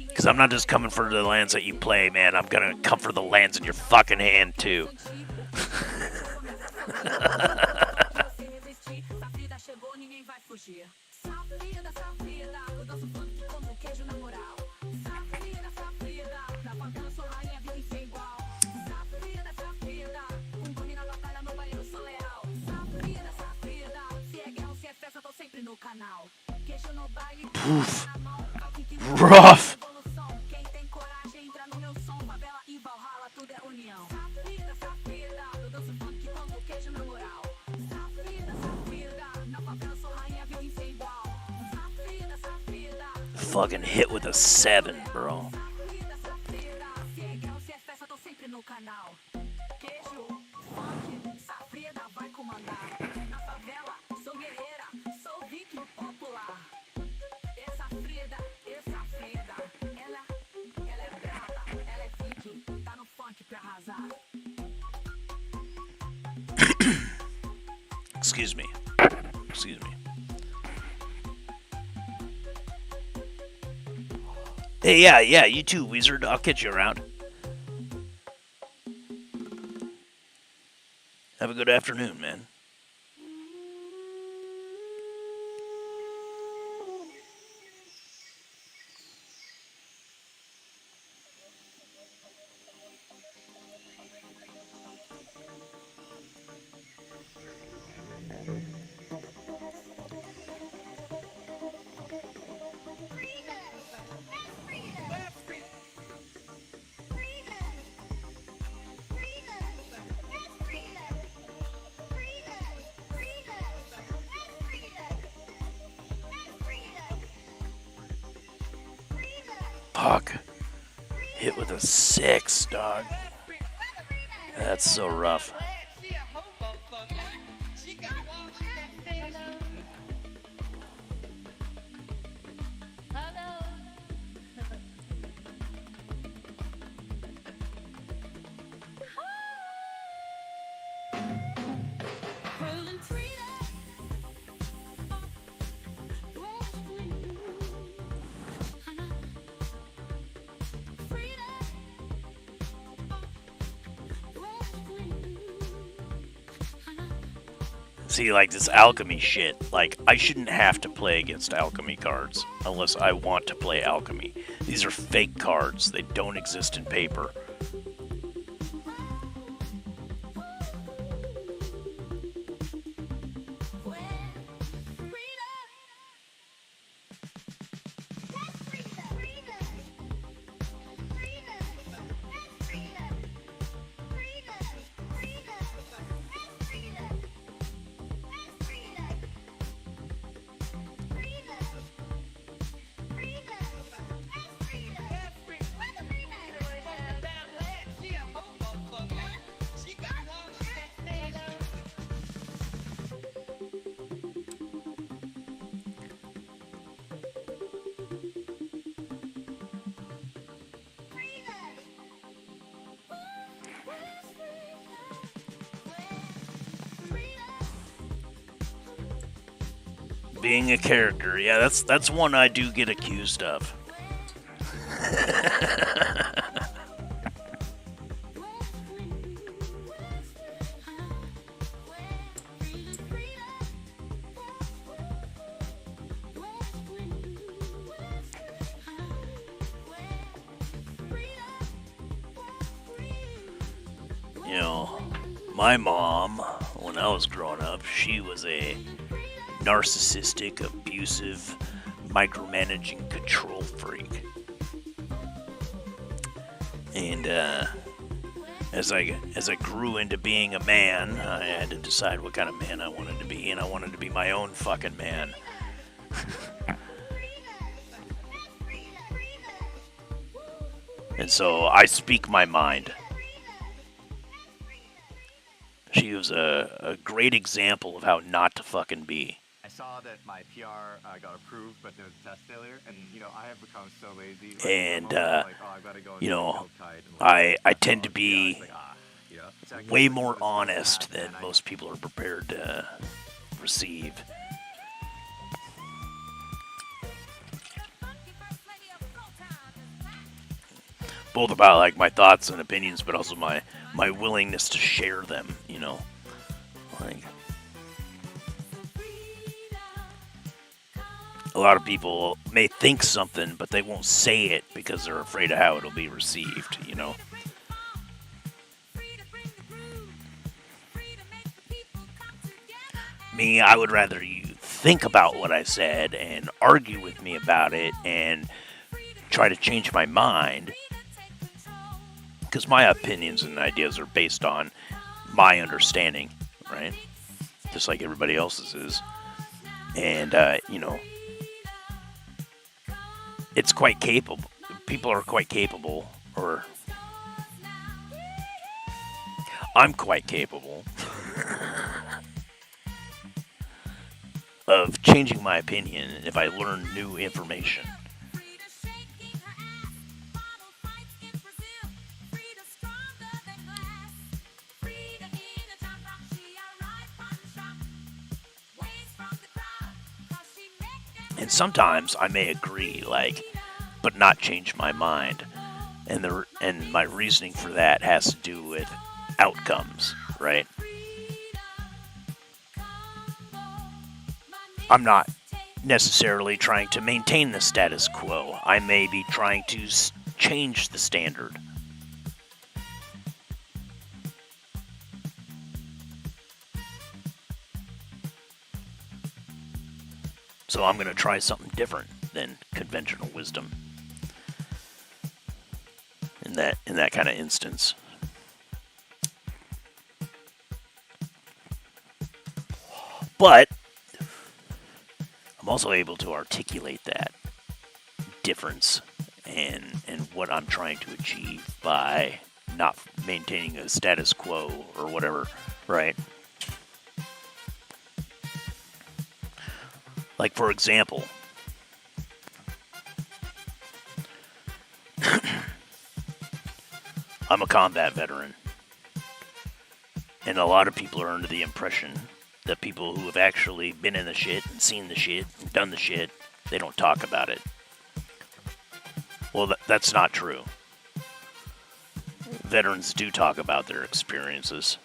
Because I'm not just coming for the lands that you play, man. I'm gonna come for the lands in your fucking hand, too. Oof. Rough. Fucking hit with a 7, bro. Excuse me. Excuse me. Hey, yeah, you too, Wizard. I'll catch you around. Have a good afternoon, man. Fuck. Hit with a 6, dog. That's so rough. See, like, this alchemy shit, like, I shouldn't have to play against alchemy cards unless I want to play alchemy. These are fake cards. They don't exist in paper. Being a character, yeah, that's one I do get accused of. You know, my mom, when I was growing up, she was a narcissistic, abusive, micromanaging control freak. And as I grew into being a man, I had to decide what kind of man I wanted to be, and I wanted to be my own fucking man. And so I speak my mind. She was a great example of how not to fucking be. As saw that my PR got approved, but there was a test failure, and I have become so lazy. Like, And I've gotta go you know, build kite and, I tend to be so I way guess more this was honest bad, than and I- most people are prepared to receive. Both about like my thoughts and opinions, but also my willingness to share them. Like a lot of people may think something, but they won't say it because they're afraid of how it'll be received. Me, I would rather you think about what I said and argue with me about it and try to change my mind, because my opinions and ideas are based on my understanding, right? Just like everybody else's is. And, it's quite capable. People are quite capable, or I'm quite capable of changing my opinion if I learn new information. And sometimes I may agree, but not change my mind. And my reasoning for that has to do with outcomes, right? I'm not necessarily trying to maintain the status quo. I may be trying to change the standard. So I'm going to try something different than conventional wisdom in that kind of instance. But I'm also able to articulate that difference and what I'm trying to achieve by not maintaining a status quo or whatever, right? Like, for example, I'm a combat veteran, and a lot of people are under the impression that people who have actually been in the shit and seen the shit and done the shit, they don't talk about it. Well, that's not true. Veterans do talk about their experiences.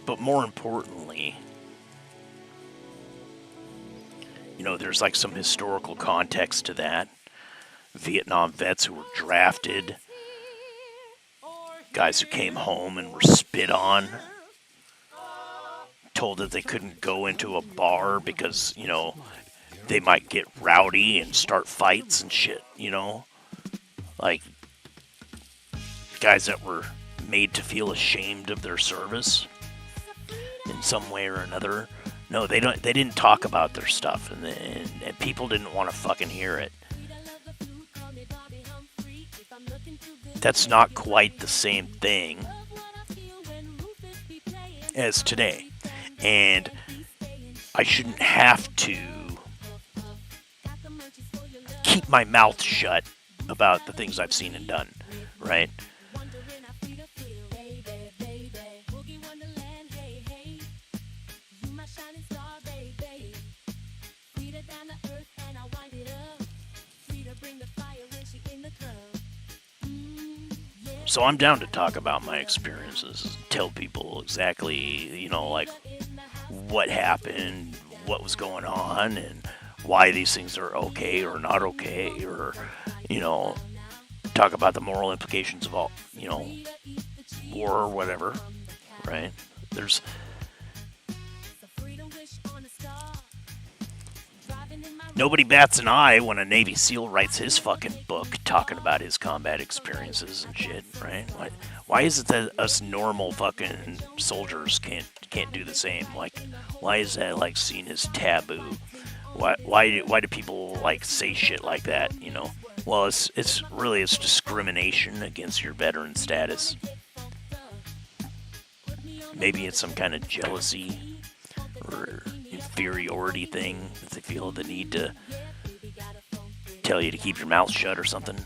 But more importantly, there's like some historical context to that. Vietnam vets who were drafted, guys who came home and were spit on, told that they couldn't go into a bar because, they might get rowdy and start fights and shit, Like, guys that were made to feel ashamed of their service in some way or another. No, they didn't talk about their stuff, and people didn't want to fucking hear it. That's not quite the same thing as today. And I shouldn't have to keep my mouth shut about the things I've seen and done, right? So I'm down to talk about my experiences, tell people exactly, like what happened, what was going on, and why these things are okay or not okay, or, talk about the moral implications of all, war or whatever, right? There's nobody bats an eye when a Navy SEAL writes his fucking book talking about his combat experiences and shit, right? Why is it that us normal fucking soldiers can't do the same? Like, why is that seen as taboo? Why do people say shit like that? Well, it's really it's discrimination against your veteran status. Maybe it's some kind of jealousy or inferiority thing that they feel the need to tell you to keep your mouth shut or something.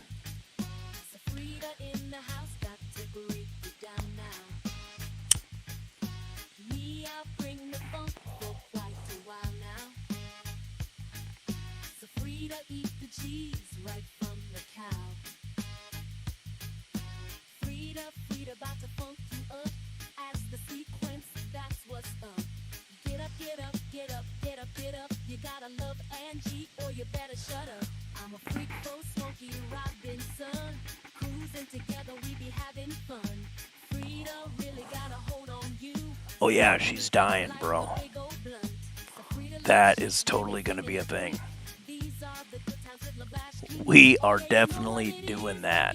Oh yeah, she's dying, bro. That is totally going to be a thing. We are definitely doing that.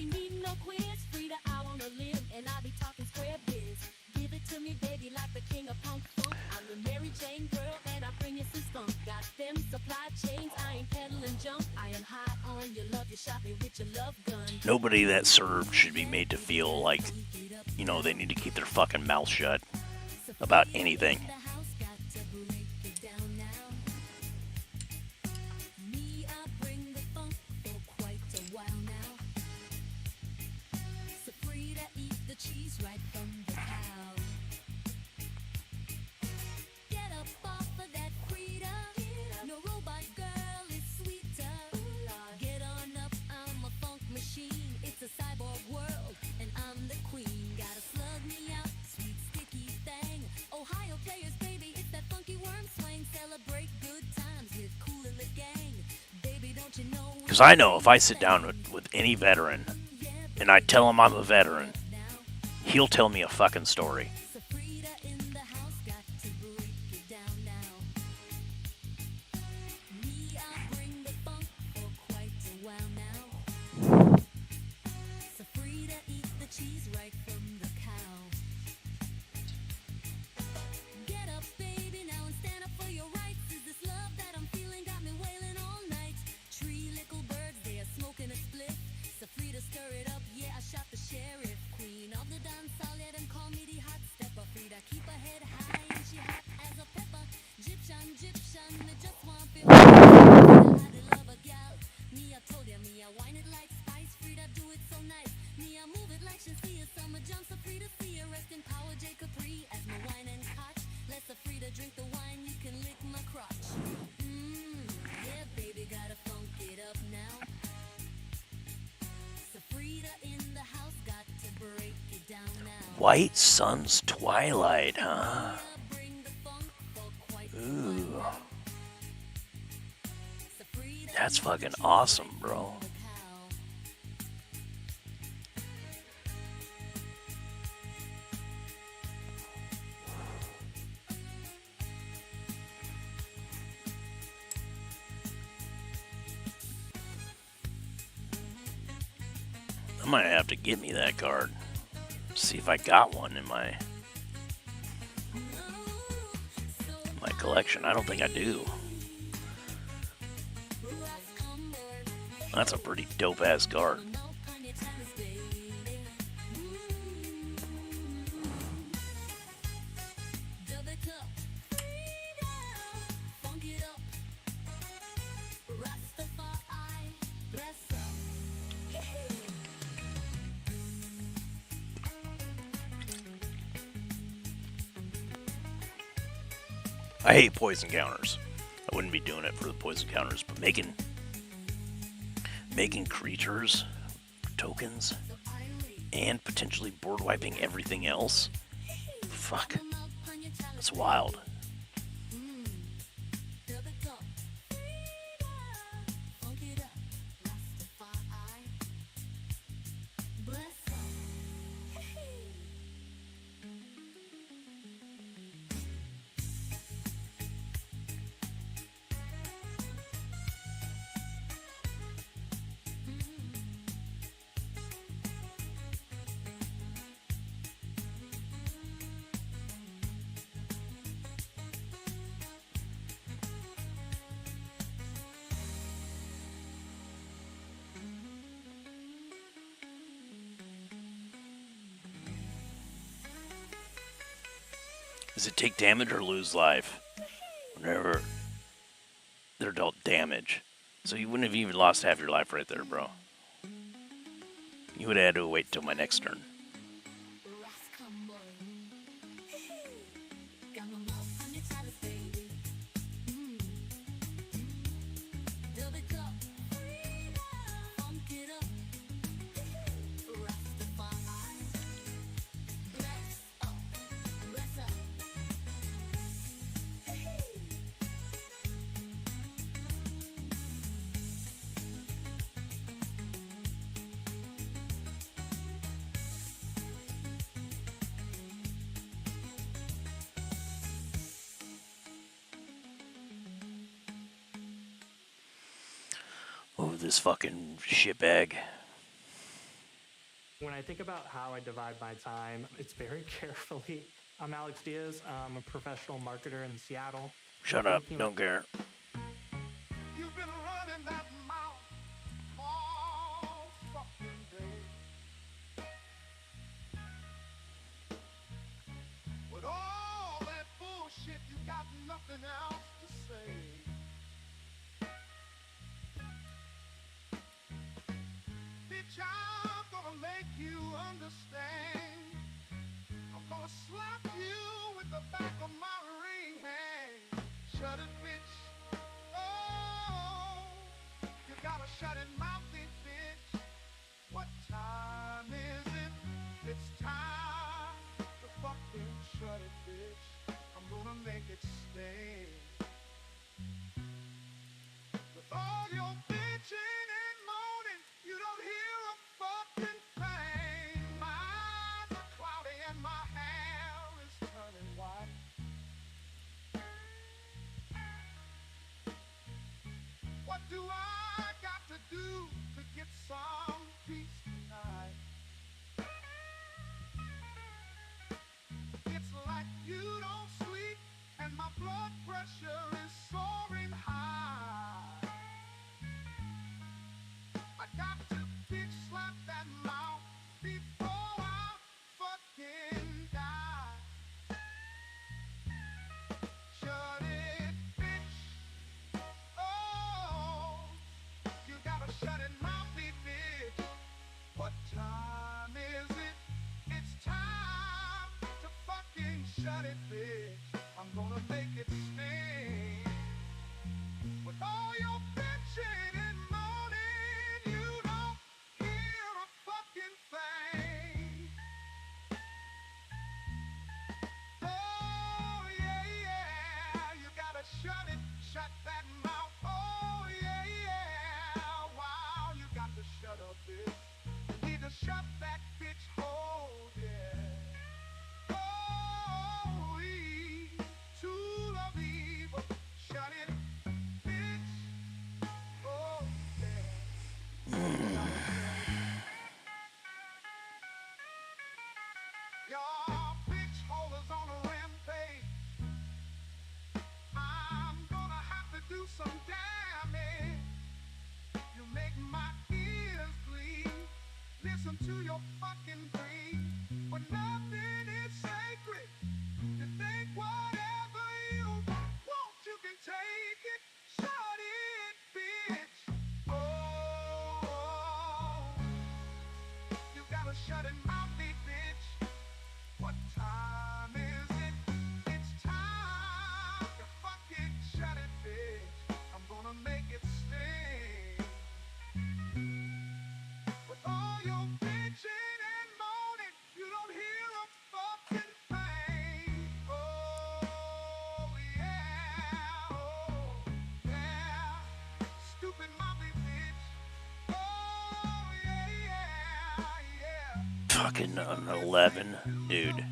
Nobody that served should be made to feel like, you know, they need to keep their fucking mouth shut about anything. Because I know if I sit down with any veteran and I tell him I'm a veteran, he'll tell me a fucking story. White Sun's Twilight, huh? Ooh. That's fucking awesome, bro. I might have to get me that card. See if I got one in my collection. I don't think I do. That's a pretty dope ass card. I hate poison counters. I wouldn't be doing it for the poison counters, but making creatures, tokens, and potentially board wiping everything else. Fuck. That's wild. Does it take damage or lose life? Whenever they're dealt damage. So you wouldn't have even lost half your life right there, bro. You would have had to wait till my next turn. Oh, this fucking shitbag. When I think about how I divide my time, it's very carefully. I'm Alex Diaz. I'm a professional marketer in Seattle. Shut up. Don't care. You've been running that mouth all fucking day. With all that bullshit, you got nothing else to say. Bitch, I'm gonna make you understand. I'm gonna slap you with the back of my ring hand. Shut it, bitch. Oh, you gotta shut it, mouthy bitch. What time is it? It's time to fucking shut it, bitch. I'm gonna make it stay. With all your bitching and moaning, you don't hear a fucking thing. My eyes are cloudy and my hair is turning white. What do I got to do to get some peace tonight? It's like you don't sleep and my blood pressure is soaring high. I got to bitch slap that mouth before I fucking die. Shut it, bitch. Oh, you gotta shut it, mouthy bitch. What time is it? It's time to fucking shut it, bitch. I'm gonna make it sting. With all your bitching and moaning, you don't hear a fucking thing. Oh, yeah, yeah, you gotta shut that mouth. Oh, yeah, yeah, wow, you got to shut up, bitch. You need to shut that bitch hole, yeah. Oh, tool of evil, shut it, bitch. Oh, yeah. Your bitch hole is on a rampage. I'm gonna have to do some damage. You make my ears bleed. Listen to your fucking breathe. But nothing is sacred. You think whatever you want, you can take it. Shut it, bitch. Oh, you gotta shut it, mouthy bitch. What time is it? It's time to fucking shut it, bitch. I'm gonna make it sting. With all your bitching and moaning, you don't hear a fucking thing. Oh, yeah, stupid mouthy bitch. Oh, yeah, yeah. Fucking 11, dude.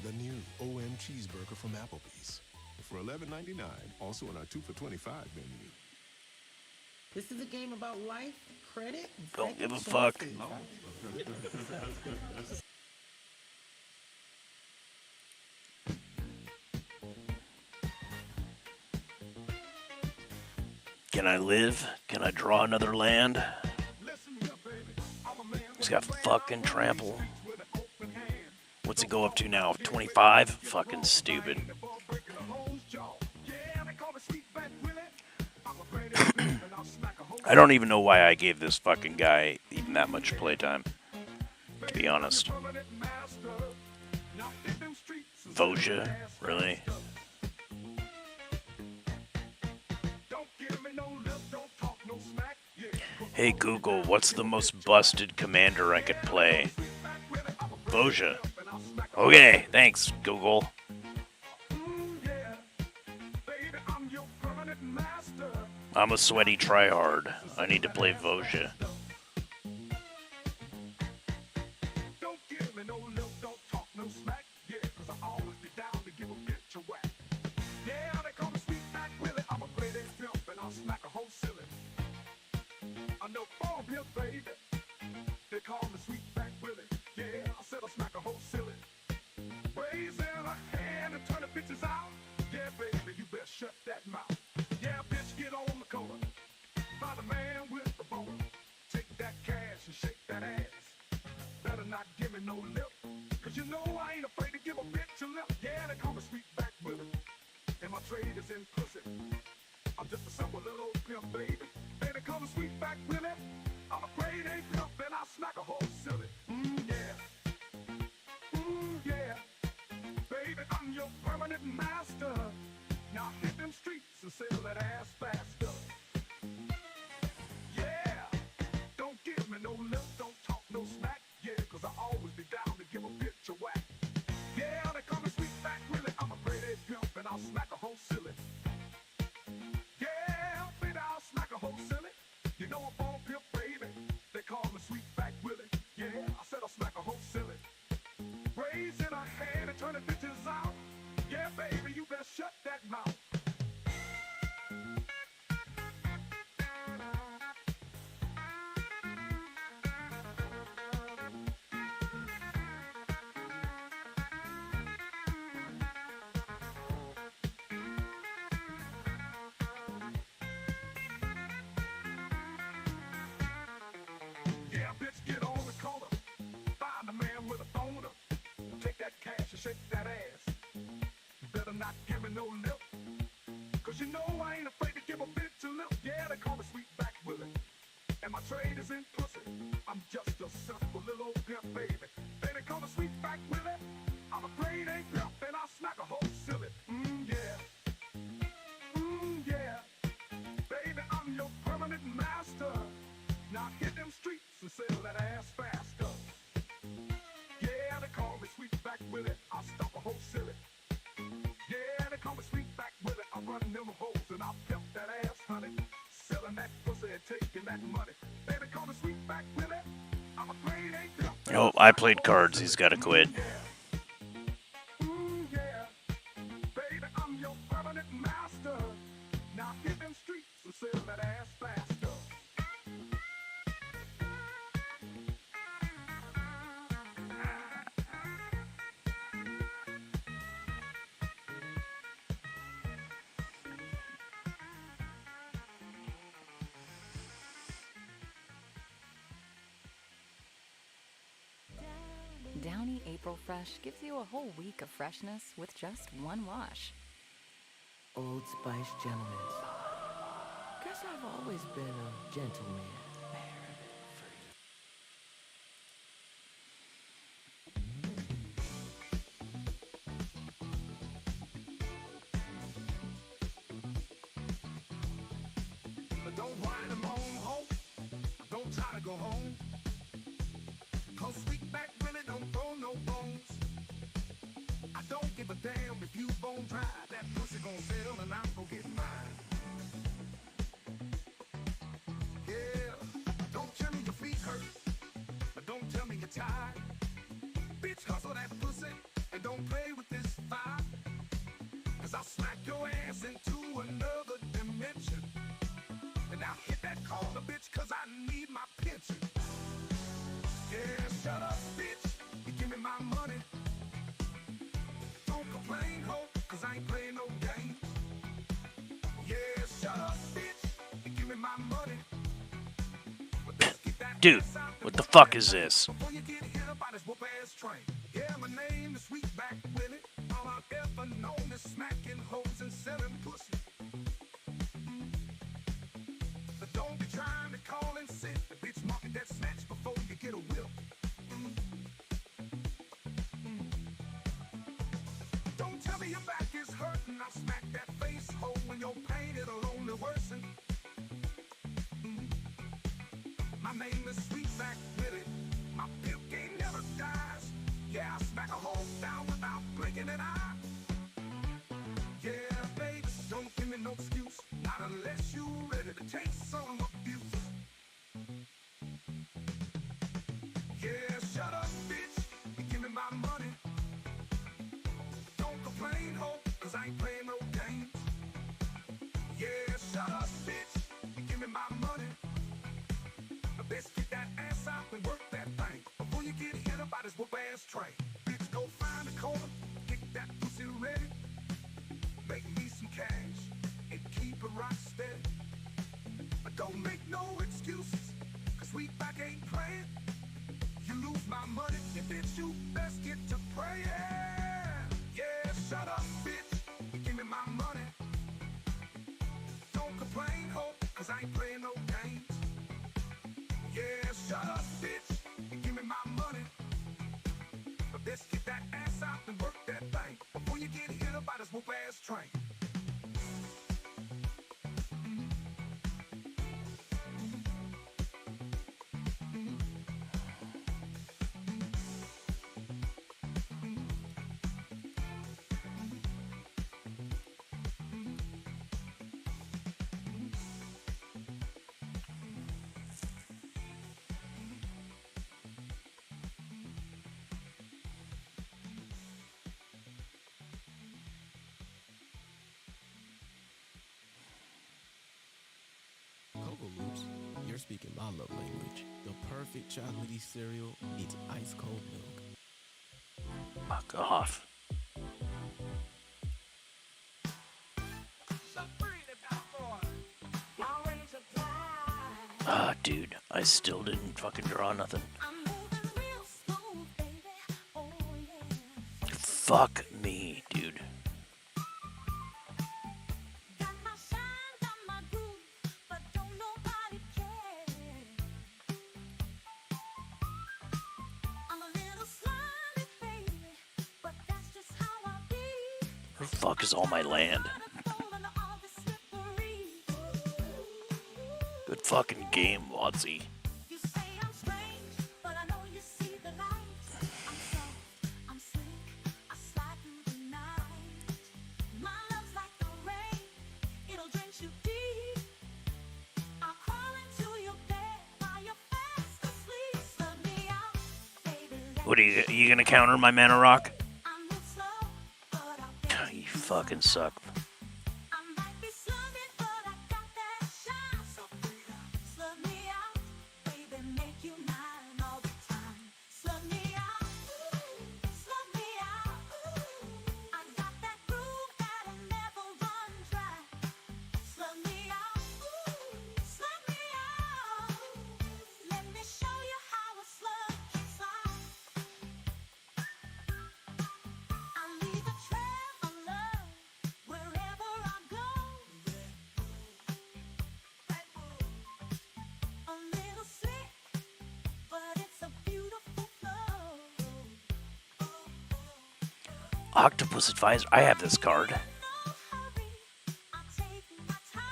The new OM cheeseburger from Applebee's. for $11.99. Also on our 2 for $25 menu. This is a game about life, credit, and Don't give a second fuck. chances. Can I live? Can I draw another land? He's got fucking trample. What's it go up to now? 25? Fucking stupid. I don't even know why I gave this fucking guy even that much playtime, to be honest. Voja? Really? Hey Google, what's the most busted commander I could play? Voja. Okay, thanks, Google. I'm a sweaty tryhard. I need to play Voja. Oh, I played cards. He's got to quit. Downy April Fresh gives you a whole week of freshness with just one wash. Old Spice Gentleman. Guess I've always been a gentleman. But don't whine and moan, ho. Don't try to go home. Cause Sweetback really don't throw no bones. I don't give a damn if you bone dry. That pussy gon' sell and I'm gon' get mine. Yeah, don't tell me your feet hurt. But don't tell me you're tired. Bitch, hustle that pussy and don't play with this fire. Cause I'll smack your ass into another dimension. And now hit that corner, bitch, cause I need my pension. Yeah, shut up, bitch. You give me my money. Don't complain, ho, cause I ain't playing no games. Yeah, shut up, bitch. You give me my money. Dude, what the fuck is this? Before you get hit up by this whoop ass train. Yeah, my name is Sweetback Willie. All I've ever known is smacking hoes and selling pussy. But don't be trying to call and sit. The bitch market that snatch before you get a whip. Don't tell me your back is hurting. I'll smack that face hole when your pain it'll only worsen. My name is Sweetback Willie. My pimp game never dies. Yeah, I smack a hole down without blinking an eye. Yeah, baby, don't give me no excuse. Not unless you ready to take some abuse. Yeah, shut up, bitch. You give me my money. Don't complain, ho, cause I ain't playing no games. Yeah, shut up, bitch. You give me my money. Let's get that ass out and work that thing before you get hit up by this whoop ass train. Bitch, go find a corner, get that pussy ready. Make me some cash and keep it rock steady. But don't make no excuses, cause Sweetback ain't playing. You lose my money, and bitch, you best get to praying. Yeah, shut up, bitch. You give me my money. Don't complain, ho, cause I ain't playing no games. Yeah, shut up, bitch. You give me my money. But let's get that ass out and work that thing before you get hit up by this whoop ass train. Cocoa Loops, you're speaking my love language. The perfect chocolatey cereal needs ice cold milk. Fuck off. Ah, dude, I still didn't fucking draw nothing. Fuck me, dude. Where the fuck is all my land? Good fucking game, Wadsy. What are you gonna counter my mana rock? You fucking suck. Octopus Advisor. I have this card.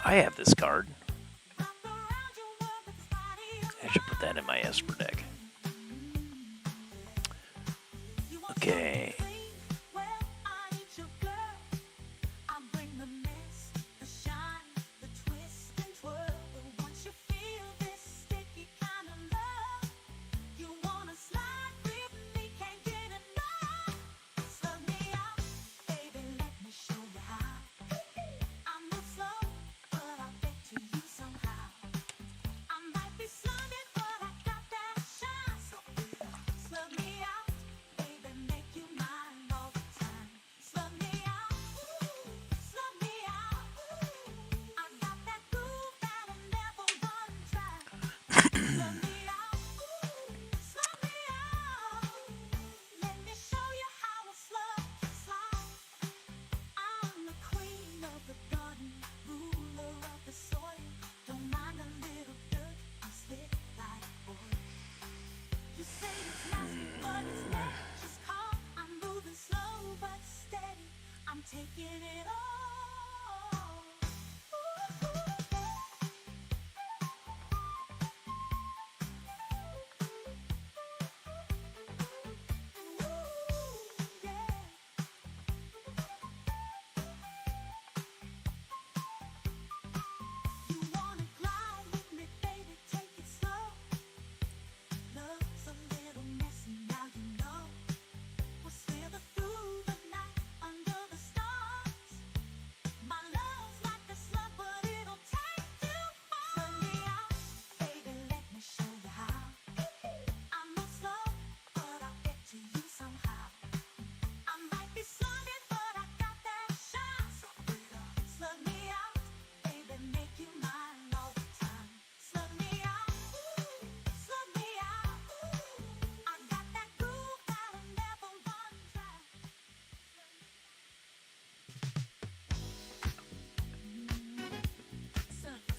I have this card. I should put that in my Esper deck. Okay.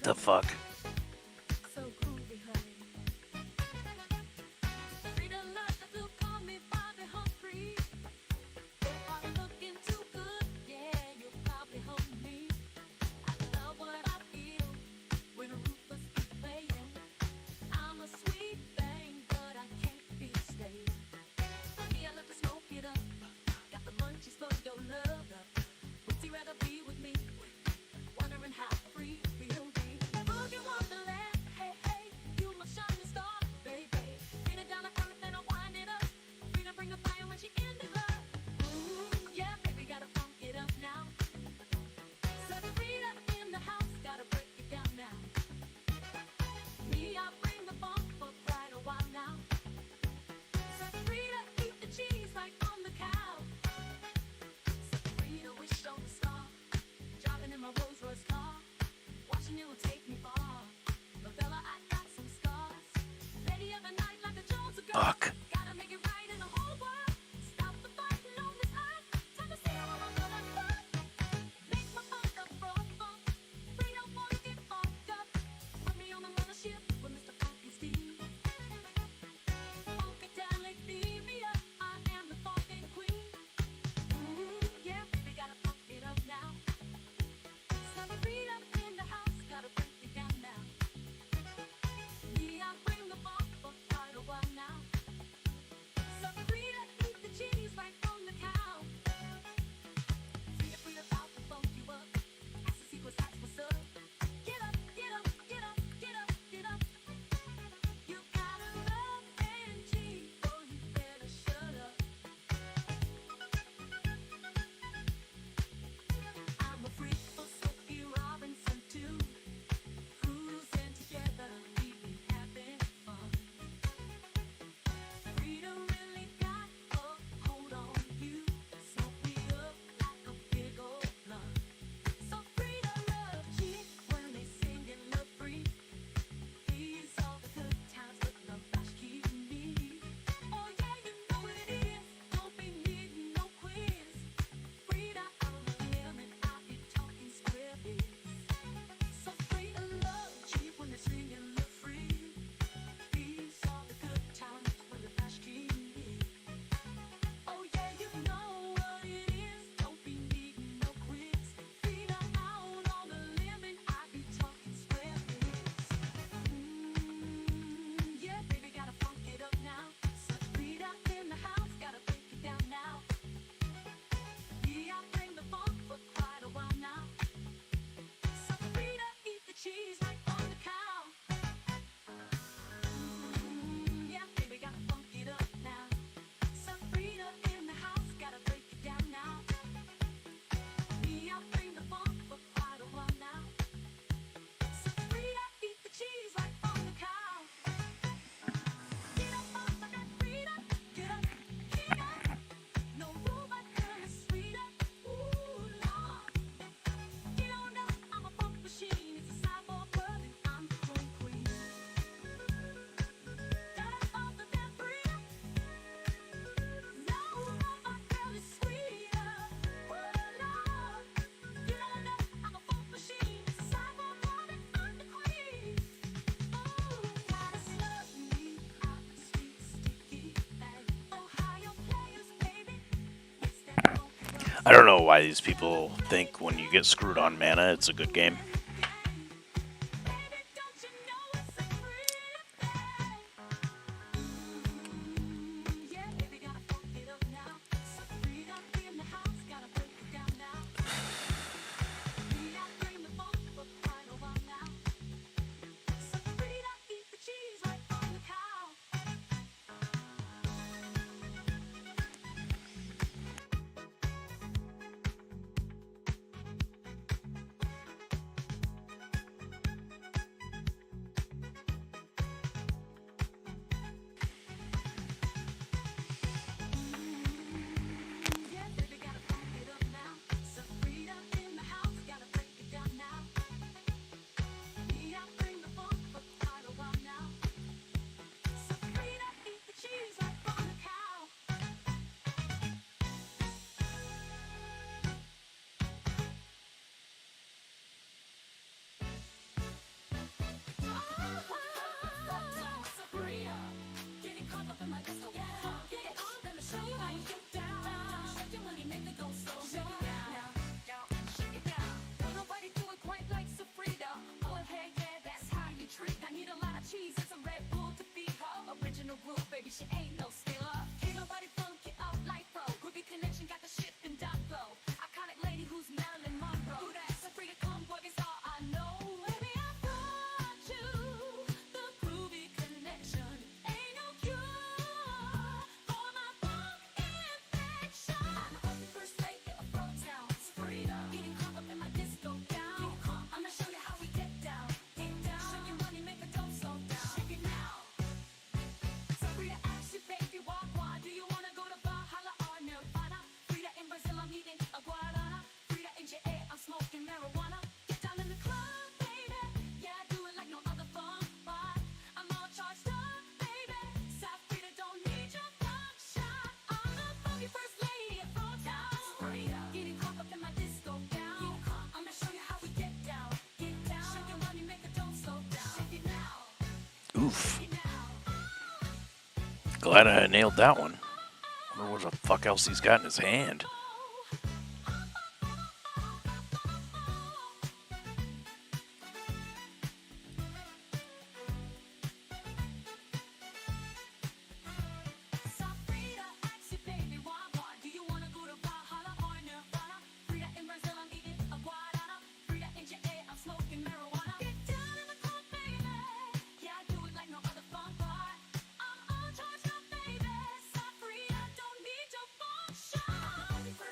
The fuck? So groovy, honey. Frida love that will call me Bobby Humphrey. If I'm looking too good, yeah, you'll probably hump me. I love what I feel when Rufus is playing. I'm a sweet thing, but I can't be stayed. Me, I love to smoke it up. Got the munchies for your love. Would you rather be with me? Wondering how free we'll be. Boogie Wonderland, hey, hey, you my shining star, baby. Bring it down to earth and I'll wind it up. Frida bring a fire when she in the club. Ooh, yeah, baby, gotta funk it up now. So Frida in the house, gotta break it down now. Me, I bring the funk for quite a while now. So Frida, eat the cheese right on the cow. So Frida, wish on the star. Driving in my Rolls Royce car. Watching you will take me far. But Bella, I got some scars. Lady of the night like the Jones of girls. Fuck. Gotta make it right in the whole world. Stop the fighting on this earth. Time to see how I'm gonna fuck. Make my funk up, bro, funk. Free don't wanna get fucked up. Put me on the mothership with Mr. Funky Steve. Funkadelic Divia, I am the funkin' queen. Yeah, baby, gotta funk it up now. Some freedom in the house, gotta break it down now. Me, I bring the funk for quite a while now. Some freedom, eat the cheese right from the cow. Frida about to funk you up. Ask the secrets, that's what's up. Get up, get up, get up, get up, get up. You gotta love MTG, or you better shut up. I'm a freak for Smokey Robinson too. Cruising together, we be having fun. Frida really got a hold on you. Smoke me up like a big old blunt. So Frida love cheap when they sing and love free. These all the good times with the bash keep me. Oh yeah, you know what it is. Don't be needing no quiz. Frida on the limit, I be talking square biz. So Frida love cheap when they sing and love free. These all the good times when the bash keep me. Oh yeah, you know what it is. Don't be needing no quiz. Frida out on the limit, I be talking square biz. Yeah, baby, gotta funk it up now. So Frida in the house, gotta break it down now. Yeah, I bring the funk for quite a while now. So Frida, eat the cheese right on the cow. Yeah, baby, gotta funk it up now. So Frida in the house, gotta break it down now. Yeah, I bring the funk for quite a while now. So Frida, eat the cheese right on the cow. Get up off of that Frida, get up, get up. No robot girl is sweeter. Ooh, Lord. Get on up, I'm a funk machine. It's a cyborg world and I'm the drink queen. Get up off of that Frida. No robot girl is sweeter. Ooh, Lord. Get on up, I'm a funk machine. It's a cyborg world and I'm the queen. Ooh, gotta slug me out the sweet sticky bag. Ohio players, baby. It's that funky rock. I don't know why these people think when you get screwed on mana, it's a good game. she ain't no stealer. Can't nobody funk it up like pro. Groovy connection got the shit in dot flow. Iconic lady who's Marilyn Monroe. Who that? So free to come, boy, is all I know. Baby, I brought you the groovy connection. Ain't no cure for my funk infection. I'm the first lady of Town. Freedom. Getting caught up in my disco gown. I'ma show you how we get down. Get down. Show you money, make a don't slow down. Shake it now. So free to ask you, baby, why? Do you wanna go to Valhalla or Nirvana? Frida in Brazil, I'm eating a guarana. Frida in JA, I'm smoking marijuana. Get down in the club, baby. Yeah, I do it like no other funk bar. I'm all charged up, baby. South Frida don't need your funk shot. I'm the funky first lady of Town. Frida, getting caught up in my disco gown. I'ma show you how we get down. Get down. Show your money, make a don't slow down. Shake it now. Oof. Glad I nailed that one. I wonder what the fuck else he's got in his hand. South Frida, ask you, baby, why? Do you wanna go to Valhalla or Nirvana? Frida in Brazil, I'm eating a guarana. Frida in JA, I'm smoking marijuana. Get down in the club, baby. Yeah, I do it like no other funk bar. I'm all charged up, baby. South Frida don't need your funk shot.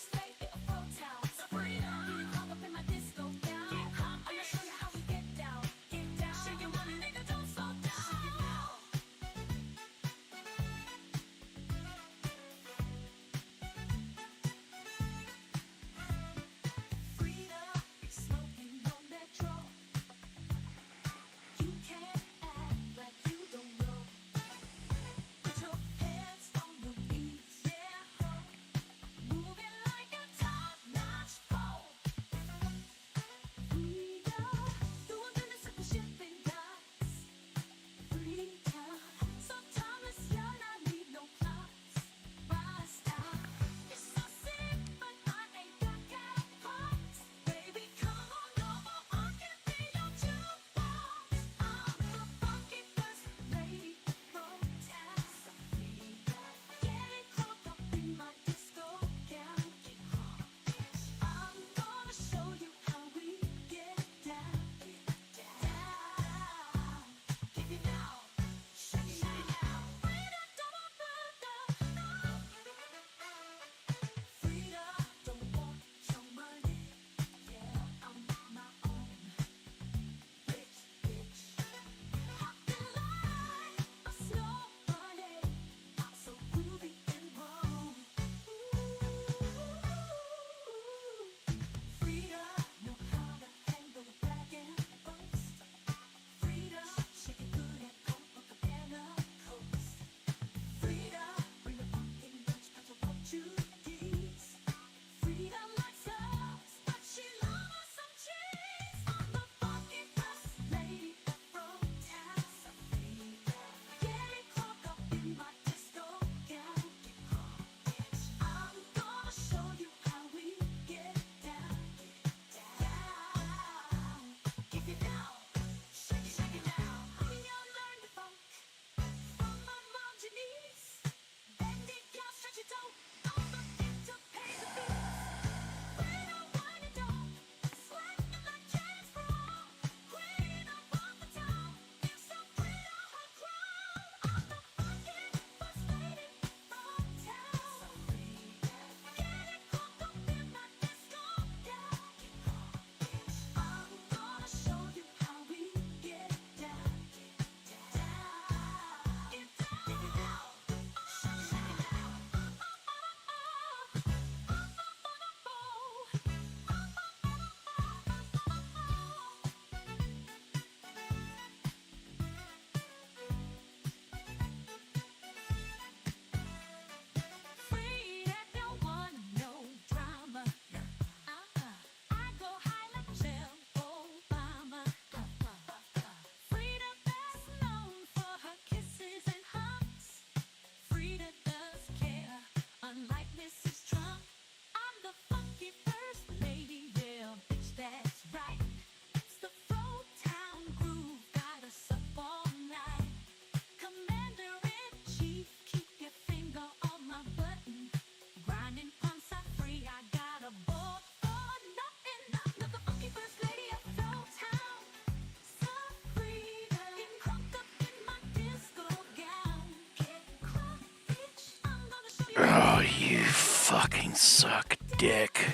Suck dick.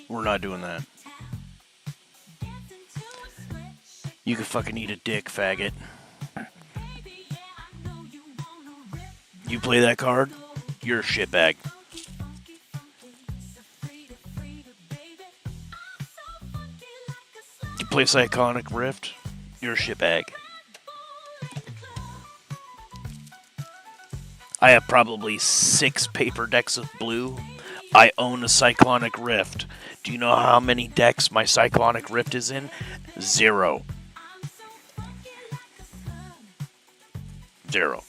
We're not doing that. You can fucking eat a dick, faggot. You play that card, you're a shitbag. You play Cyclonic Rift, you're a shitbag. I have probably 6 paper decks of blue. I own a Cyclonic Rift. Do you know how many decks my Cyclonic Rift is in? 0. 0.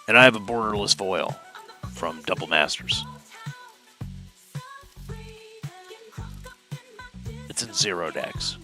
And I have a borderless foil from Double Masters. It's in 0 decks.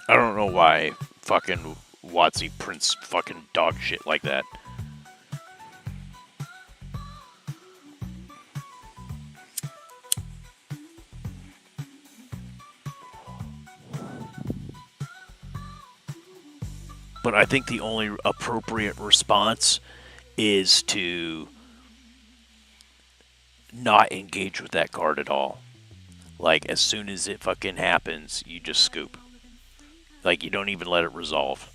I don't know why fucking WotC prints fucking dog shit like that. But I think the only appropriate response is to not engage with that card at all. Like, as soon as it fucking happens, you just scoop. Like, you don't even let it resolve.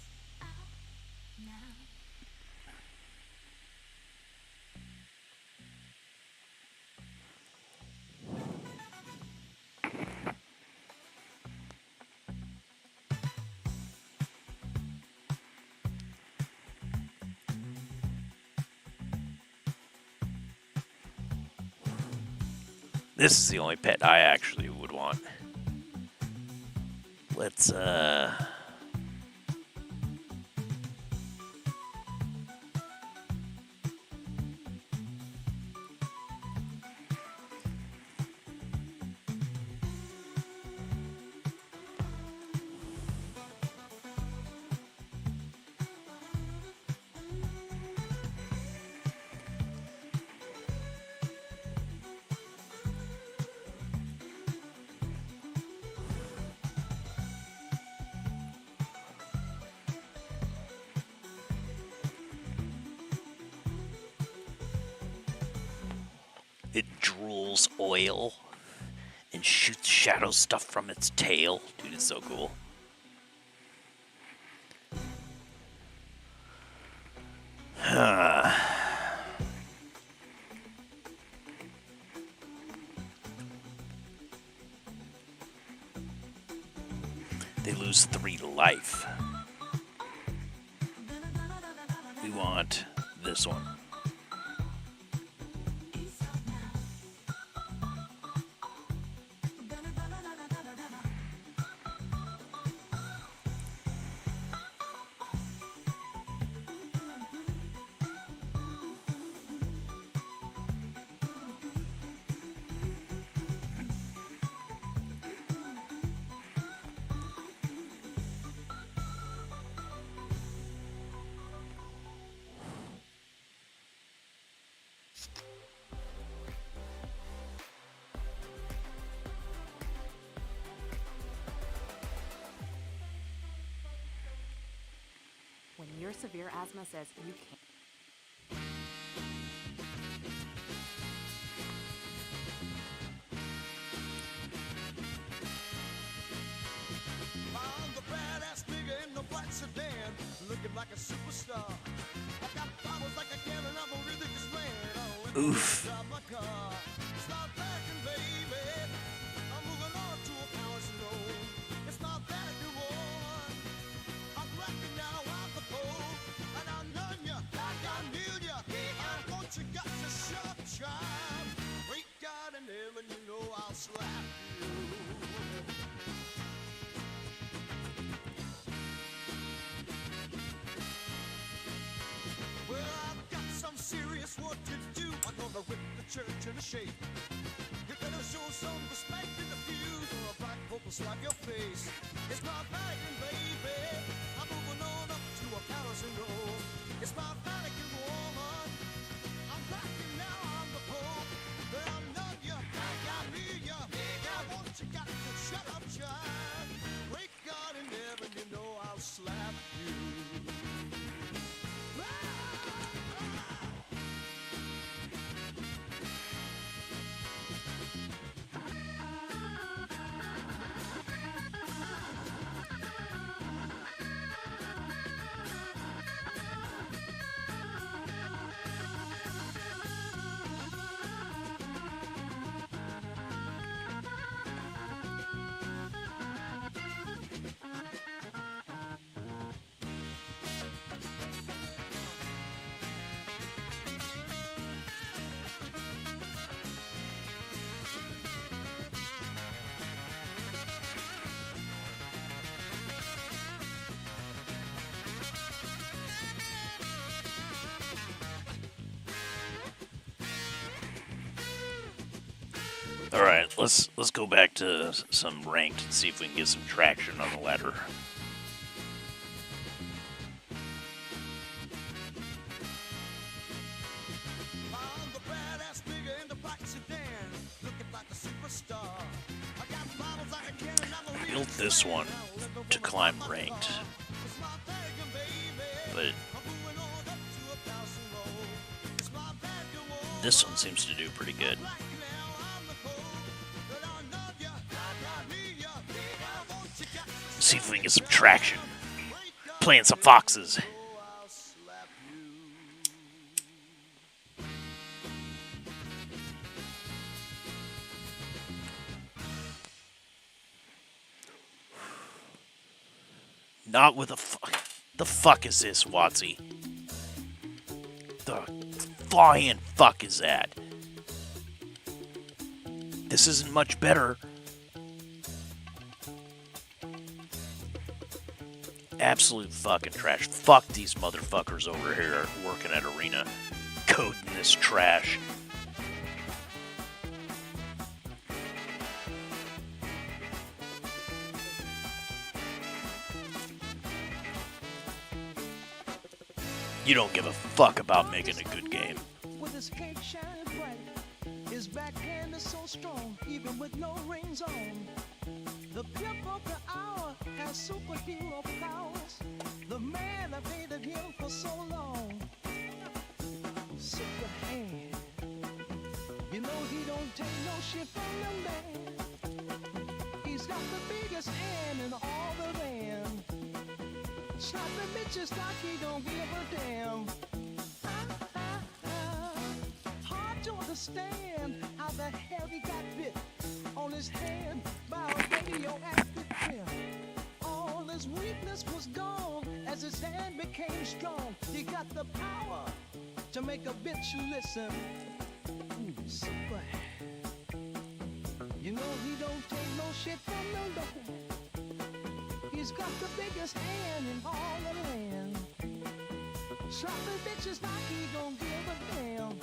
This is the only pet I actually would want. Let's, it drools oil and shoots shadow stuff from its tail. Dude, it's so cool. They lose 3 to life. We want this one. When your severe asthma says you can't. I'm the badass nigga in the black sedan, looking like a superstar. I got powers like a cannon, I'm a religious man. Oof. It's not packing, baby. I'm moving on to a power zone. It's not that I'll slap you. Well, I've got some serious work to do. I'm gonna whip the church into shape. You better show some respect in the pews, or a black folk will slap your face. It's my Vatican, baby. I'm moving on up to a palace and roll. It's my Vatican woman. I'm black and now I'm the Pope. But I love you, I need you. I want you, got to shut up, child. Great God in heaven, you know I'll slap you. All right, let's go back to some ranked and see if we can get some traction on the ladder. I'm the badass nigga in the black sedan, looking like a superstar. I got bottles like a cannon, I'm a real Built this one to climb ranked, but this one seems to do pretty good. See if we can get some traction. Playing some foxes. Not with a fuck. The fuck is this, Watsy? The flying fuck is that? This isn't much better. Absolute fucking trash. Fuck these motherfuckers over here working at Arena, coding this trash. You don't give a fuck about making a good game. With his cape shining bright, his backhand is so strong, even with no rings on. The pimp of the hour has superhero powers. The man that hated him for so long. Superhand. You know he don't take no shit from no man. He's got the biggest hand in all the land. Slapping bitches like he don't give a damn. Hard to understand how the hell he got bit on his hand by a radioactive pimp. All his weakness was gone as his hand became strong. He got the power to make a bitch listen. Super. You know he don't take no shit from no dog. He's got the biggest hand in all the land. Slapping bitches like he don't give a damn.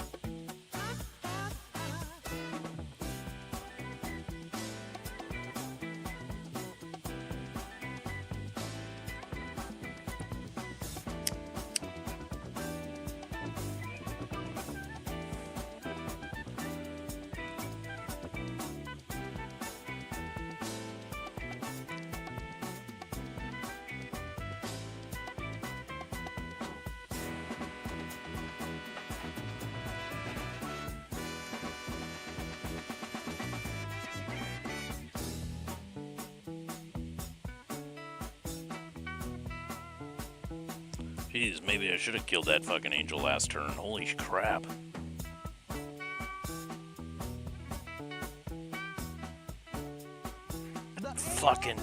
Jeez, maybe I should have killed that fucking angel last turn. Holy crap. Fucking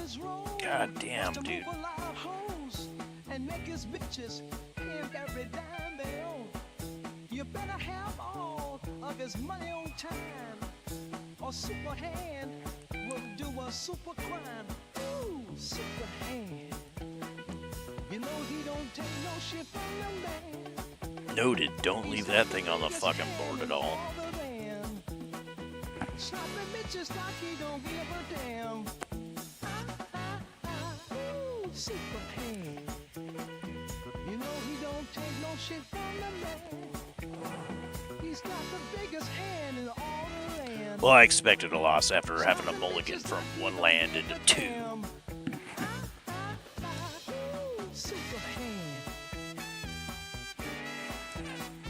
goddamn, dude. And make his bitches paying every dime they own. You better have all of his money on time, or super hand will do a super crime. Ooh, super hand. You know he don't take no shit from the man. Noted. Don't leave that thing on the fucking board at all. Sloppy bitches like he don't give a damn. Ooh, super hand. You know he don't take no shit from the man. He's got the biggest hand in all the land. Well, I expected a loss after having a mulligan from one land into two. Super hand.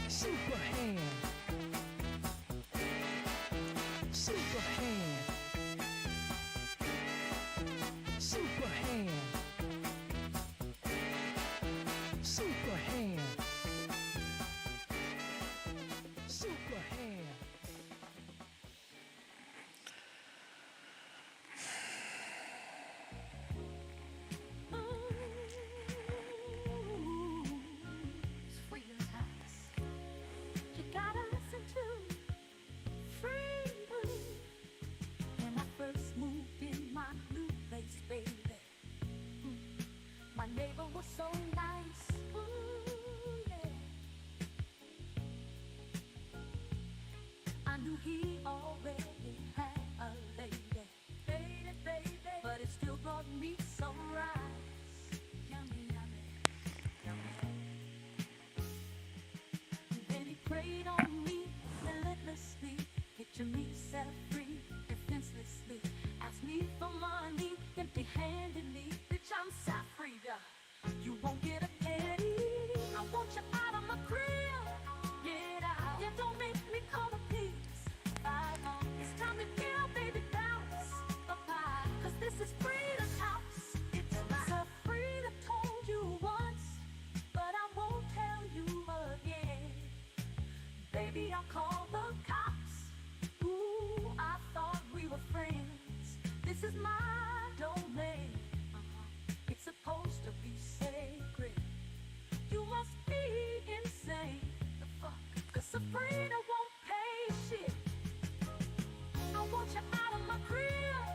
Super hand. Super hand. Super hand. Super hand. Super hand. It's Freedom's house. You gotta listen to freedom. When I first moved in my new place, baby, my neighbor was so nice. Ooh, yeah. I knew he already had a lady, baby, but it still brought me some rice. Yummy, yummy, yummy. Then he prayed on me relentlessly, picture me set free, defenselessly. Asked me for money, empty-handedly. Bitch, I'm set free. You won't get a penny. I want you out of my crib. Get out. Yeah, don't make me call the police. It's time to get out, baby, bounce. Bye-bye. 'Cause this is Freedom's house. It's so Freedom told you once, but I won't tell you again. Baby, I'll call the cops. Ooh, I thought we were friends. This is my domain. It's supposed to be sacred. You must be insane. The fuck? 'Cause Sabrina won't pay shit. I want you out of my crib.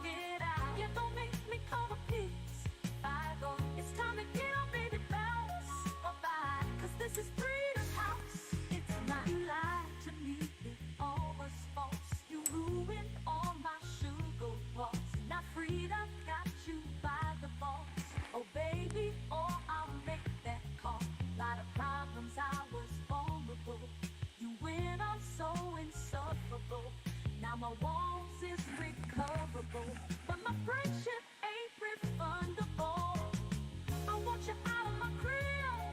Get out. Yeah, don't make me call the police. I go. It's time to get out, baby, bounce. Bye-bye. 'Cause this is Freedom's house. It's not. You lied to me. It all was false. You ruined all my sugar walks. Now Freedom got you by the balls. Oh, baby, or I'll make that call. Lot of problems, I was vulnerable. You went on so insufferable. Now my walls is recoverable, but my friendship ain't refundable. I want you out of my crib.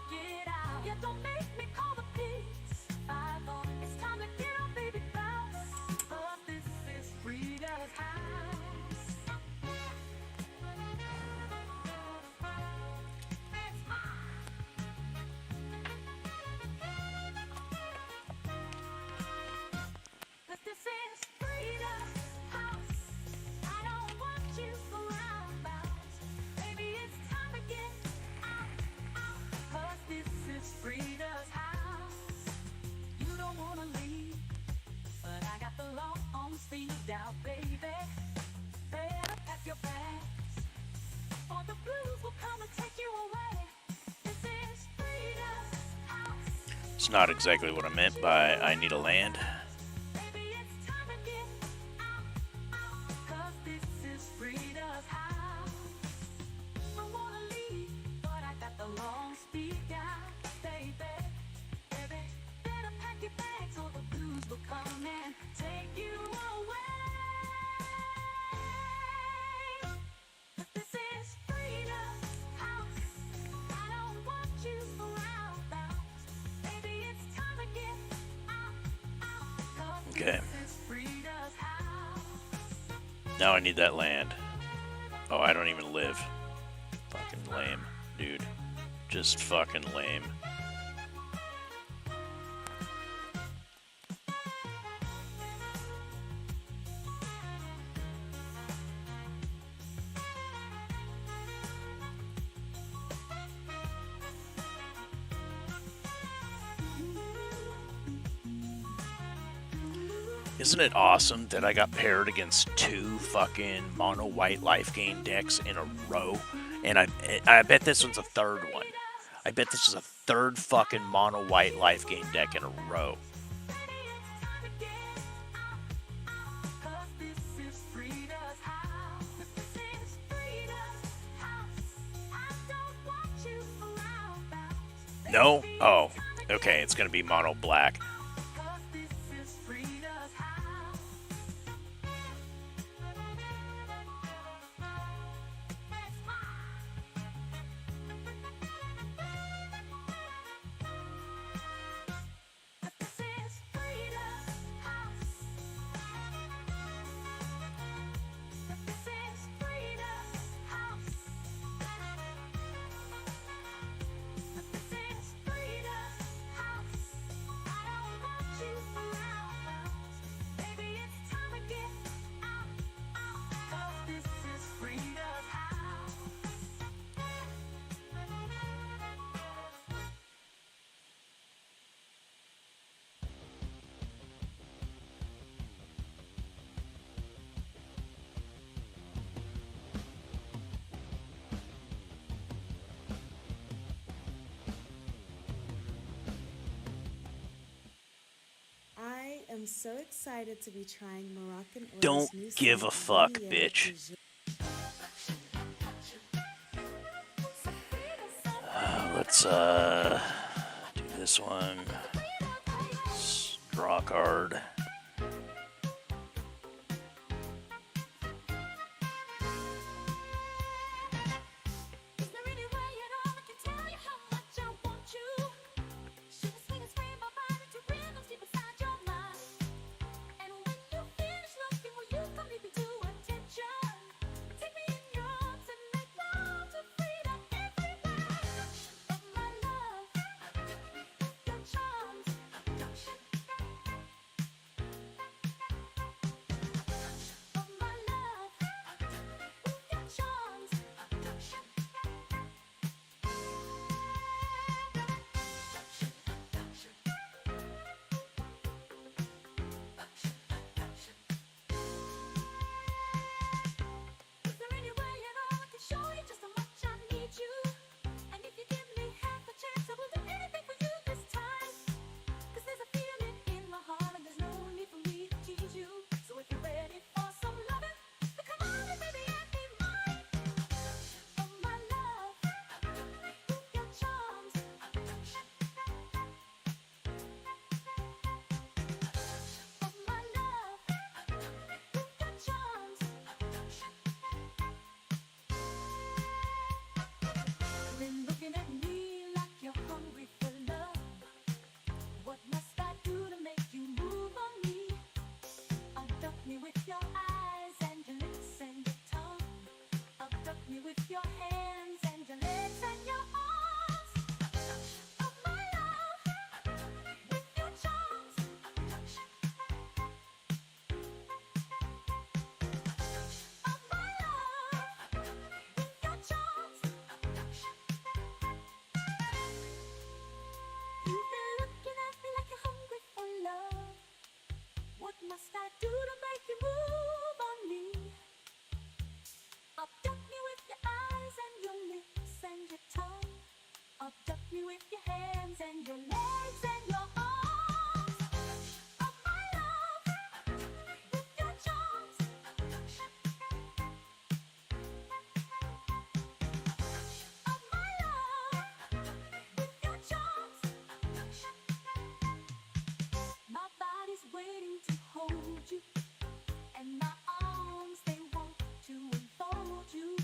Get out. Yeah, don't make me call the police. I know it's time to get out, baby, bounce. But this is Freedom's house. Cause this is Freedom's house. I don't want you around, bounce. Baby, it's time to get out, out. 'Cause this is Freedom's house. You don't wanna leave, but I got the law on speed dial, baby. Better pack your bags, or the blues will come and take you away. This is Freedom's house. It's not exactly what I meant by I need a land. Baby, it's time to get out, out. 'Cause this is Freedom's house. I wanna leave, but I got the long speed dial, baby. Baby, better pack your bags or the blues will come and take you away. 'Cause this is Freedom's house. I don't want you around, bounce. Baby, it's time to get out, out. 'Cause Okay. this is Freedom's house. Now I need that land. Oh, I don't even live. Fucking lame, dude. Just fucking lame. Isn't it awesome that I got paired against 2 fucking mono white life gain decks in a row? And I bet this one's a third one. I bet this is a third fucking mono white life gain deck in a row. No? Oh, okay, it's gonna be mono black. I am so excited to be trying Moroccan Oil's Don't new give a scent, fuck, Vignette bitch. Let's do this one. Draw a card. must I do to make you move on me? Abduct me with your eyes and your lips and your tongue. Abduct me with your hands and your legs and your arms. Of my love, with your charms. Of my love, with your charms. My body's waiting to hold you, and my arms, they want to enfold you.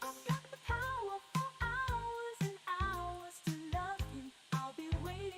I've got the power for hours and hours to love you. I'll be waiting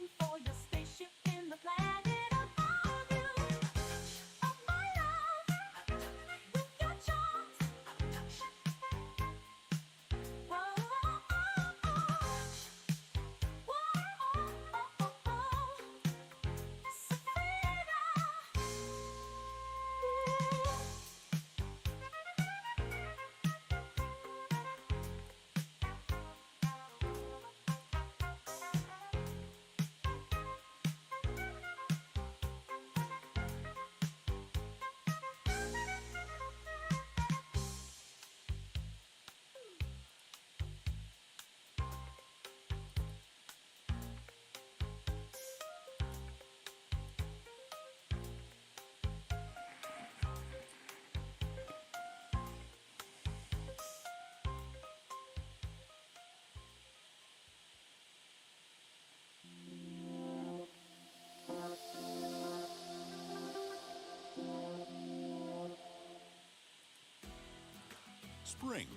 Spring,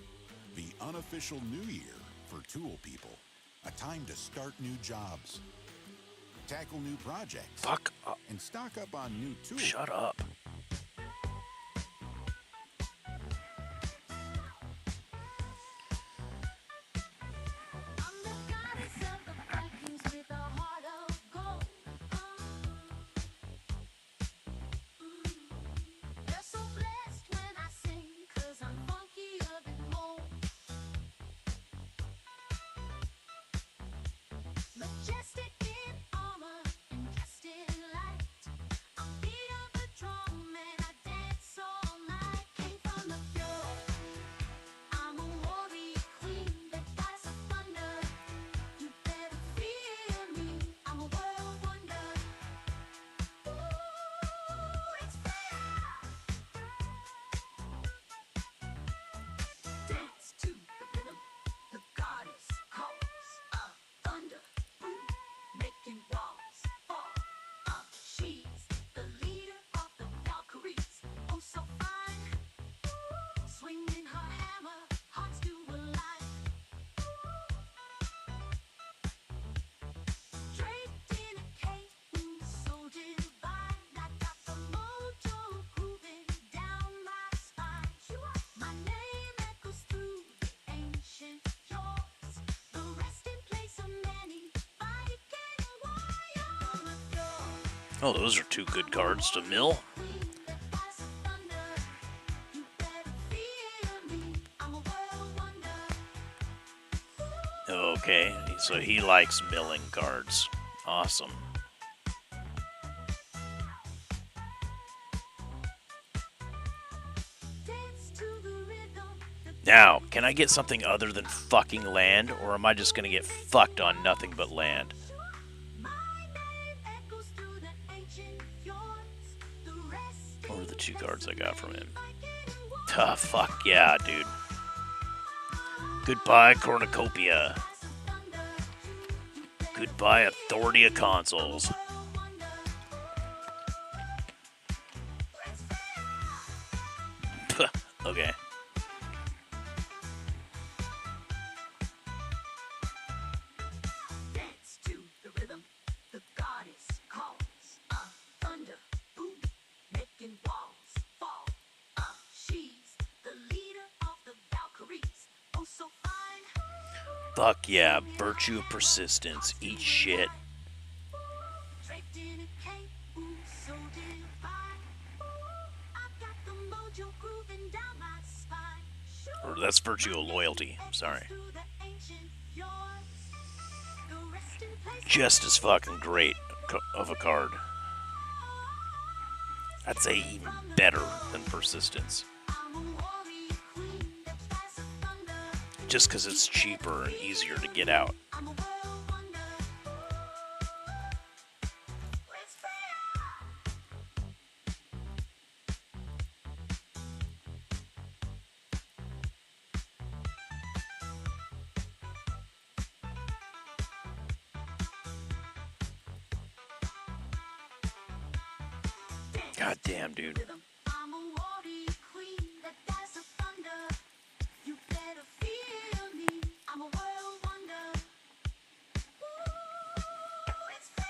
the unofficial new year for tool people. A time to start new jobs, tackle new projects, Fuck up. and stock up on new tools. Shut up. Majestic in armor and dressed in light. I beat up a drum and I dance all night. Came from the fjord. I'm a warrior queen that flies a thunder. You better fear me. I'm a world wonder. Ooh, it's fair. Dance to the rhythm. The goddess calls. Thunder. Making walls fall. She's the leader of the Valkyries. Oh, so fine. Swinging her hammer, hearts do align. Draped in a cape, so divine. I got the mojo grooving down my spine. My name echoes through the ancient fjords. The resting place of many. Oh, those are two good cards to mill. Okay, so he likes milling cards. Awesome. Now, can I get something other than fucking land, or am I just gonna get fucked on nothing but land? What are the two cards I got from him? Fuck yeah, dude. Goodbye, Cornucopia. Goodbye, Authority of Consoles. Okay. Dance to the rhythm. The goddess calls. Thunder, boom, making walls fall. She's the leader of the Valkyries. Oh, so fine. Fuck yeah, Virtue of Persistence. Eat shit. Draped in a cape, ooh, so divine. I've got the mojo grooving down my spine. Or that's Virtue of Loyalty. Sorry. Just as fucking great of a card. I'd say even better than Persistence. Just because it's cheaper and easier to get out. God damn, dude. I'm a warrior queen that dies of thunder. You better fear me. I'm a world wonder. Ooh, it's fair.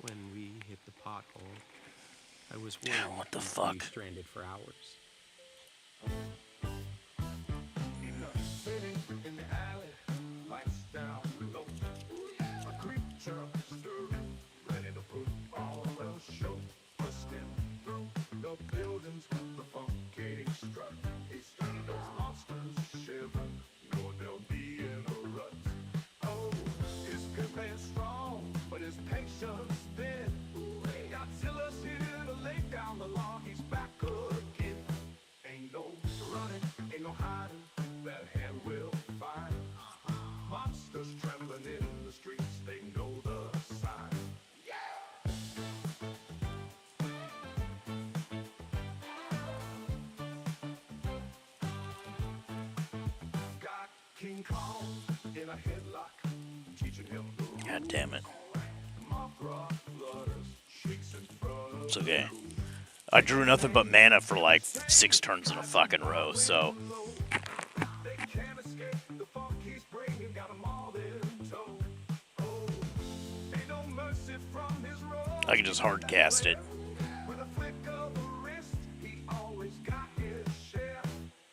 When we hit the pothole, I was worried what the we'd fuck? be stranded for hours. Sitting in the alley, lights down below. A creature stirring, ready to put all the show. Busting through the buildings with the funky strut. He's seen those monsters shiver, know they'll be in a rut. Oh, his good man strong, but his patience thin. Godzilla's here to lay down the law. He's back again. Ain't no King Kong in a headlock, teaching him the God damn it. Mothra flutters, shakes and flutters. It's okay. I drew nothing but mana for like 6 turns in a fucking row, so They can't escape the funk he's bringing, got 'em all in tow. Oh, ain't no mercy from his road. I can just hard cast it. With a flick of the wrist, he always got his share.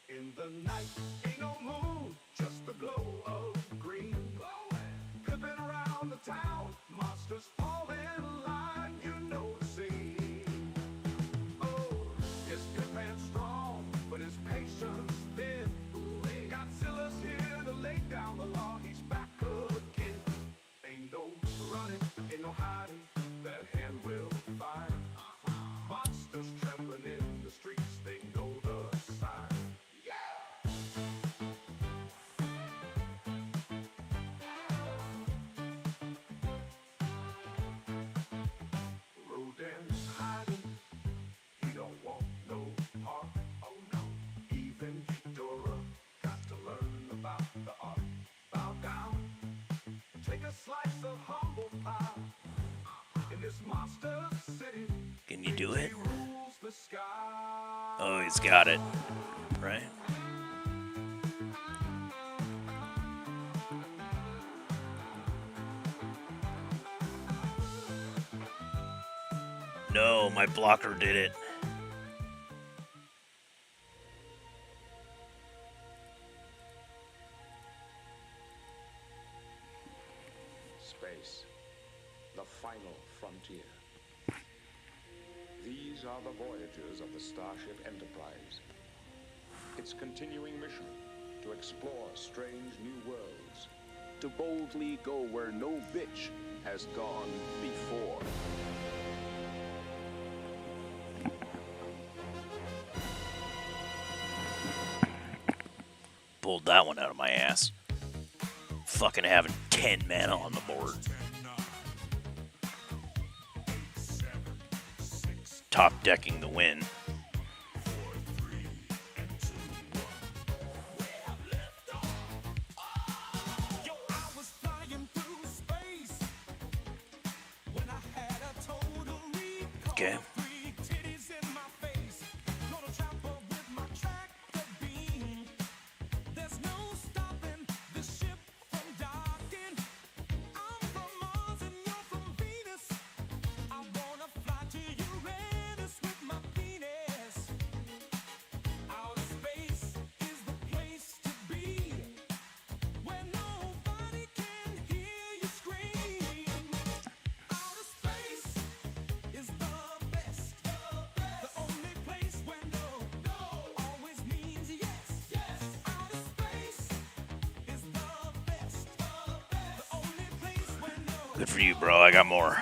In the night, ain't no moon, just the glow of green. Clipping around the town, monsters fall in line, you know the scene. Oh, his pants strong, but his patience thin. Godzilla's here to lay down the law, he's back again. Ain't no running, ain't no hiding, that hand will find. Monsters trembling in the streets, they know the sign. Rodin's hiding, he don't want no part. Oh no, even Dora got to learn about the art. Bow down, take a slice of humble pie. In this monster city, Can you do it? rules the sky. Oh, he's got it. Right? No, my blocker did it. Space, the final frontier. These are the voyages of the Starship Enterprise. Its continuing mission to explore strange new worlds, to boldly go where no bitch has gone before. Pulled that one out of my ass. Fucking having 10 mana on the board. Top decking the win. Okay. Good for you, bro. I got more.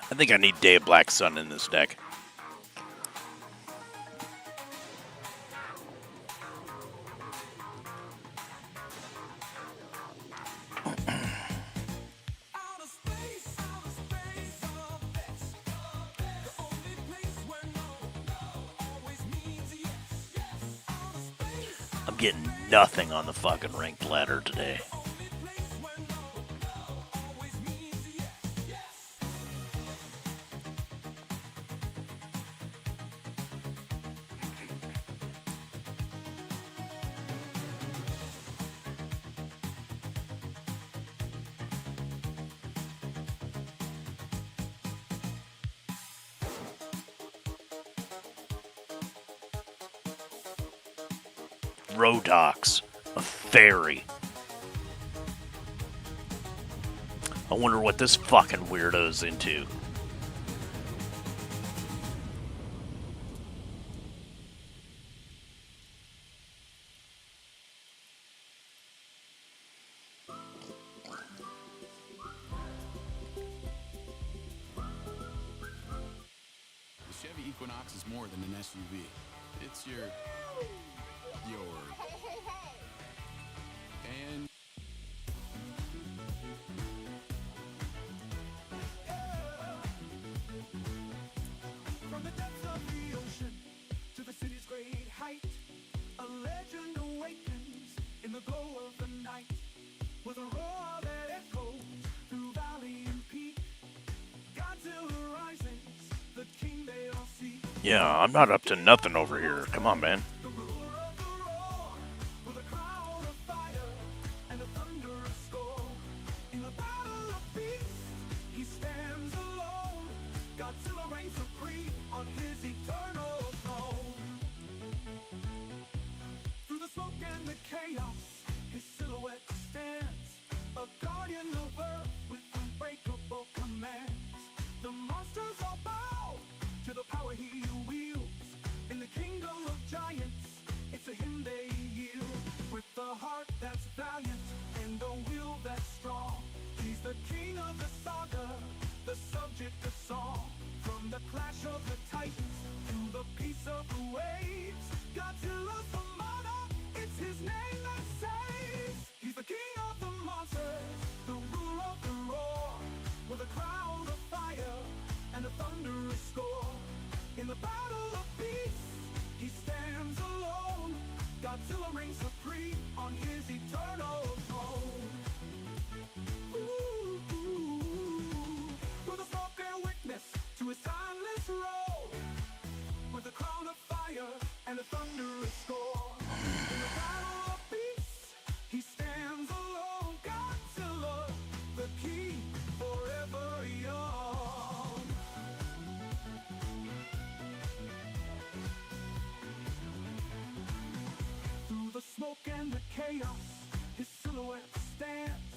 I think I need Day of Black Sun in this deck. I'm getting nothing on the fucking ranked ladder today. Rodox, a fairy. I wonder what this fucking weirdo's into. The Chevy Equinox is more than an SUV. It's your and From the depths of the ocean to the city's great height, a legend awakens in the glow of the night. With a roar that echoes through valley and peak, Godzilla rises, the king they all see. Yeah, I'm not up to nothing over here. Come on, man. Smoke and the chaos, his silhouette stands,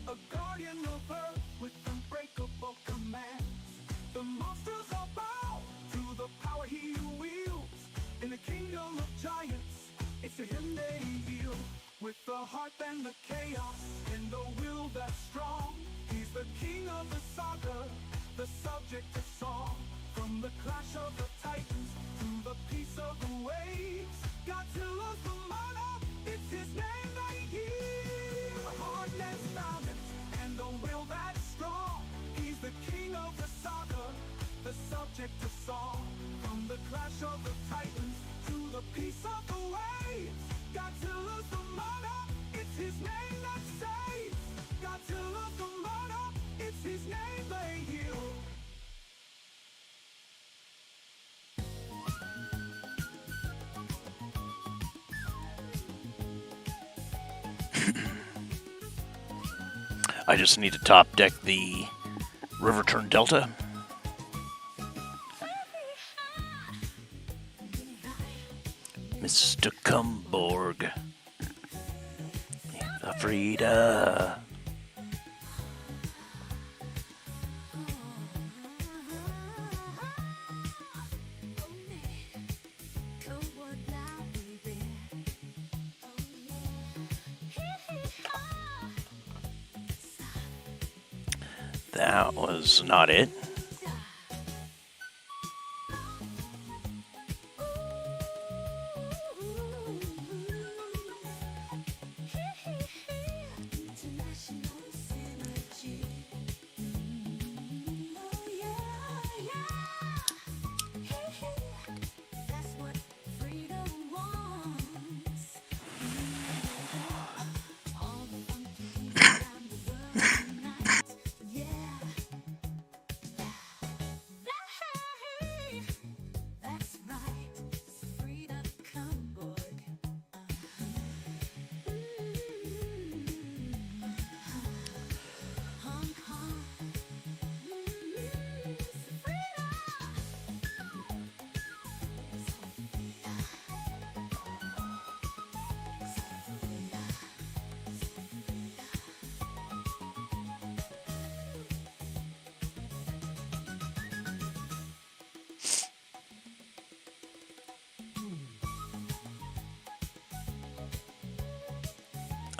a guardian of earth with unbreakable commands. The monsters all bow to the power he wields. In the kingdom of giants, it's to him they yield. With the heart and the chaos, and the will that's strong, he's the king of the saga, the subject of song. From the clash of the titans to the peace of the waves, Godzilla's the monarch, it's his name they hear. A heart that's valiant and the will that's strong, he's the king of the saga, the subject of song. From the clash of the titans to the peace of the waves, Godzilla's the monarch, it's his name that saves. Godzilla's the monarch, it's his name they hear. I just need to top deck the Riverturn Delta. Mr. Cumborg. Frida. That was not it.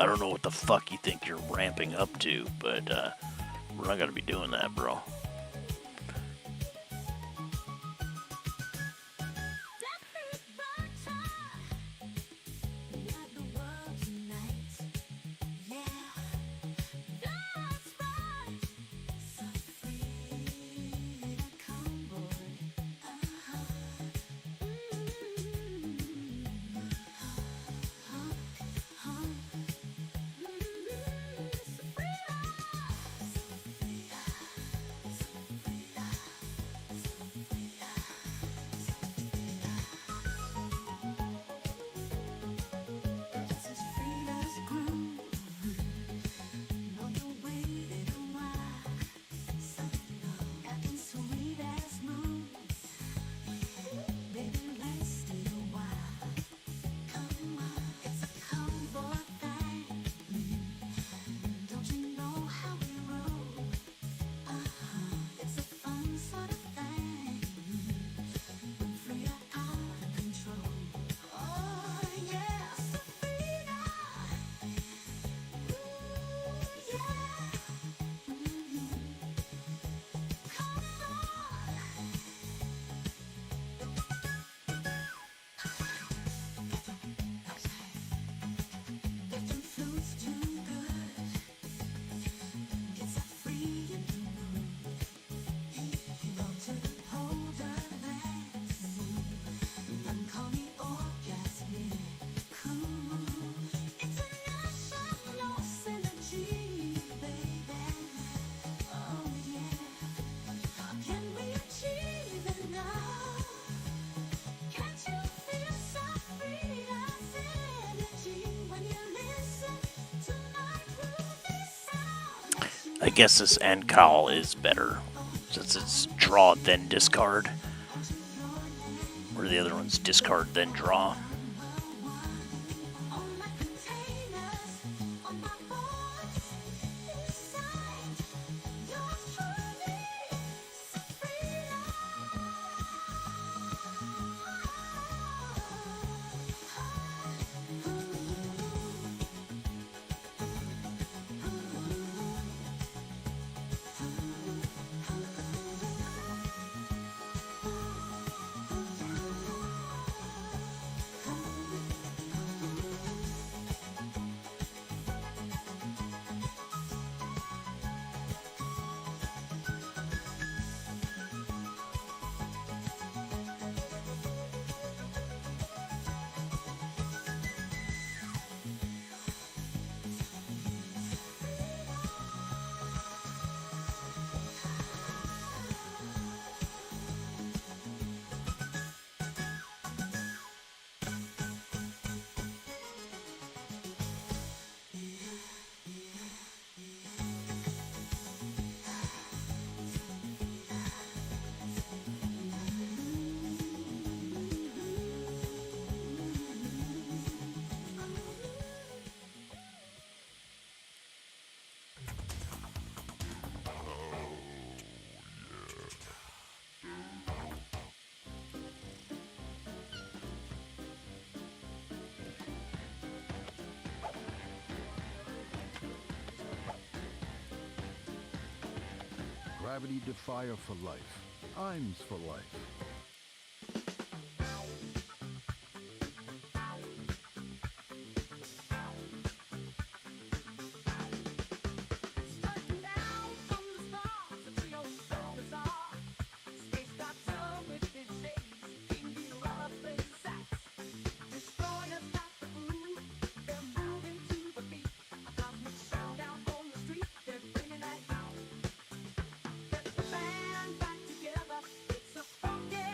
I don't know what the fuck you think you're ramping up to, but we're not gonna be doing that, bro. I guess this end call is better, since it's draw then discard, where the other one's discard then draw. Gravity Defier for life. Ims for life. Band back together, it's a funky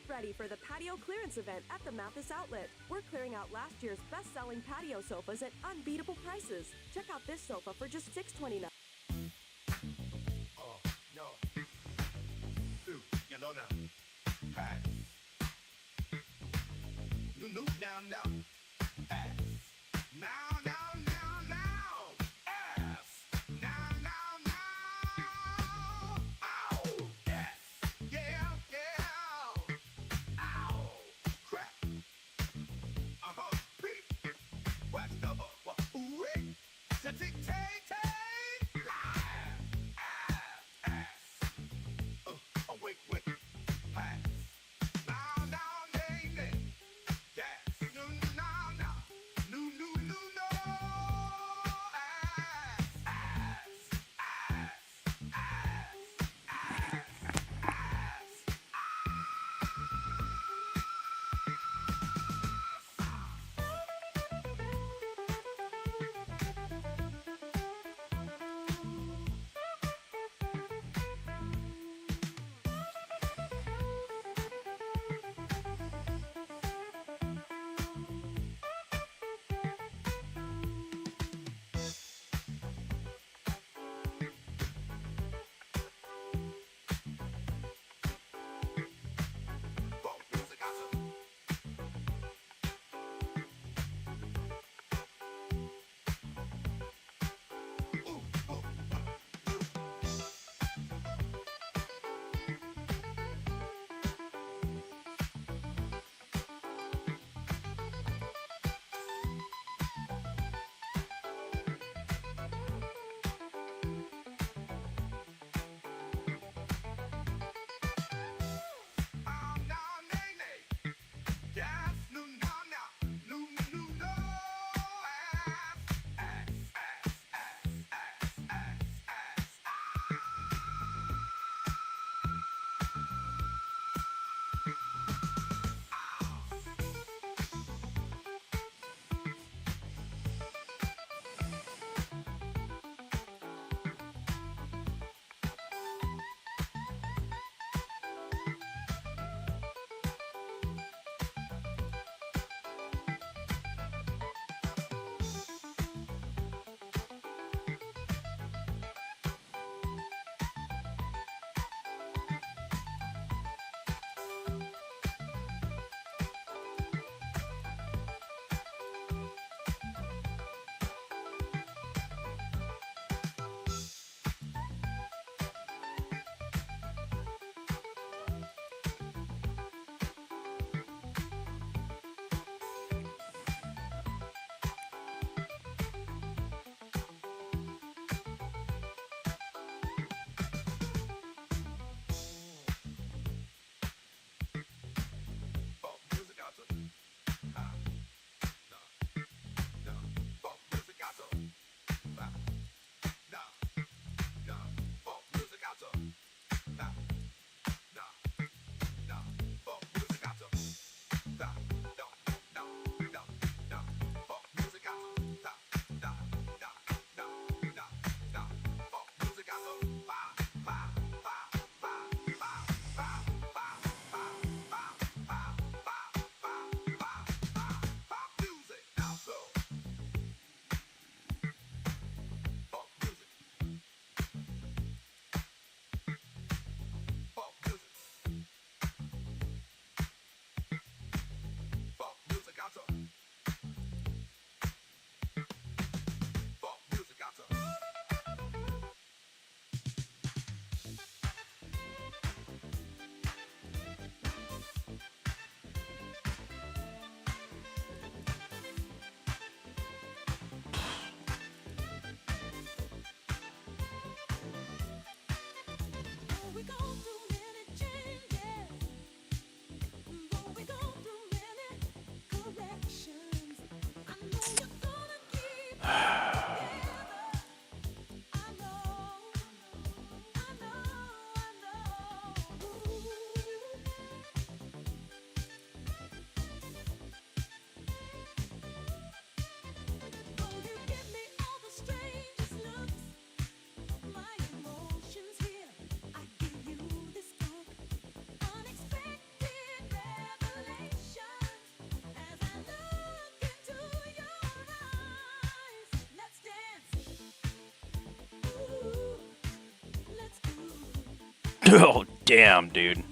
ready for the patio clearance event at the Mathis Outlet. We're clearing out last year's best-selling patio sofas at unbeatable prices. Check out this sofa for just $629. Oh, no. Ooh, you know now. Pass. No, now. Pass. Now. Ass. Now. Ow. Yes. Yeah. Ow. Crap. Peep. What's the ooh-wee? Take. Ass. Oh, wait. Pass. Oh, damn, dude.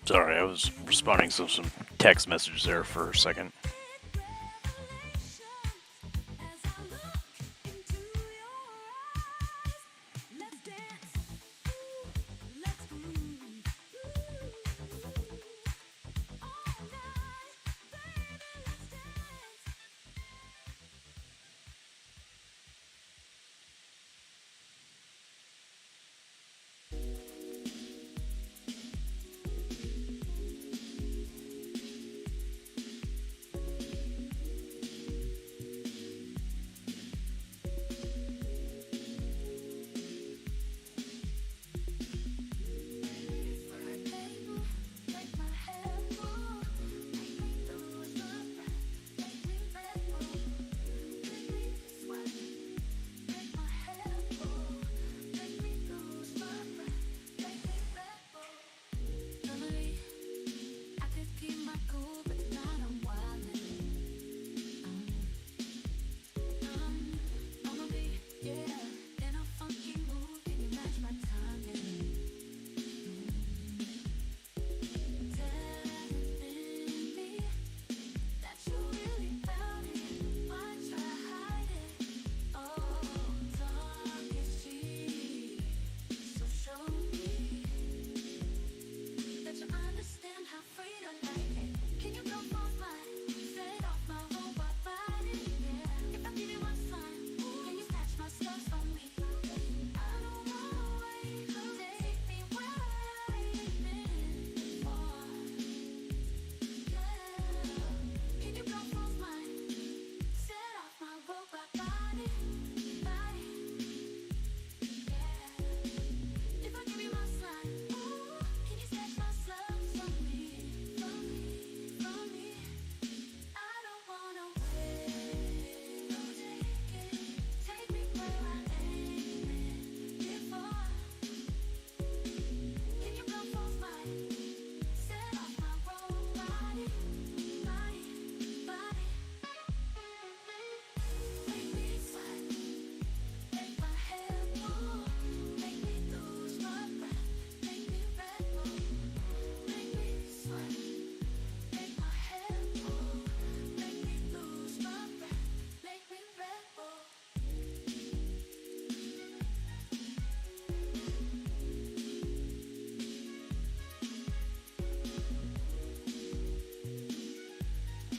Sorry, I was responding to some text messages there for a second.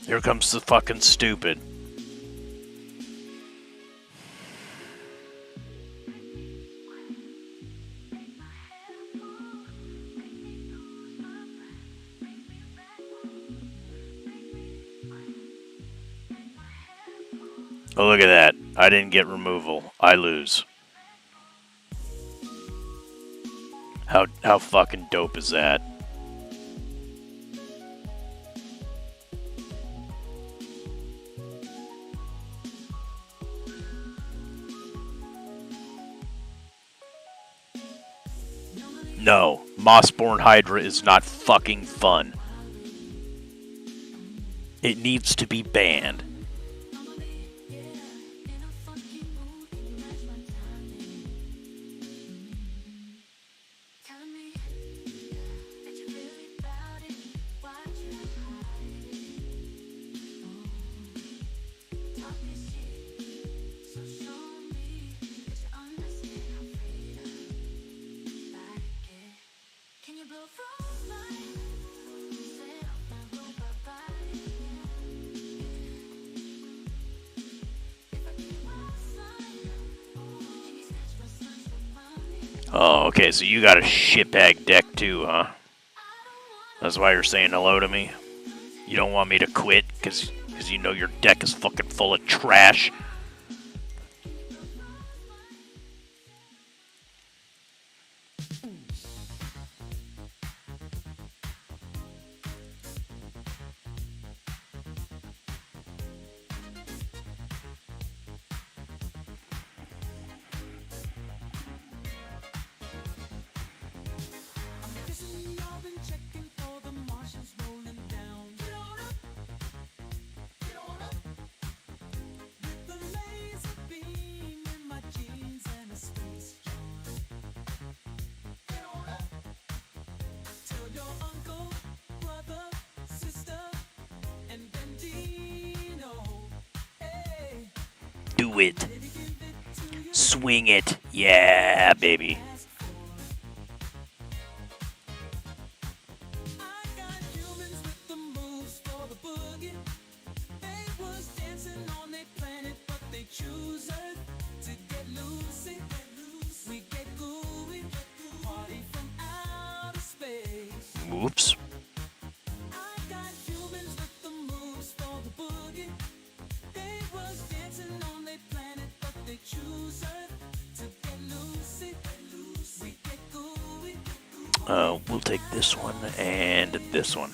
Here comes the fucking stupid. Oh, look at that. I didn't get removal. I lose. How fucking dope is that? No, Mossborn Hydra is not fucking fun. It needs to be banned. Oh, okay, so you got a shitbag deck too, huh? That's why you're saying hello to me? You don't want me to quit because you know your deck is fucking full of trash? Do it. Swing it. Yeah, baby. Whoops. We'll take this one and this one.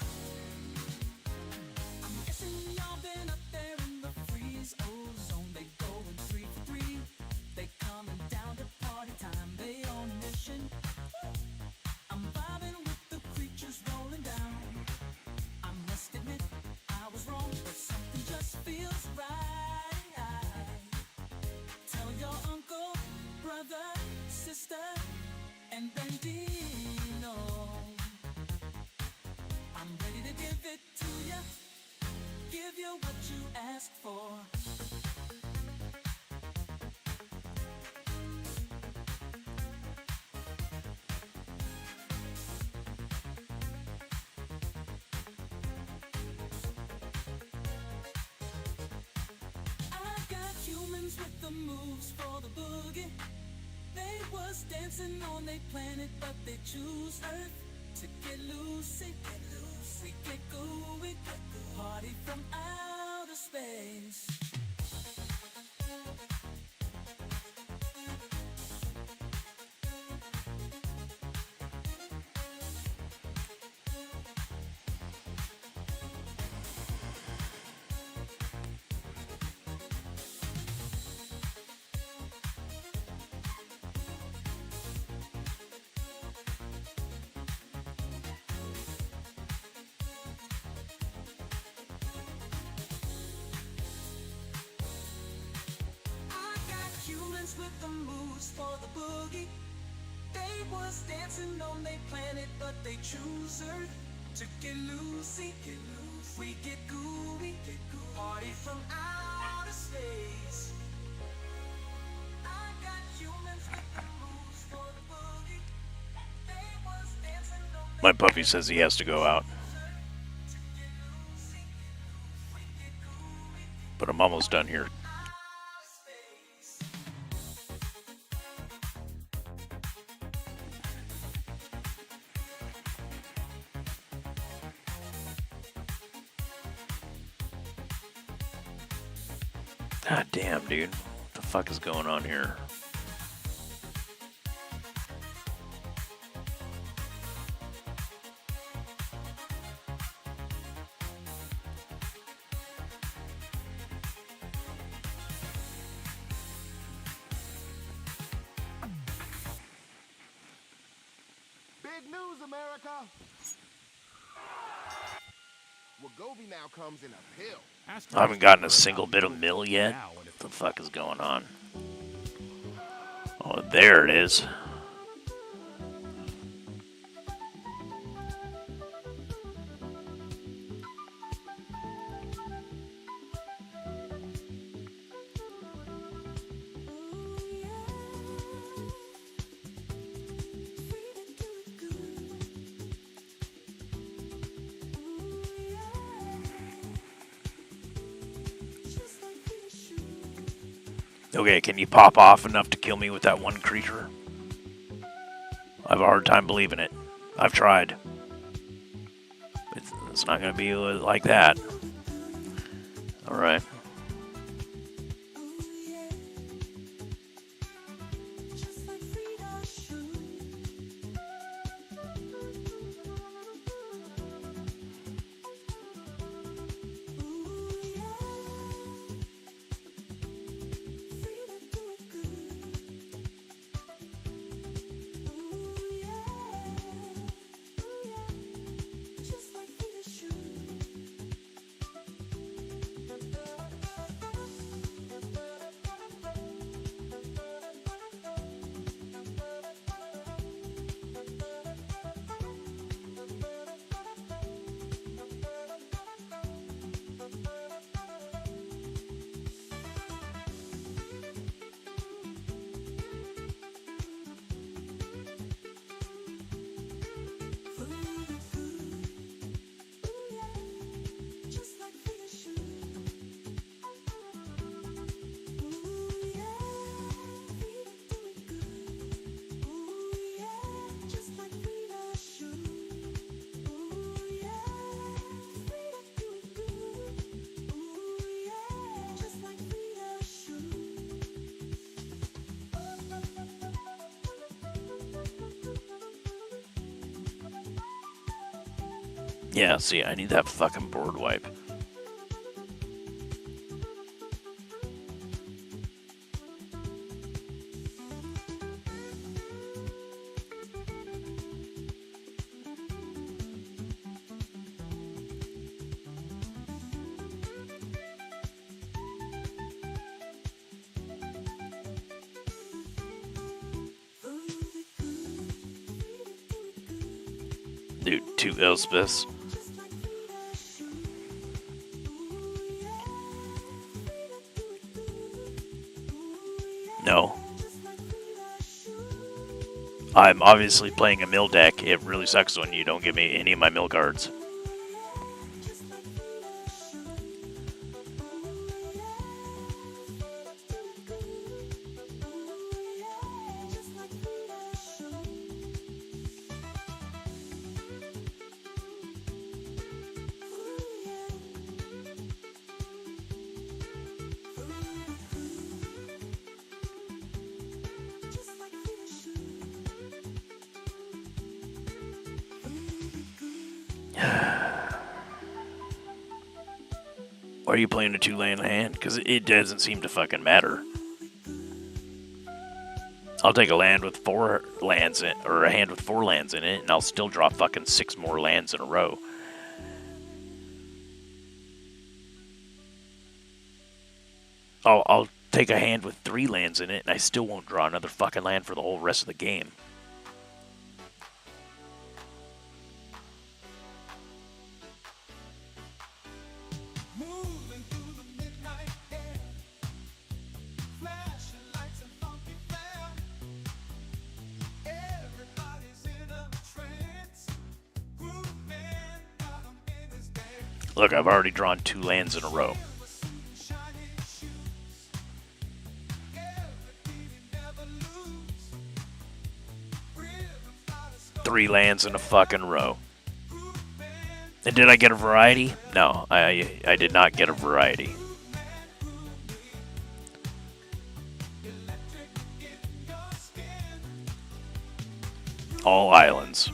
Dancing on their planet, but they choose Earth to get loose. We get gooey, party from outer space. With the moves for the boogie. They was dancing on their planet, but they choose Earth to get loosey. We get gooey, party from outer space. I got humans with the moves for the boogie. They was dancing on My puppy says he has to go out. but I'm almost done here. God damn, dude. What the fuck is going on here? Big news, America! Wagovi now comes in a pill. I haven't gotten a single bit of mill yet. What the fuck is going on? Oh, there it is. Okay, can you pop off enough to kill me with that one creature? I have a hard time believing it. I've tried. It's not going to be like that. Alright. Yeah, see, I need that fucking board wipe. Dude, 2 Elspeths. No. I'm obviously playing a mill deck. It really sucks when you don't give me any of my mill cards. Why are you playing a 2-land hand? Because it doesn't seem to fucking matter. I'll take a land with 4 lands in, or a hand with 4 lands in it, and I'll still draw fucking 6 more lands in a row. I'll take a hand with 3 lands in it, and I still won't draw another fucking land for the whole rest of the game. Look, I've already drawn 2 lands in a row. 3 lands in a fucking row. And did I get a variety? No, I did not get a variety. All islands.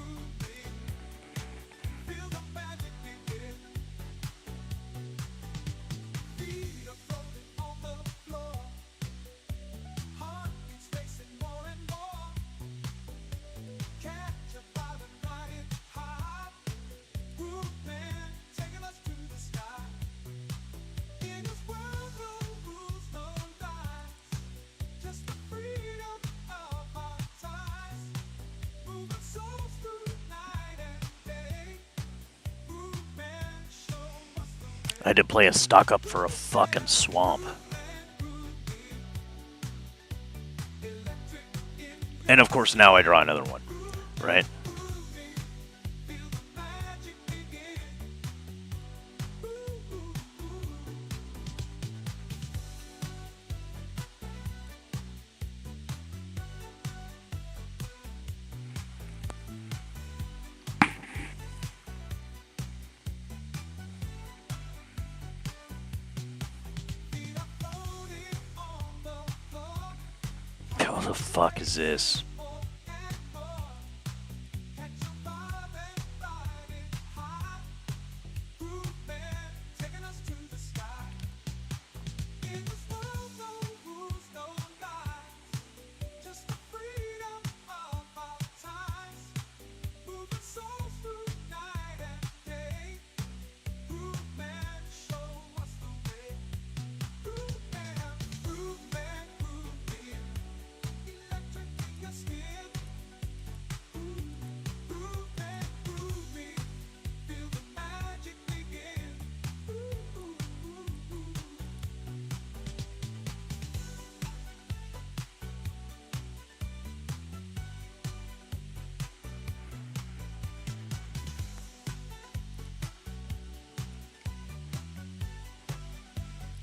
I had to play a stock up for a fucking swamp. And of course now I draw another one, right? What the fuck is this?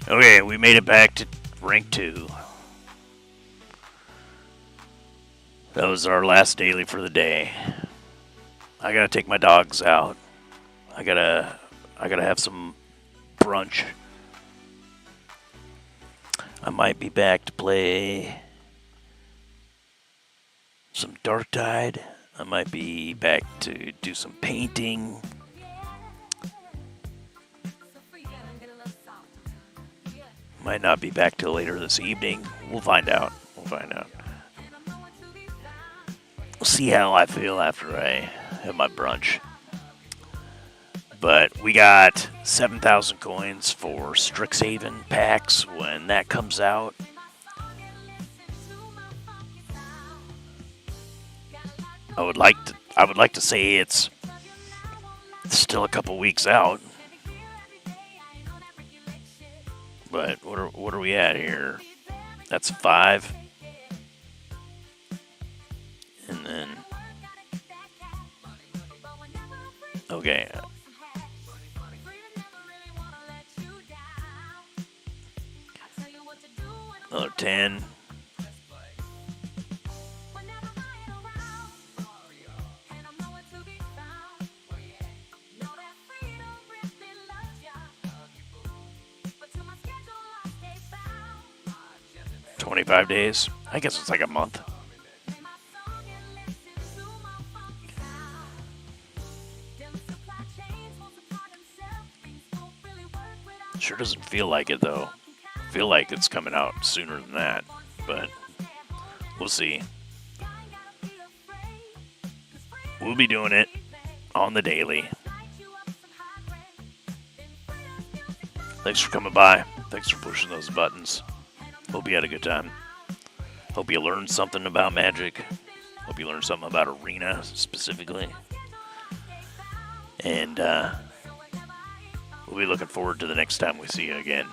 Okay, we made it back to rank 2. That was our last daily for the day. I gotta take my dogs out. I gotta have some brunch. I might be back to play some Dark Tide. I might be back to do some painting. Might not be back till later this evening. We'll find out. We'll see how I feel after I have my brunch. But we got 7,000 coins for Strixhaven packs when that comes out. I would like to say it's still a couple weeks out. But what are we at here? That's 5. And then okay. Another 10. $25 days. I guess it's like a month. Sure doesn't feel like it though. I feel like it's coming out sooner than that, but we'll see. We'll be doing it on the daily. Thanks for coming by. Thanks for pushing those buttons. Hope you had a good time. Hope you learned something about Magic. Hope you learned something about Arena specifically. And we'll be looking forward to the next time we see you again.